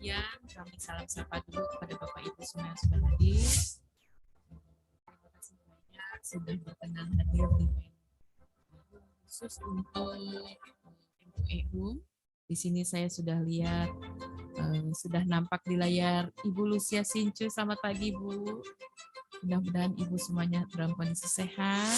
demikian kami salam sapa dulu kepada Bapak Ibu semua yang sudah hadir. Terima kasih banyak sudah berkenan hadir di khusus untuk MoA. Di sini saya sudah lihat, sudah nampak di layar Ibu Lucia Sincu. Selamat pagi, Bu. Mudah-mudahan Ibu semuanya dalam kondisi sehat.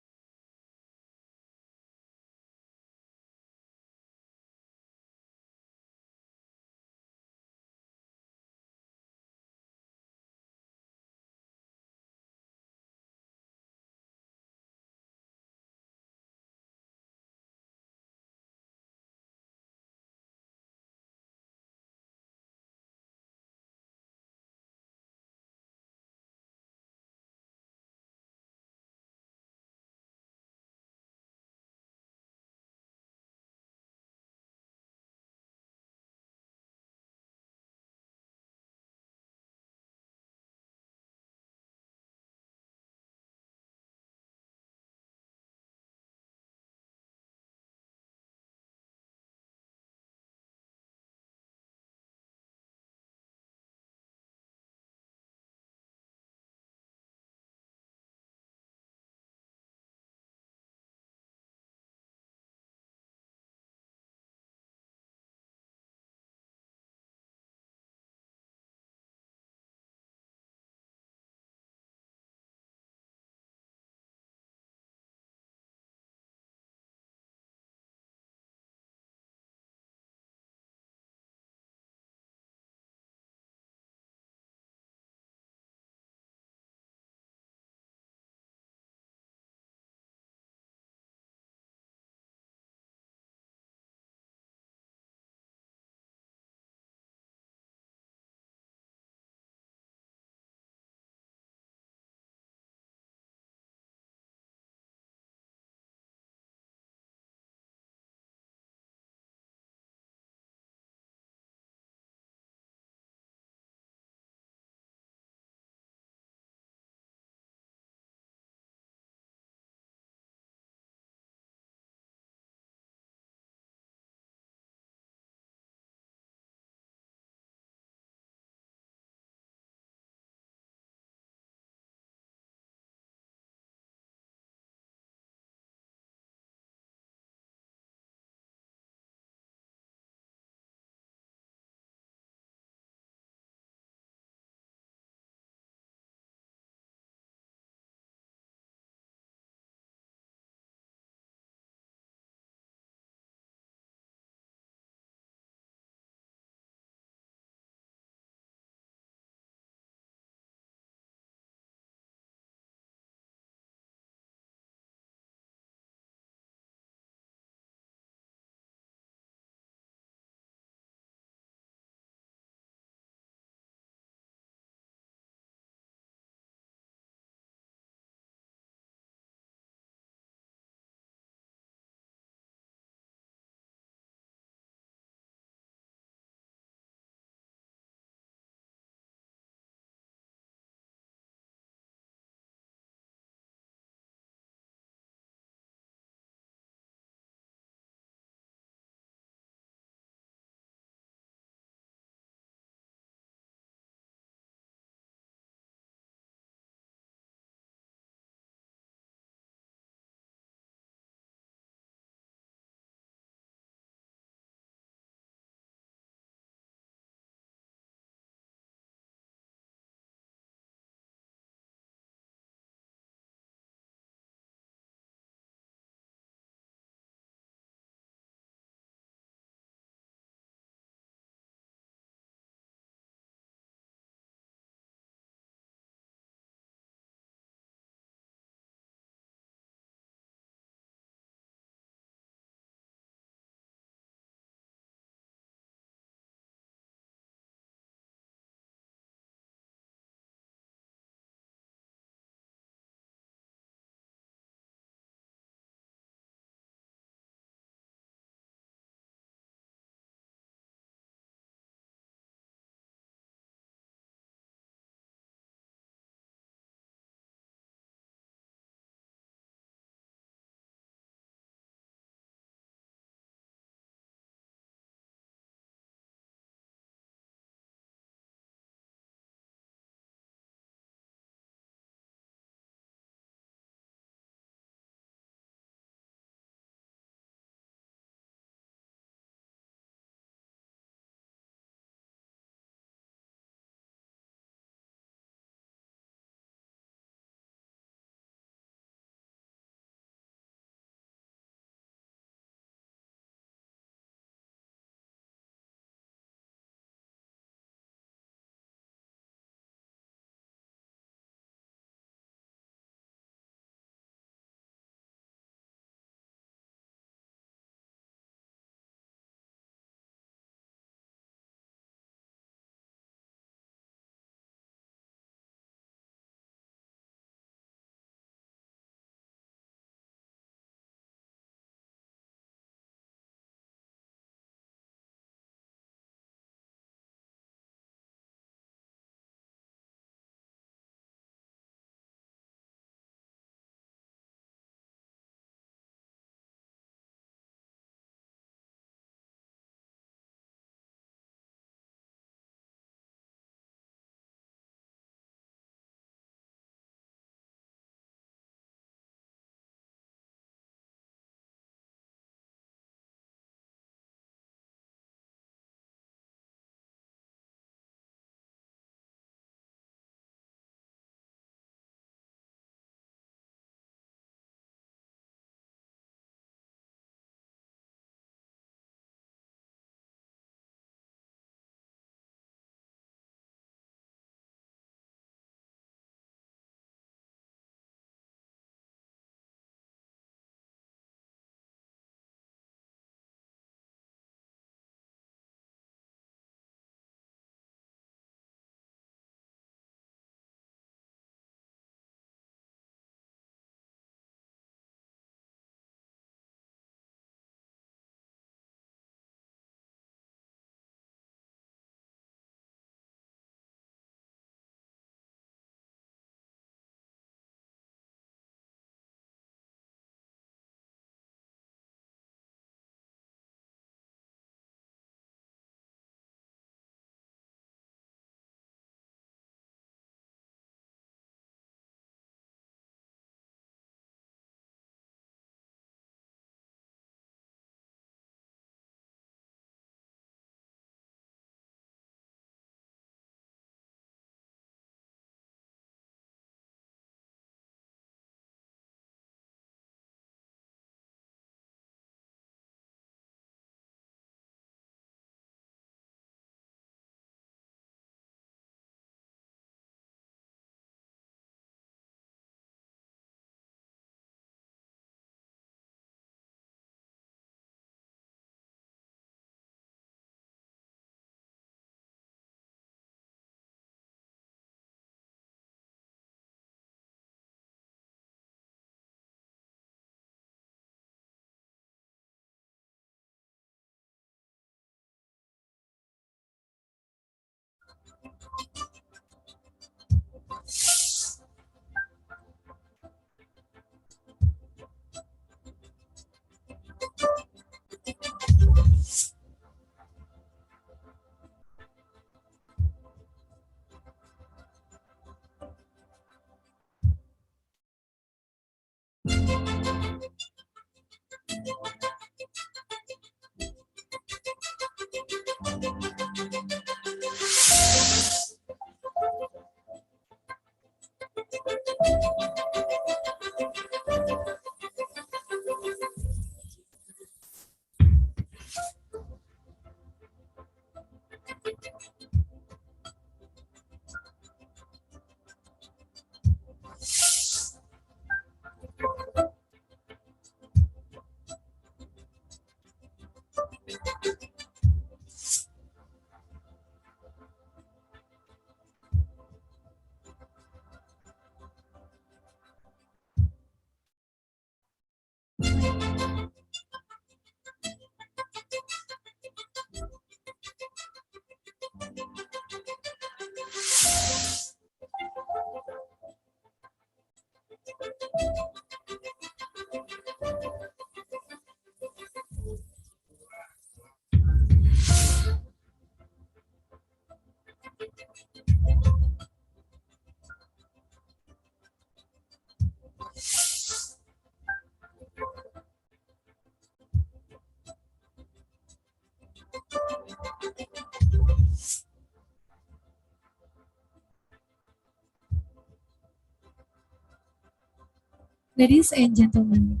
Ladies and gentlemen,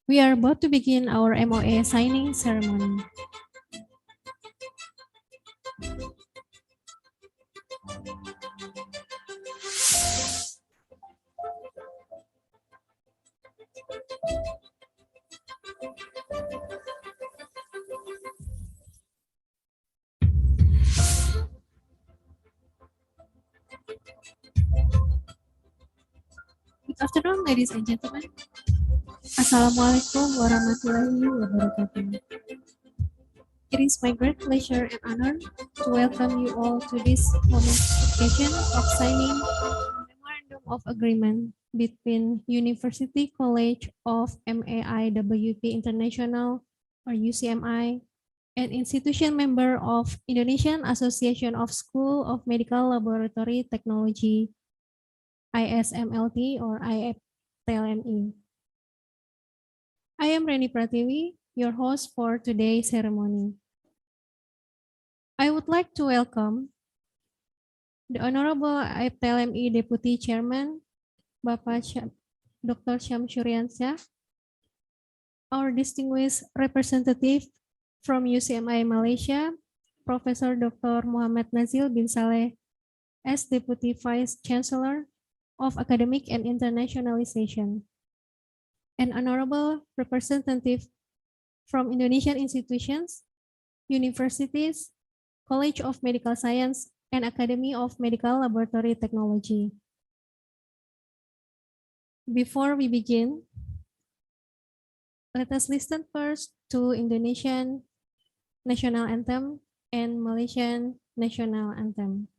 we are about to begin our MoA signing ceremony. Good afternoon, ladies and gentlemen. Assalamualaikum warahmatullahi wabarakatuh. It is my great pleasure and honor to welcome you all to this momentous occasion of signing a Memorandum of Agreement between University College of MAIWP International, or UCMI, an institution member of Indonesian Association of School of Medical Laboratory Technology, ISMLT or AIPTLMI. I am Reni Pratiwi, your host for today's ceremony. I would like to welcome the Honorable AIPTLMI Deputy Chairman, Bapak Dr. Syamsuriansyah, our distinguished representative from UCMI Malaysia, Professor Dr. Muhammad Nazil bin Saleh, as Deputy Vice Chancellor of Academic and Internationalization, an honorable representative from Indonesian institutions, universities, College of Medical Science, and Academy of Medical Laboratory Technology. Before we begin, let us listen first to Indonesian National Anthem and Malaysian National Anthem.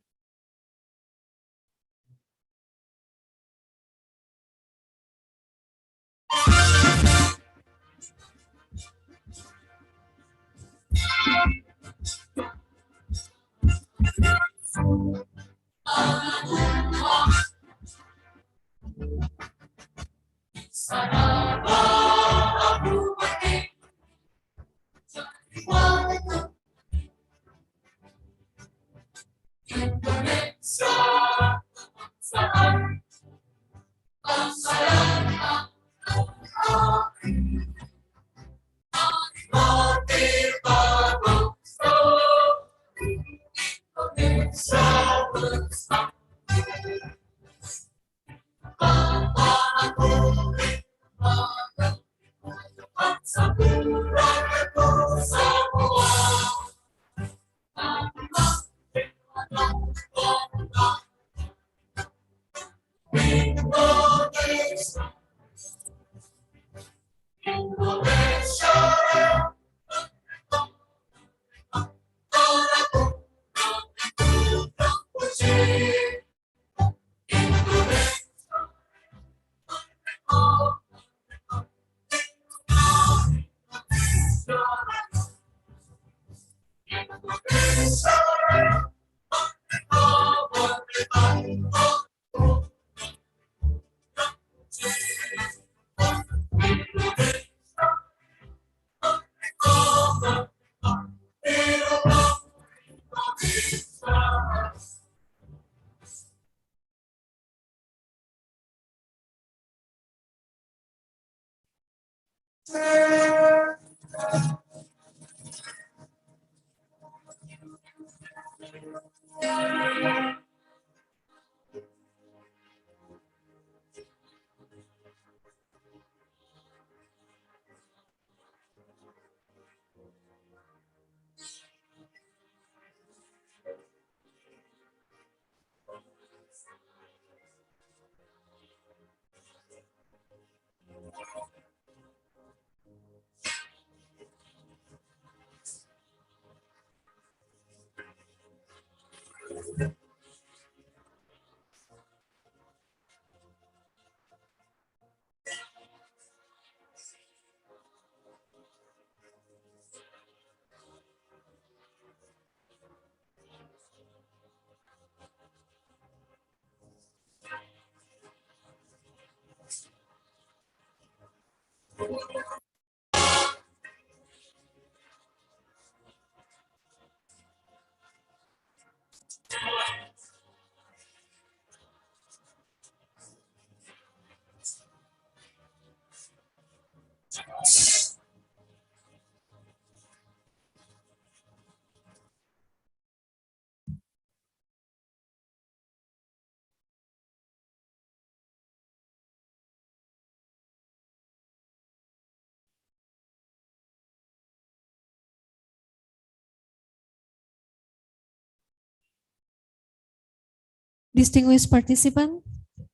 Distinguished participants,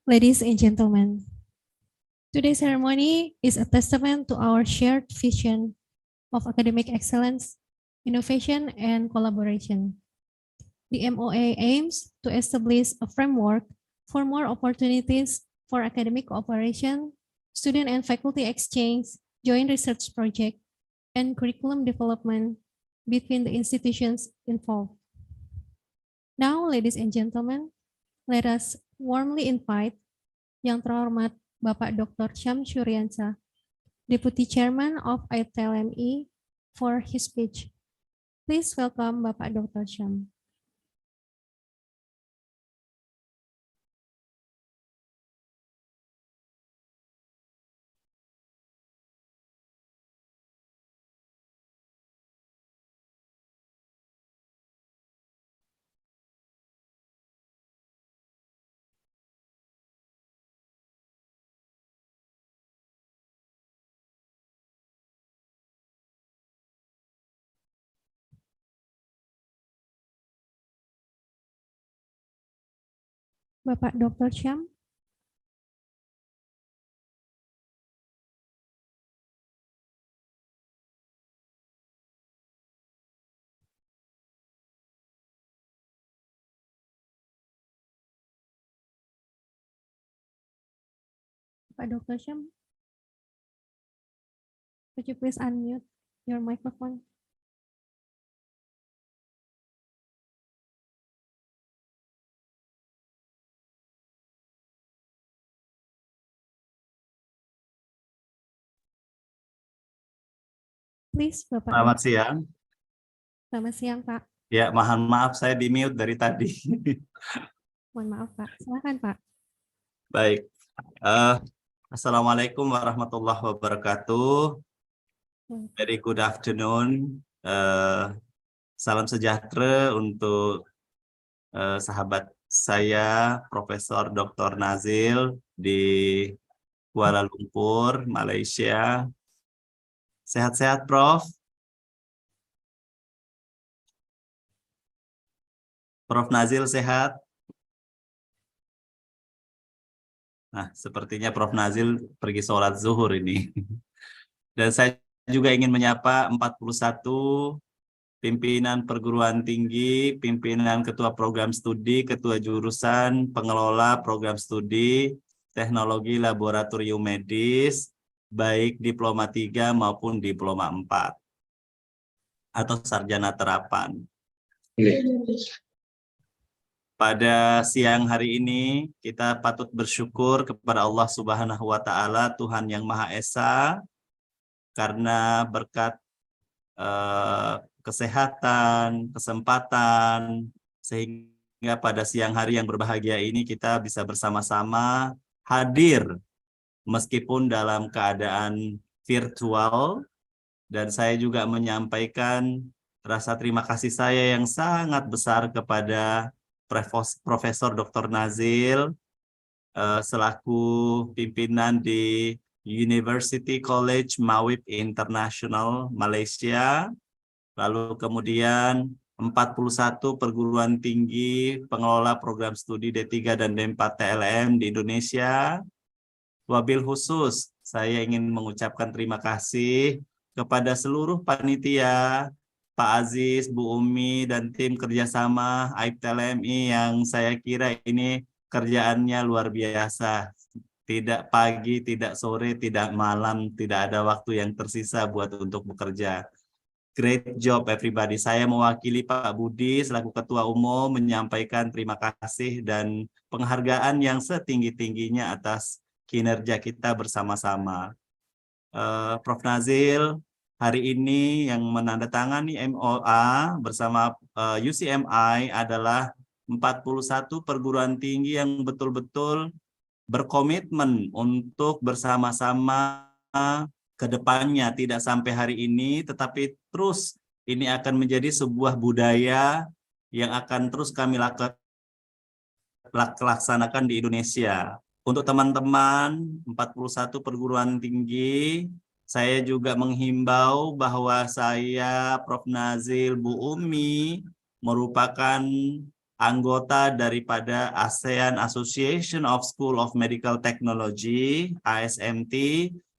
ladies and gentlemen, today's ceremony is a testament to our shared vision of academic excellence, innovation, and collaboration. The MoA aims to establish a framework for more opportunities for academic cooperation, student and faculty exchange, joint research project, and curriculum development between the institutions involved. Now, ladies and gentlemen, let us warmly invite Yang Terhormat Bapak Dr. Syam Syuriansyah, Deputy Chairman of AIPTLMI, for his speech. Please welcome Bapak Dr. Syam. Bapak Dr. Syam. Bapak Dr. Syam, could you please unmute your microphone? Please, Bapak. Selamat siang. Selamat siang, Pak. Ya, mohon maaf saya di mute dari tadi. Mohon maaf, Pak. Silakan, Pak. Baik. Assalamualaikum warahmatullahi wabarakatuh. Very good afternoon. Salam sejahtera untuk sahabat saya, Profesor Dr. Nazil di Kuala Lumpur, Malaysia. Sehat-sehat, Prof. Prof. Nazil sehat? Nah, sepertinya Prof. Nazil pergi sholat zuhur ini. Dan saya juga ingin menyapa 41 pimpinan perguruan tinggi, pimpinan ketua program studi, ketua jurusan, pengelola program studi, teknologi laboratorium medis, baik diploma 3 maupun diploma 4 atau sarjana terapan. Pada siang hari ini kita patut bersyukur kepada Allah Subhanahu wa taala, Tuhan yang Maha Esa, karena berkat kesehatan, kesempatan, sehingga pada siang hari yang berbahagia ini kita bisa bersama-sama hadir meskipun dalam keadaan virtual. Dan saya juga menyampaikan rasa terima kasih saya yang sangat besar kepada Profesor Dr. Nazil selaku pimpinan di University College Mawib International Malaysia, lalu kemudian 41 perguruan tinggi pengelola program studi D3 dan D4 TLM di Indonesia. Wabil khusus saya ingin mengucapkan terima kasih kepada seluruh panitia, Pak Aziz, Bu Umi, dan tim kerjasama AIPTLMI yang saya kira ini kerjaannya luar biasa. Tidak pagi, tidak sore, tidak malam, tidak ada waktu yang tersisa buat untuk bekerja. Great job everybody. Saya mewakili Pak Budi selaku Ketua Umum menyampaikan terima kasih dan penghargaan yang setinggi-tingginya atas kinerja kita bersama-sama. Prof. Nazil hari ini yang menandatangani MoA bersama UCMI adalah 41 perguruan tinggi yang betul-betul berkomitmen untuk bersama-sama ke depannya, tidak sampai hari ini, tetapi terus ini akan menjadi sebuah budaya yang akan terus kami laksanakan di Indonesia. Untuk teman-teman 41 perguruan tinggi, saya juga menghimbau bahwa saya, Prof. Nazil, Bu Umi, merupakan anggota daripada ASEAN Association of School of Medical Technology, ASMT,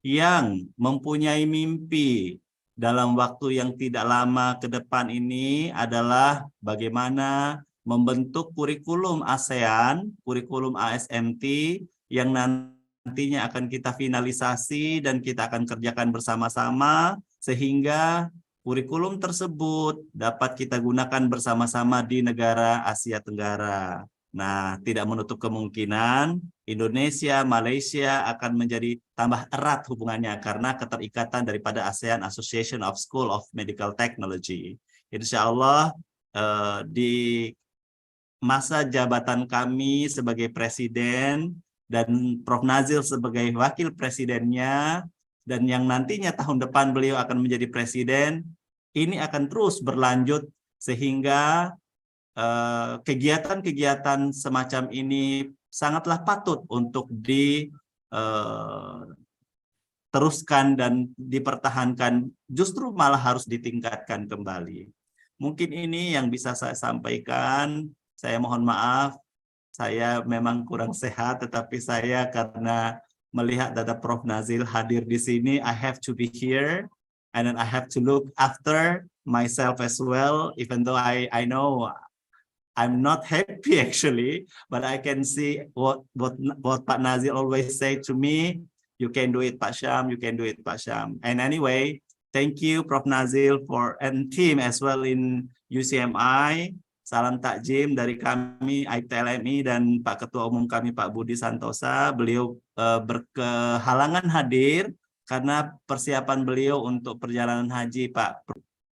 yang mempunyai mimpi dalam waktu yang tidak lama ke depan ini adalah bagaimana membentuk kurikulum ASEAN, kurikulum ASMT yang nantinya akan kita finalisasi dan kita akan kerjakan bersama-sama sehingga kurikulum tersebut dapat kita gunakan bersama-sama di negara Asia Tenggara. Nah, tidak menutup kemungkinan Indonesia, Malaysia akan menjadi tambah erat hubungannya karena keterikatan daripada ASEAN Association of School of Medical Technology. Insya Allah di masa jabatan kami sebagai presiden dan Prof. Nazil sebagai wakil presidennya, dan yang nantinya tahun depan beliau akan menjadi presiden, ini akan terus berlanjut sehingga kegiatan-kegiatan semacam ini sangatlah patut untuk diteruskan dan dipertahankan, justru malah harus ditingkatkan kembali. Mungkin ini yang bisa saya sampaikan. Saya mohon maaf, saya memang kurang sehat, tetapi saya karena melihat ada Prof. Nazil hadir di sini, I have to be here, and then I have to look after myself as well, even though I know I'm not happy actually, but I can see what Pak Nazil always say to me, you can do it Pak Syam, you can do it Pak Syam. And anyway, thank you Prof. Nazil and team as well in UCMI. Salam takjim dari kami AIPTLMI dan Pak Ketua Umum kami Pak Budi Santosa. Beliau berkehalangan hadir karena persiapan beliau untuk perjalanan haji Pak.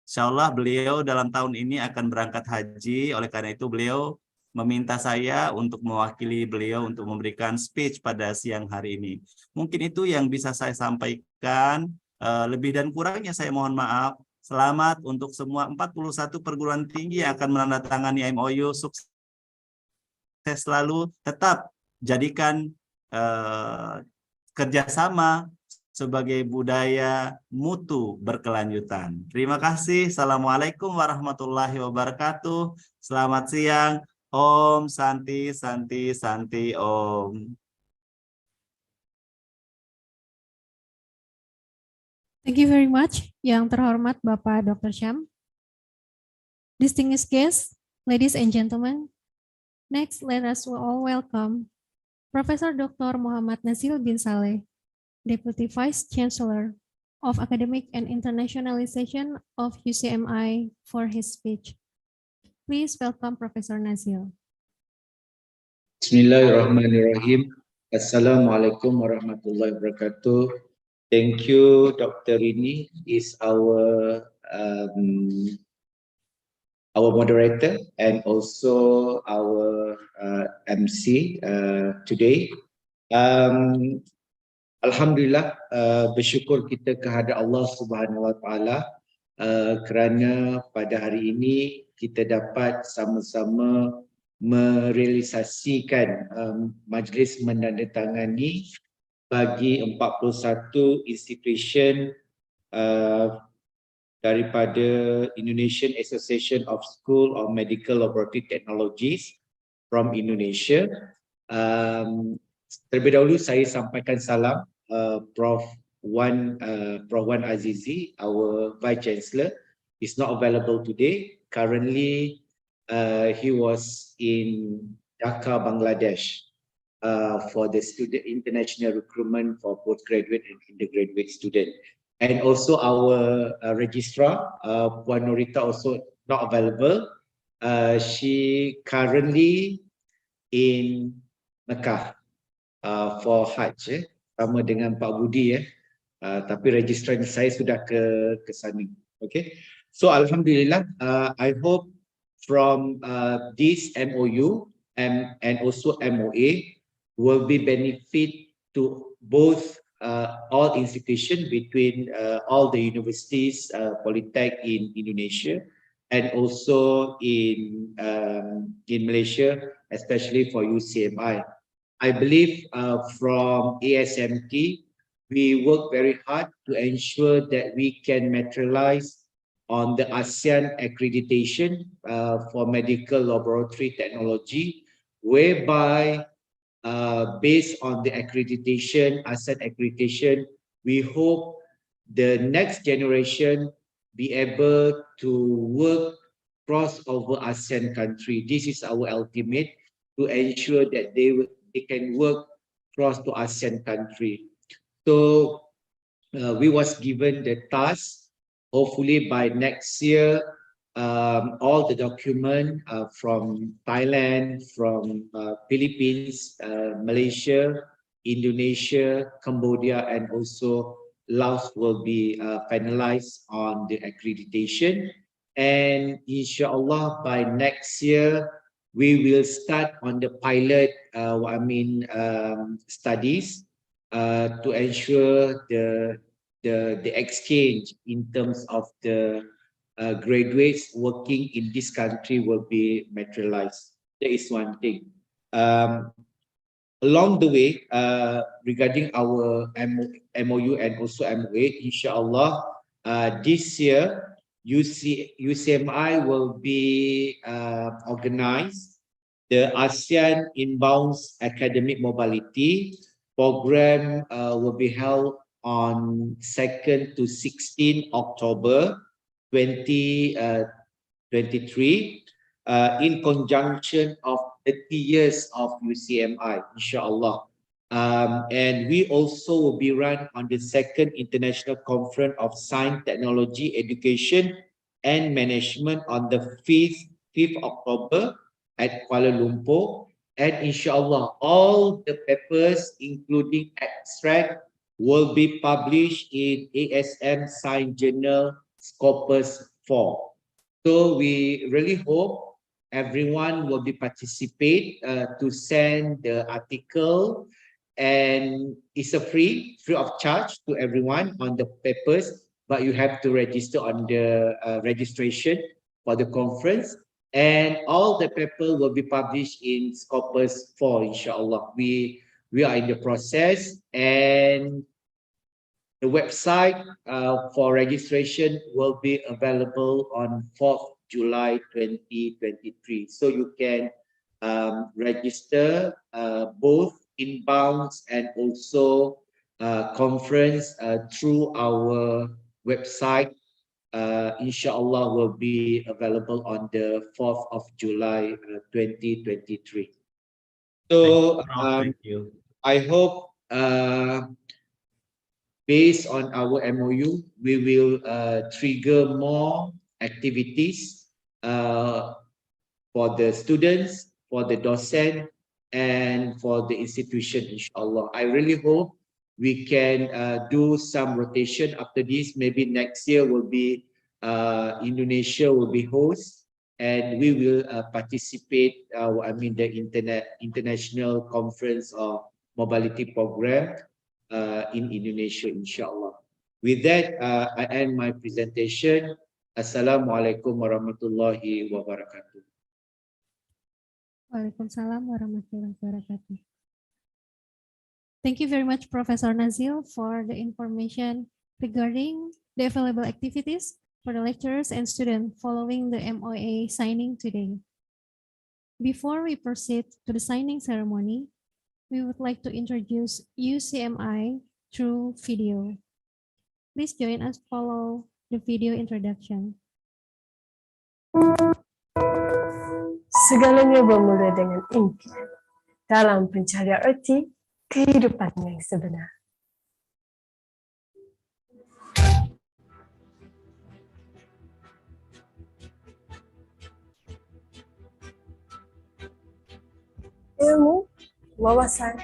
Insya Allah beliau dalam tahun ini akan berangkat haji. Oleh karena itu beliau meminta saya untuk mewakili beliau untuk memberikan speech pada siang hari ini. Mungkin itu yang bisa saya sampaikan. Lebih dan kurangnya saya mohon maaf. Selamat untuk semua 41 perguruan tinggi yang akan menandatangani MoU. Sukses selalu. Tetap jadikan kerjasama sebagai budaya mutu berkelanjutan. Terima kasih. Assalamualaikum warahmatullahi wabarakatuh. Selamat siang. Om Santi Santi Santi Om. Thank you very much, Yang terhormat Bapak Dr. Syam. Distinguished guests, ladies and gentlemen, next let us all welcome Professor Dr. Muhammad Nazil bin Saleh, Deputy Vice Chancellor of Academic and Internationalization of UCMI for his speech. Please welcome Professor Nazil. Bismillahirrahmanirrahim. Assalamualaikum warahmatullahi wabarakatuh. Thank you, Dr. Rini, is our moderator and also our MC today. Alhamdulillah, bersyukur kita kehadrat Allah Subhanahu Wa Taala kerana pada hari ini kita dapat sama-sama merealisasikan majlis menandatangani bagi 41 institution daripada Indonesian Association of School of Medical Laboratory Technologies from Indonesia. Terlebih dahulu saya sampaikan salam Prof. Wan Azizi, our Vice Chancellor, is not available today. Currently, he was in Dhaka, Bangladesh, for the student international recruitment for postgraduate and undergraduate student. And also our registrar, Puan Norita, also not available. She currently in Mekah for Hajj, sama dengan Pak Budi tapi registrar saya sudah ke sana. Okay, so Alhamdulillah, I hope from this MoU and also MoA will be benefit to both all institutions between all the universities, polytech in Indonesia and also in Malaysia, especially for UCMI. I believe from ASMT, we work very hard to ensure that we can materialize on the ASEAN accreditation for medical laboratory technology, whereby based on the accreditation, ASEAN accreditation, we hope the next generation be able to work cross over ASEAN country. This is our ultimate, to ensure that they can work cross to ASEAN country. So we was given the task, hopefully by next year, all the document from Thailand, from Philippines, Malaysia, Indonesia, Cambodia, and also Laos will be finalized on the accreditation. And inshallah, by next year, we will start on the pilot, studies to ensure the exchange in terms of the graduates working in this country will be materialized. That is one thing. Along the way, regarding our MOU and also MoA, inshallah, this year, UCMI will be organized the ASEAN Inbounds Academic Mobility program will be held on 2nd to 16 October 2023 in conjunction of 30 years of UCMI, inshallah. And we also will be run on the 2nd International Conference of Science, Technology, Education and Management on the 5th October at Kuala Lumpur. And inshallah, all the papers, including extract, will be published in ASM Science Journal Scopus 4. So we really hope everyone will be participate to send the article, and it's a free of charge to everyone on the papers, but you have to register on the registration for the conference. And all the paper will be published in Scopus 4, inshallah. We are in the process, and the website for registration will be available on 4th July 2023. So you can register both inbounds and also conference through our website. Inshallah will be available on the 4th of July 2023. So Thank you. I hope based on our MOU, we will trigger more activities for the students, for the docent, and for the institution, inshallah. I really hope we can do some rotation after this. Maybe next year will be Indonesia will be host, and we will participate. The international conference or mobility program in Indonesia, inshallah. With that, I end my presentation. Assalamualaikum warahmatullahi wabarakatuh. Waalaikumsalam warahmatullahi wabarakatuh. Thank you very much, Professor Nazil, for the information regarding the available activities for the lecturers and students following the MoA signing today. Before we proceed to the signing ceremony, we would like to introduce UCMI through video. Please join us follow the video introduction. Segalanya bermula dengan impian dalam pencarian erti kehidupan yang sebenar. Ilmu, wawasan,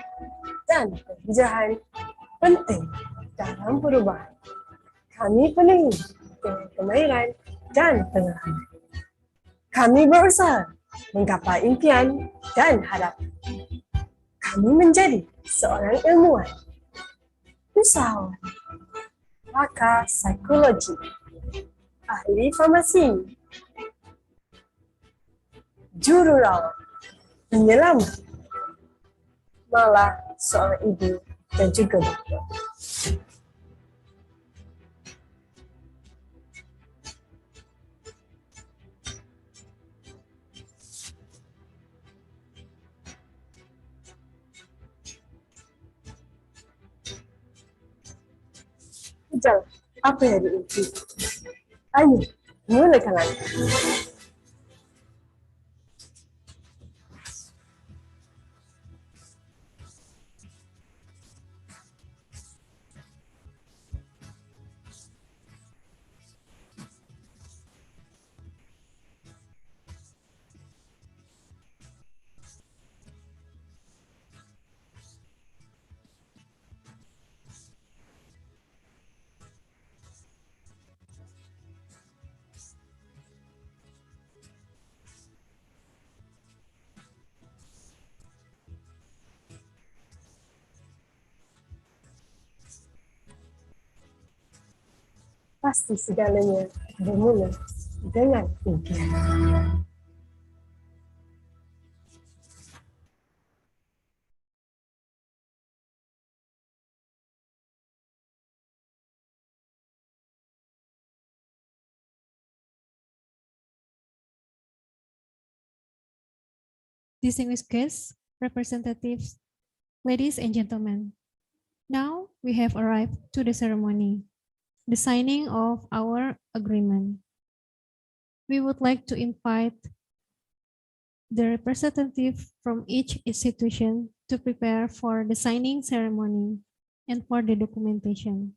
dan kebijakan penting dalam perubahan. Kami penuhi dengan kemahiran dan pengalaman. Kami berusaha menggapai impian dan harapan. Kami menjadi seorang ilmuwan, usahawan, pakar psikologi, ahli farmasi, jururawat, penyelamat, malah seorang ibu dan juga bapa. Ujang, apa yang diuji? Ayo, mulai kalian. Pasti segalanya dimulai dengan impian. Distinguished guests, representatives, ladies and gentlemen, now we have arrived to the ceremony, the signing of our agreement. We would like to invite the representative from each institution to prepare for the signing ceremony and for the documentation.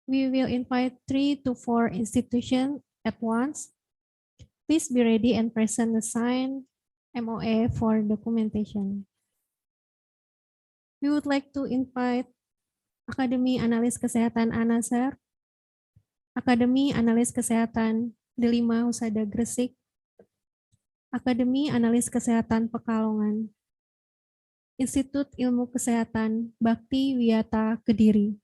We will invite 3 to 4 institutions at once. Please be ready and present the signed MoA for documentation. We would like to invite Akademi Analis Kesehatan Anasar, Akademi Analis Kesehatan D5 Husada Gresik, Akademi Analis Kesehatan Pekalongan, Institut Ilmu Kesehatan Bakti Wiyata Kediri.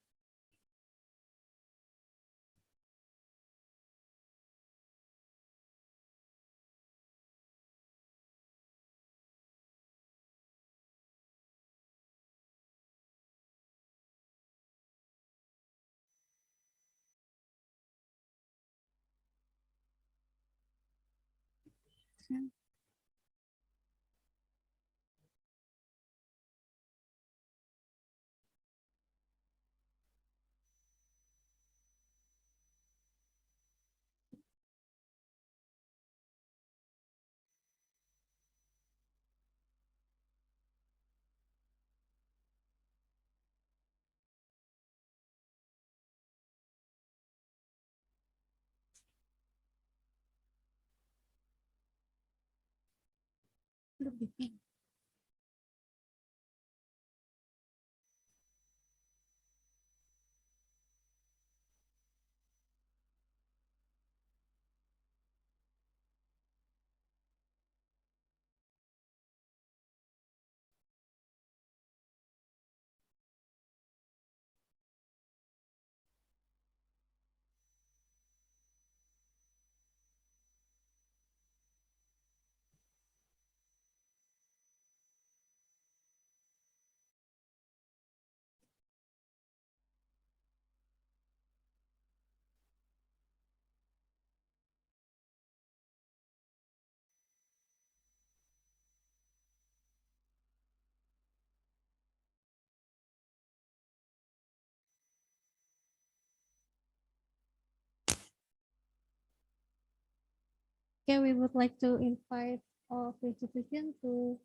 Okay, we would like to invite all of the institutions to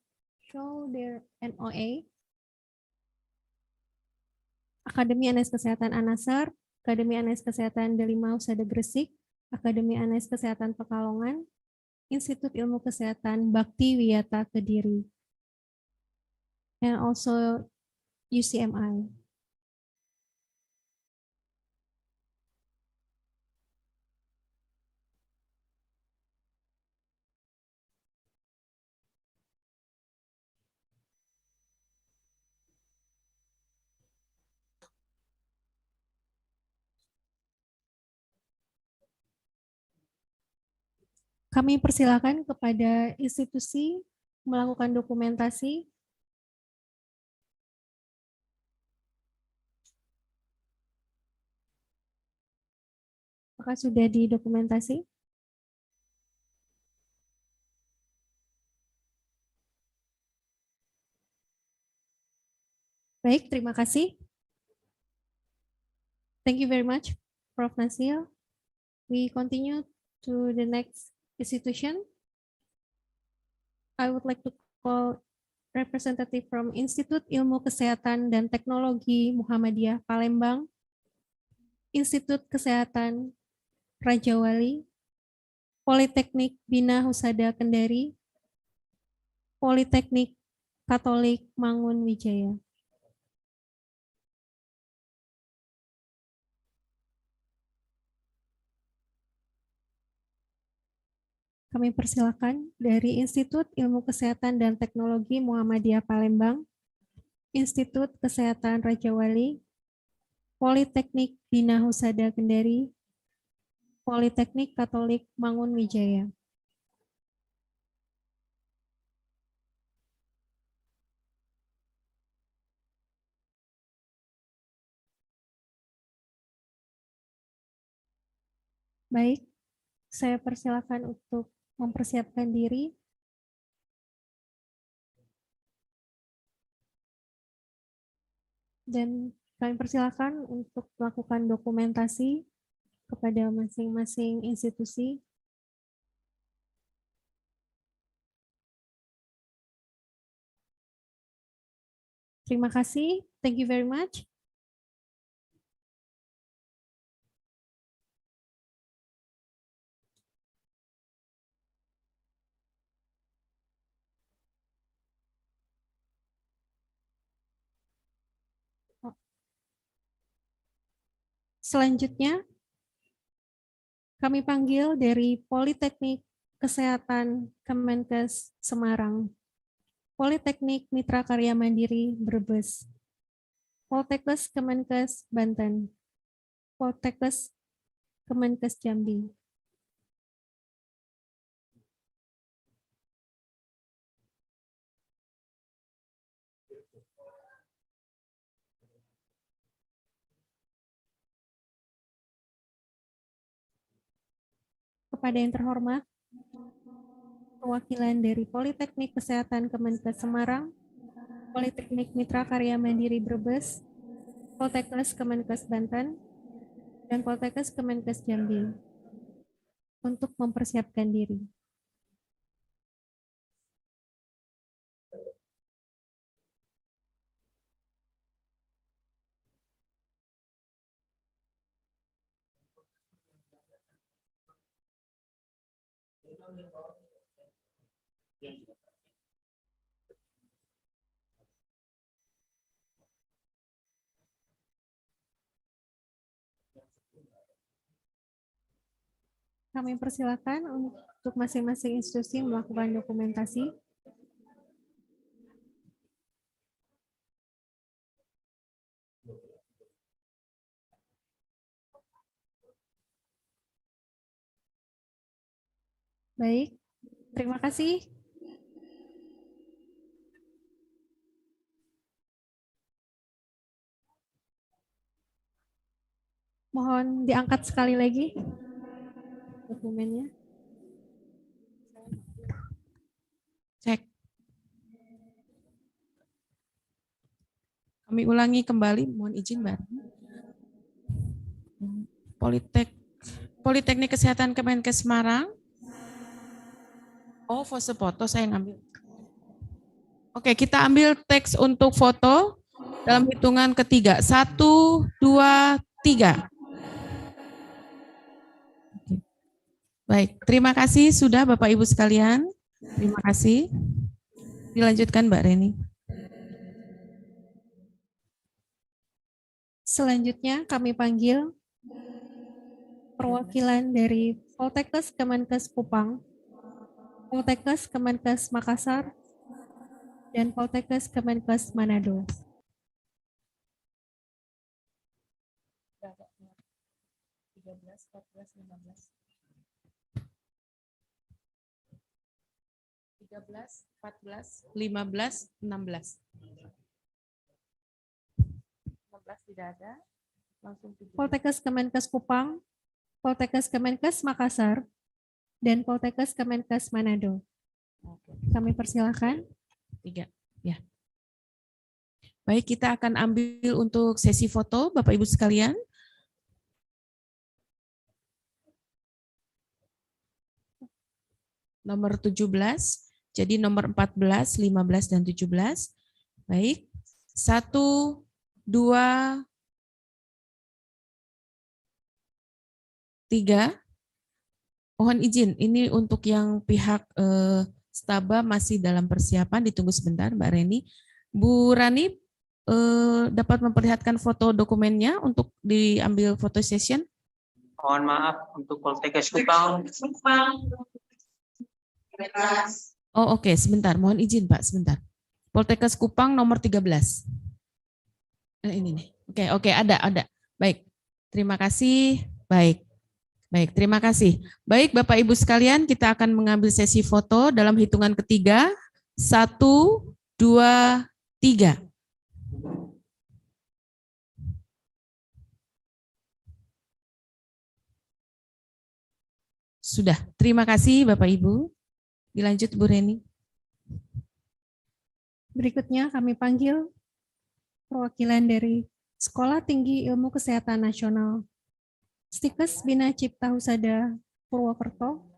show their MoA. Akademi Analis Kesehatan Anasar, Akademi Analis Kesehatan D5 Husada Gresik, Akademi Analis Kesehatan Pekalongan, Institut Ilmu Kesehatan Bakti Wiyata Kediri, and also UCMI. Kami persilakan kepada institusi melakukan dokumentasi. Apakah sudah didokumentasi? Baik, terima kasih. Thank you very much, Prof. Nasil. We continue to the next institution. I would like to call representative from Institut Ilmu Kesehatan dan Teknologi Muhammadiyah Palembang, Institut Kesehatan Raja Wali, Politeknik Bina Husada Kendari, Politeknik Katolik Mangun Wijaya. Kami persilakan dari Institut Ilmu Kesehatan dan Teknologi Muhammadiyah Palembang, Institut Kesehatan Raja Wali, Politeknik Bina Husada Kendari, Politeknik Katolik Mangun Wijaya. Baik, saya persilakan untuk mempersiapkan diri. Dan kami persilakan untuk melakukan dokumentasi kepada masing-masing institusi. Terima kasih. Thank you very much. Selanjutnya, kami panggil dari Politeknik Kesehatan Kemenkes Semarang, Politeknik Mitra Karya Mandiri Brebes, Poltekkes Kemenkes Banten, Poltekkes Kemenkes Jambi. Kepada yang terhormat, perwakilan dari Politeknik Kesehatan Kemenkes Semarang, Politeknik Mitra Karya Mandiri Brebes, Poltekkes Kemenkes Banten, dan Poltekkes Kemenkes Jambi untuk mempersiapkan diri. Kami persilakan untuk masing-masing institusi melakukan dokumentasi. Baik, terima kasih. Mohon diangkat sekali lagi dokumennya. Cek. Kami ulangi kembali, mohon izin Mbak. Politeknik Kesehatan Kemenkes Semarang. Oh, pose foto saya ngambil. Oke, kita ambil teks untuk foto dalam hitungan ketiga. 1, 2, 3. Baik, terima kasih sudah Bapak Ibu sekalian. Terima kasih. Dilanjutkan Mbak Reni. Selanjutnya kami panggil perwakilan dari Poltekkes Kemenkes Kupang, Poltekkes Kemenkes Makassar, dan Poltekkes Kemenkes Manado. Belas, 14, 15, 16. 15 tidak ada. Langsung Poltekkes Kemenkes Kupang, Poltekkes Kemenkes Makassar, dan Poltekkes Kemenkes Manado. Kami persilakan. 3. Ya. Baik, kita akan ambil untuk sesi foto Bapak Ibu sekalian. nomor 17. Jadi nomor 14, 15, dan 17. Baik. 1, 2, 3. Mohon izin, ini untuk yang pihak Staba masih dalam persiapan, ditunggu sebentar Mbak Reni. Bu Rani dapat memperlihatkan foto dokumennya untuk diambil foto session? Mohon maaf untuk Poltekkes Kupang. Oh oke, sebentar, mohon izin Pak, sebentar. Poltekkes Kupang nomor 13. Ini nih. Oke, ada. Baik, terima kasih. Baik, terima kasih. Baik, Bapak Ibu sekalian, kita akan mengambil sesi foto dalam hitungan ketiga. 1, 2, 3. Sudah, terima kasih Bapak Ibu. Dilanjut Bu Reni. Berikutnya kami panggil perwakilan dari Sekolah Tinggi Ilmu Kesehatan Nasional, Stikes Bina Cipta Husada Purwokerto,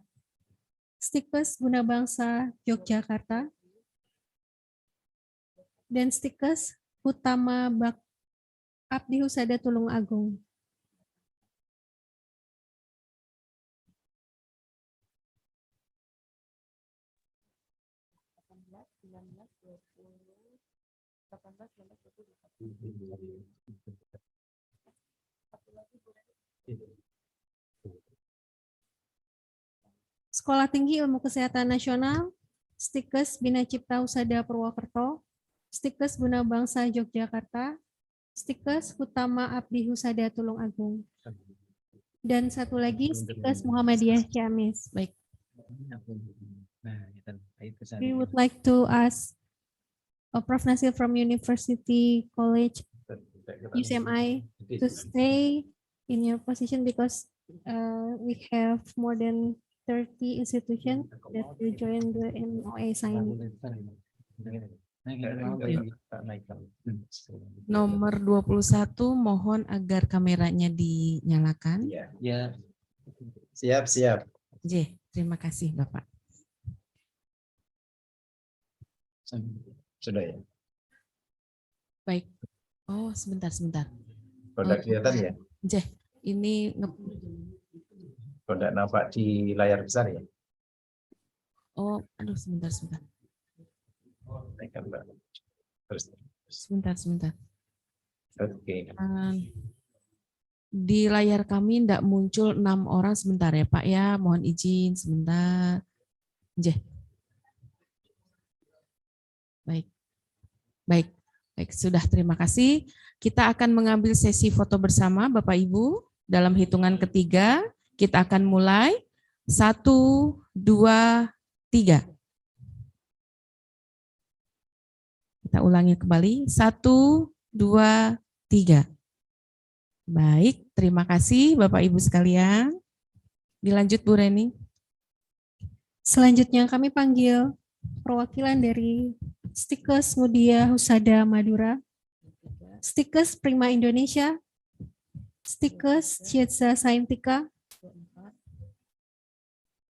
Stikes Guna Bangsa Yogyakarta, dan Stikes Utama Bak Abdi Husada Tulung Agung. Sekolah Tinggi Ilmu Kesehatan Nasional, Stikes Bina Cipta Husada Purwokerto, Stikes Guna Bangsa Yogyakarta, Stikes Utama Abdi Husada Tulung Agung. Dan satu lagi Stikes Muhammadiyah Ciamis. Baik. We would like to ask Prof. Nasil from University College UCMI to stay in your position because we have more than 30 institutions that will join the MoA signing. Nomor 21, mohon agar kameranya dinyalakan. Ya. Siap. J, terima kasih Bapak. Sudah ya. Baik. Oh, sebentar. Produk kelihatan ya? J, ini Produk nampak di layar besar ya? oh, aduh sebentar. Terus. Sebentar. Oke. Di layar kami tidak muncul 6 orang, sebentar ya Pak ya, mohon izin sebentar. J. Baik, sudah, terima kasih. Kita akan mengambil sesi foto bersama Bapak Ibu. Dalam hitungan ketiga, kita akan mulai. 1, 2, 3. Kita ulangi kembali. 1, 2, 3. Baik, terima kasih Bapak Ibu sekalian. Dilanjut Bu Reni. Selanjutnya kami panggil perwakilan dari Stikes Mudia Husada Madura, Stikes Prima Indonesia, Stikes Cieza Saintika,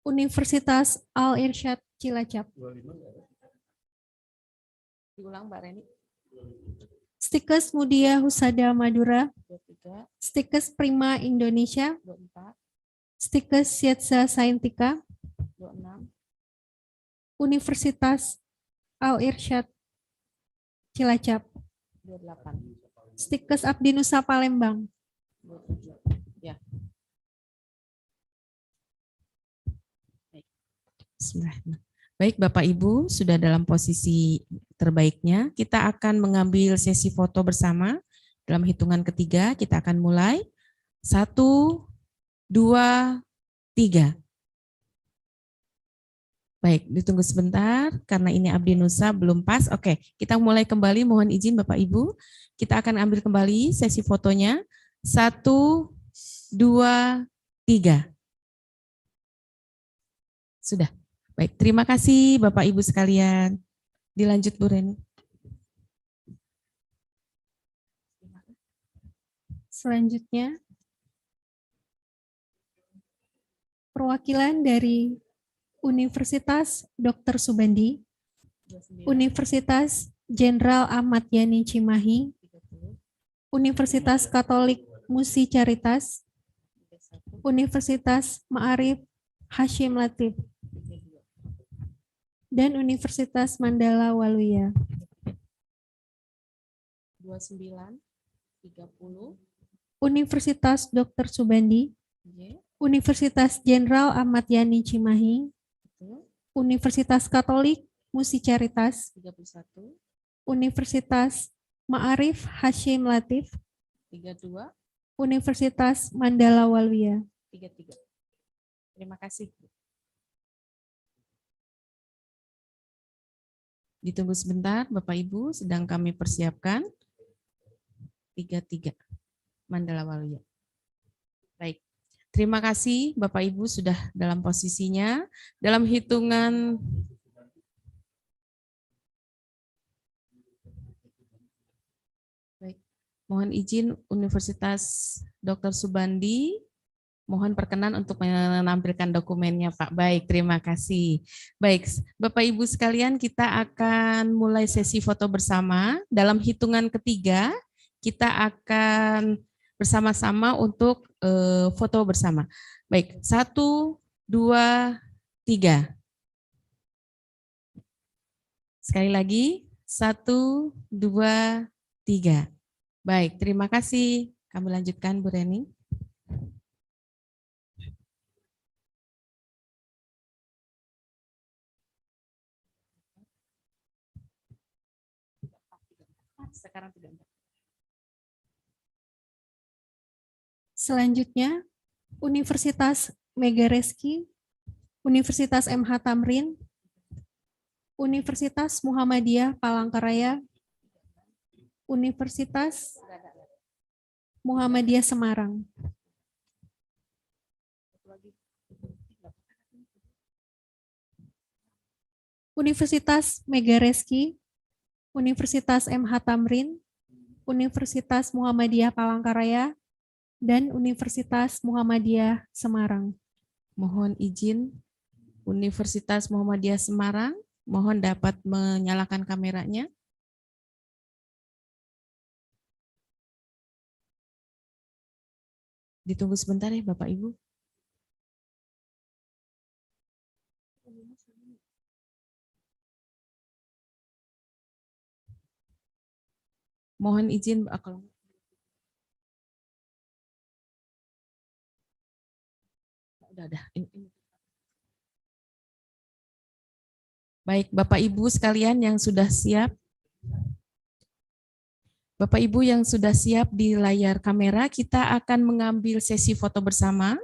Universitas Al-Irsyad Cilacap. Diulang Mbak Reni. Stikes Mudia Husada Madura, Stikes Prima Indonesia, Stikes Cieza Saintika, Universitas Al-Irsyad Cilacap. 28. Stikes Abdi Nusa Palembang. 27. Ya. Baik Bapak Ibu, sudah dalam posisi terbaiknya. Kita akan mengambil sesi foto bersama. Dalam hitungan ketiga, kita akan mulai. 1, 2, 3. Baik, ditunggu sebentar karena ini Abdi Nusa belum pas. Oke, kita mulai kembali. Mohon izin Bapak Ibu. Kita akan ambil kembali sesi fotonya. 1, 2, 3. Sudah. Baik, terima kasih Bapak Ibu sekalian. Dilanjut Bu Reni. Selanjutnya, perwakilan dari Universitas Dr. Subandi, Universitas Jenderal Ahmad Yani Cimahi, Universitas Katolik Musi Caritas, Universitas Ma'arif Hashim Latif, dan Universitas Mandala Waluya. 29, 30. Universitas Dr. Subandi, Universitas Jenderal Ahmad Yani Cimahi, Universitas Katolik Musi Caritas, 31, Universitas Ma'arif Hashim Latif, 32, Universitas Mandala Waluya. 33. Terima kasih. Ditunggu sebentar, Bapak Ibu, sedang kami persiapkan. 33, Mandala Waluya. Baik, terima kasih Bapak Ibu sudah dalam posisinya. Dalam hitungan baik, mohon izin Universitas Dr. Subandi, mohon perkenan untuk menampilkan dokumennya Pak. Baik, terima kasih. Baik, Bapak Ibu sekalian, kita akan mulai sesi foto bersama. Dalam hitungan ketiga, kita akan bersama-sama untuk foto bersama. Baik, 1, 2, 3. Sekali lagi, 1, 2, 3. Baik, terima kasih. Kami lanjutkan, Bu Reni. Sekarang tidak. Selanjutnya, Universitas Megareski, Universitas MH Tamrin, Universitas Muhammadiyah Palangkaraya, Universitas Muhammadiyah Semarang. Universitas Megareski, Universitas MH Tamrin, Universitas Muhammadiyah Palangkaraya, dan Universitas Muhammadiyah Semarang. Mohon izin Universitas Muhammadiyah Semarang, mohon dapat menyalakan kameranya. Ditunggu sebentar ya Bapak Ibu. Mohon izin kalau udah. Baik, Bapak Ibu sekalian yang sudah siap. Bapak Ibu yang sudah siap di layar kamera, kita akan mengambil sesi foto bersama.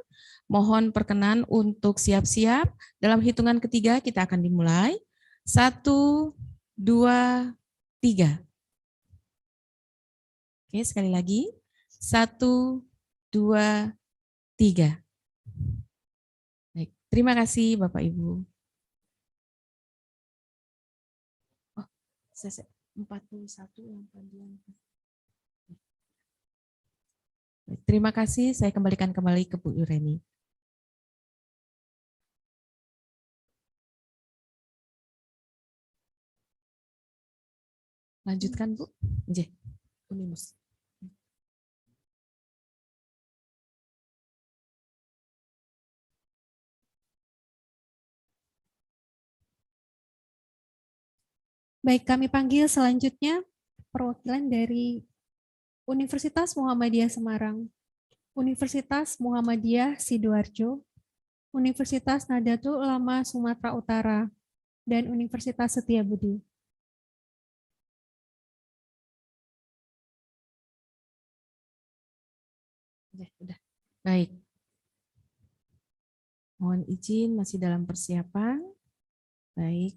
Mohon perkenan untuk siap-siap. Dalam hitungan ketiga kita akan dimulai. 1, 2, 3. Oke, sekali lagi. 1, 2, 3. Baik, terima kasih Bapak Ibu. Oh, 41 yang panjang. Terima kasih, saya kembalikan kembali ke Bu Yureni. Lanjutkan Bu. J. Unimus. Baik, kami panggil selanjutnya perwakilan dari Universitas Muhammadiyah Semarang, Universitas Muhammadiyah Sidoarjo, Universitas Nahdlatul Ulama Sumatera Utara, dan Universitas Setiabudi. Udah. Baik. Mohon izin masih dalam persiapan. Baik.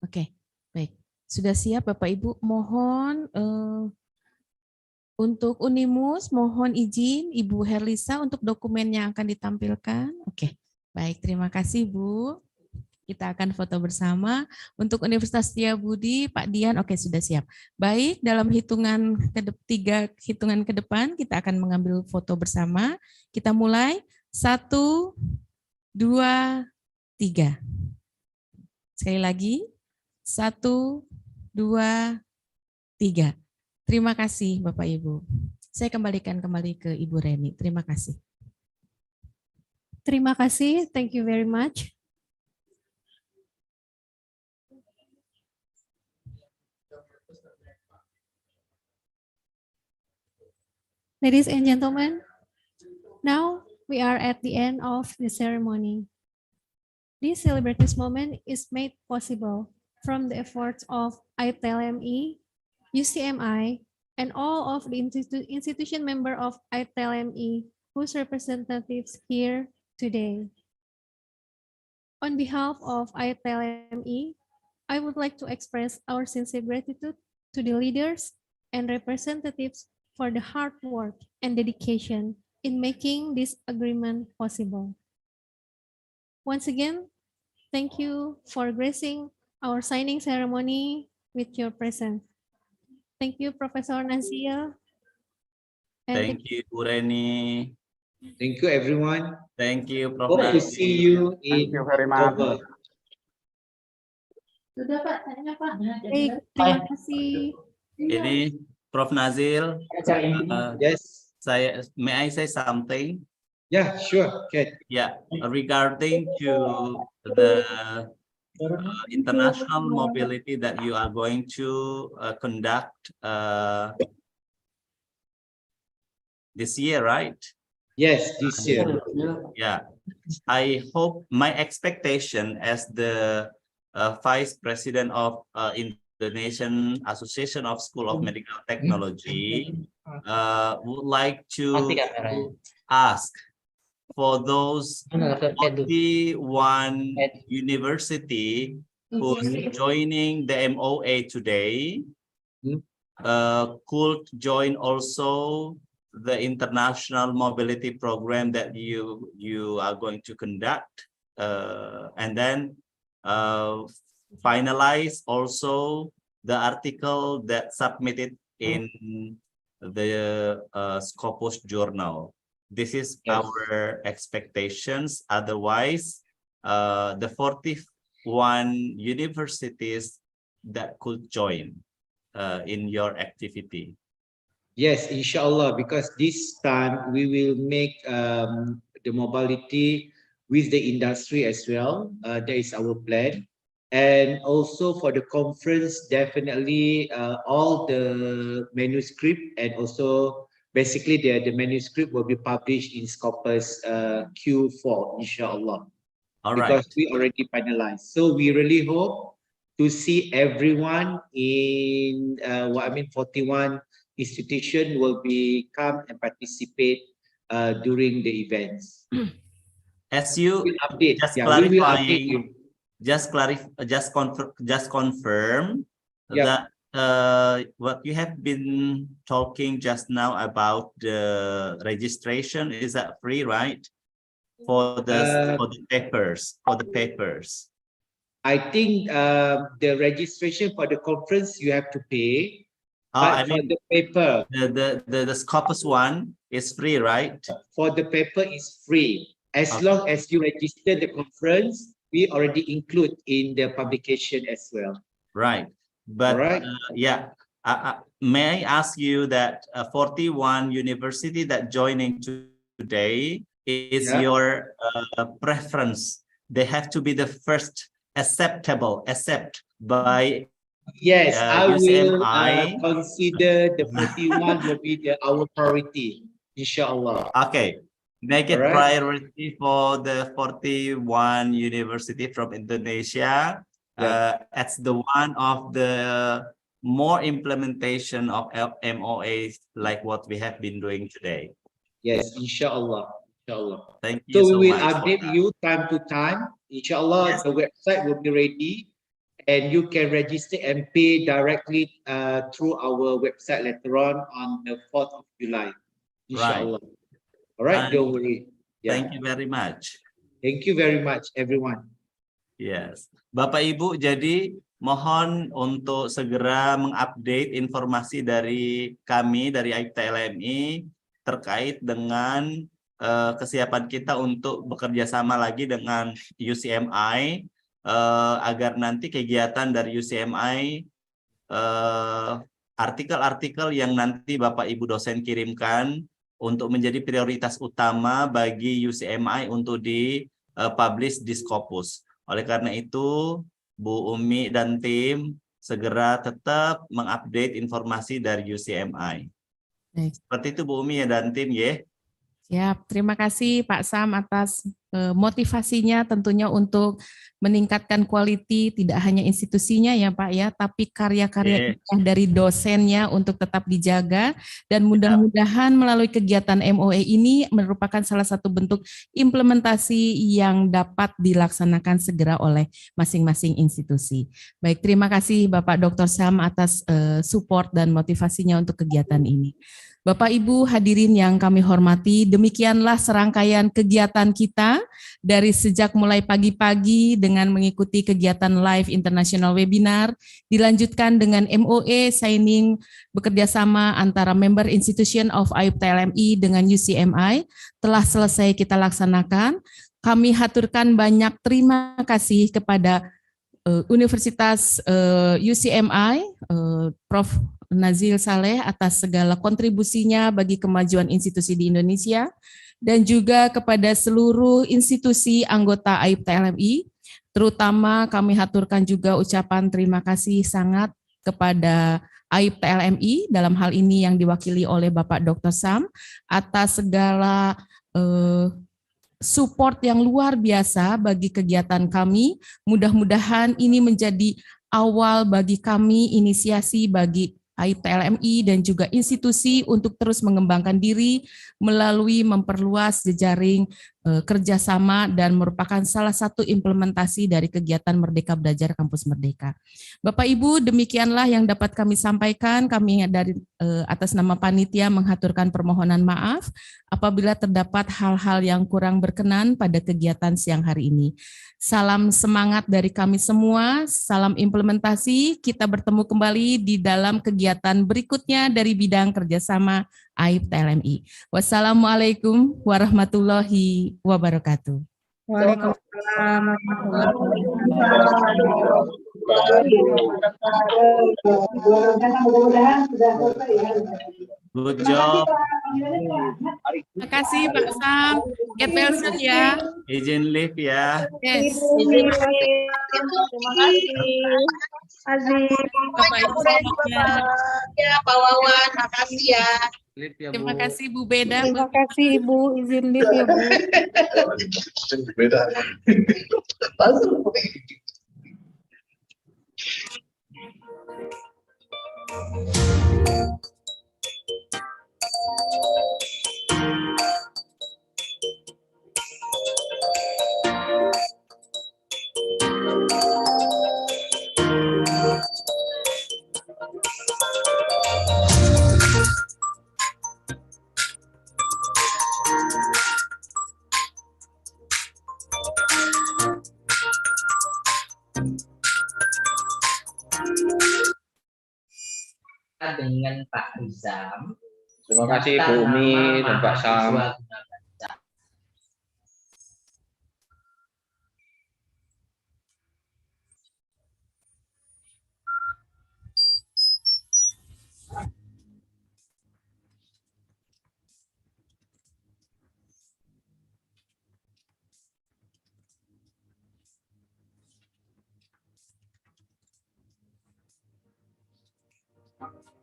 Oke, baik. Sudah siap Bapak Ibu? Mohon untuk Unimus, mohon izin Ibu Herlisa untuk dokumen yang akan ditampilkan. Oke, baik. Terima kasih Bu. Kita akan foto bersama. Untuk Universitas Setiabudi, Pak Dian, oke sudah siap. Baik, dalam hitungan tiga hitungan ke depan, kita akan mengambil foto bersama. Kita mulai. 1, 2, 3. Sekali lagi, 1, 2, 3. Terima kasih Bapak Ibu. Saya kembalikan kembali ke Ibu Reni. Terima kasih. Terima kasih. Thank you very much. Ladies and gentlemen, now we are at the end of the ceremony. This celebratory moment is made possible from the efforts of AIPTLMI, UCMI, and all of the institution member of AIPTLMI whose representatives here today. On behalf of AIPTLMI, I would like to express our sincere gratitude to the leaders and representatives for the hard work and dedication in making this agreement possible. Once again, thank you for gracing our signing ceremony with your presence. Thank you, Professor Nazia. Thank you, Bu Reni. Thank you, everyone. Thank you, Prof. Hope to Nazir. see you in Thank you very much. October. Sudah Pak, tanya Pak. Baik, terima kasih. Ini Prof. Nazil, Yes. may I say something? Yeah, sure. Can. Yeah, regarding to the international mobility that you are going to conduct this year, right? Yes, this year. Yeah, I hope my expectation as the Vice President of Indonesian Association of School of Medical Technology would like to ask for those 41 university who's joining the MoA today could join also the international mobility program that you are going to conduct, and then finalize also the article that submitted in the Scopus journal. This is our expectations. Otherwise, the 41 universities that could join in your activity. Yes, inshallah, because this time we will make the mobility with the industry as well. That is our plan. And also for the conference, definitely all the manuscript and also basically the manuscript will be published in Scopus Q4, inshallah. All because right. we already finalized. So we really hope to see everyone in 41 institution will come and participate during the events. As you We'll update. just Yeah, we will update clarifying, you. just confirm Yeah. that what you have been talking just now about the registration, is that free, right? For the papers, I think the registration for the conference you have to pay. I But for mean, the paper, the Scopus one is free, right? For the paper is free. As long as you register the conference, we already include in the publication as well. Right. But yeah, may I ask you that 41 university that joining today is your preference? They have to be the first accept by yes, I will UCMI. consider the 41 will be our priority, inshallah. Okay, make it priority for the 41 university from Indonesia. As the one of the more implementation of MoA like what we have been doing today. Yes, inshallah. Inshallah. Thank you so we will much update you time to time. Inshallah, the website will be ready and you can register and pay directly through our website later on the 4th of July. Inshallah. All right, don't worry. Thank you very much. Thank you very much, everyone. Yes. Bapak Ibu, jadi mohon untuk segera mengupdate informasi dari kami, dari AIPTLMI terkait dengan kesiapan kita untuk bekerja sama lagi dengan UCMI agar nanti kegiatan dari UCMI artikel-artikel yang nanti Bapak Ibu dosen kirimkan untuk menjadi prioritas utama bagi UCMI untuk di-publish di Scopus. Oleh karena itu, Bu Umi dan tim segera tetap mengupdate informasi dari UCMI. Baik. Seperti itu Bu Umi dan tim ya. Siap, terima kasih Pak Sam atas motivasinya tentunya untuk meningkatkan quality tidak hanya institusinya ya Pak ya, tapi karya-karya dari dosennya untuk tetap dijaga dan mudah-mudahan melalui kegiatan MoA ini merupakan salah satu bentuk implementasi yang dapat dilaksanakan segera oleh masing-masing institusi. Baik, terima kasih Bapak Dr. Sam atas support dan motivasinya untuk kegiatan ini. Bapak Ibu hadirin yang kami hormati, demikianlah serangkaian kegiatan kita dari sejak mulai pagi-pagi dengan mengikuti kegiatan live international webinar, dilanjutkan dengan MoA signing bekerjasama antara member institution of AIPTLMI dengan UCMI telah selesai kita laksanakan. Kami haturkan banyak terima kasih kepada Universitas UCMI, Prof. Nazil Saleh atas segala kontribusinya bagi kemajuan institusi di Indonesia dan juga kepada seluruh institusi anggota AIPTLMI, terutama kami haturkan juga ucapan terima kasih sangat kepada AIPTLMI dalam hal ini yang diwakili oleh Bapak Dr. Sam atas segala support yang luar biasa bagi kegiatan kami. Mudah-mudahan ini menjadi awal bagi kami, inisiasi bagi AIPTLMI dan juga institusi untuk terus mengembangkan diri melalui memperluas jejaring kerjasama dan merupakan salah satu implementasi dari kegiatan Merdeka Belajar Kampus Merdeka. Bapak Ibu, demikianlah yang dapat kami sampaikan. Kami dari atas nama panitia menghaturkan permohonan maaf apabila terdapat hal-hal yang kurang berkenan pada kegiatan siang hari ini. Salam semangat dari kami semua, salam implementasi. Kita bertemu kembali di dalam kegiatan berikutnya dari bidang kerjasama AIPTLMI. Wassalamualaikum warahmatullahi wabarakatuh. Waalaikumsalam Good job. Terima kasih Pak Sam. Get well soon ya. Izin live ya. Yes. Terima kasih. Bapak Ibu semuanya. Ya, Pak Wawan, makasih ya. Terima kasih Bu Beda. Terima kasih Ibu, izin live ya Bu. Beda. Dengan Pak Rizam. Terima kasih Bu Umi dan Pak Sam. Thank you.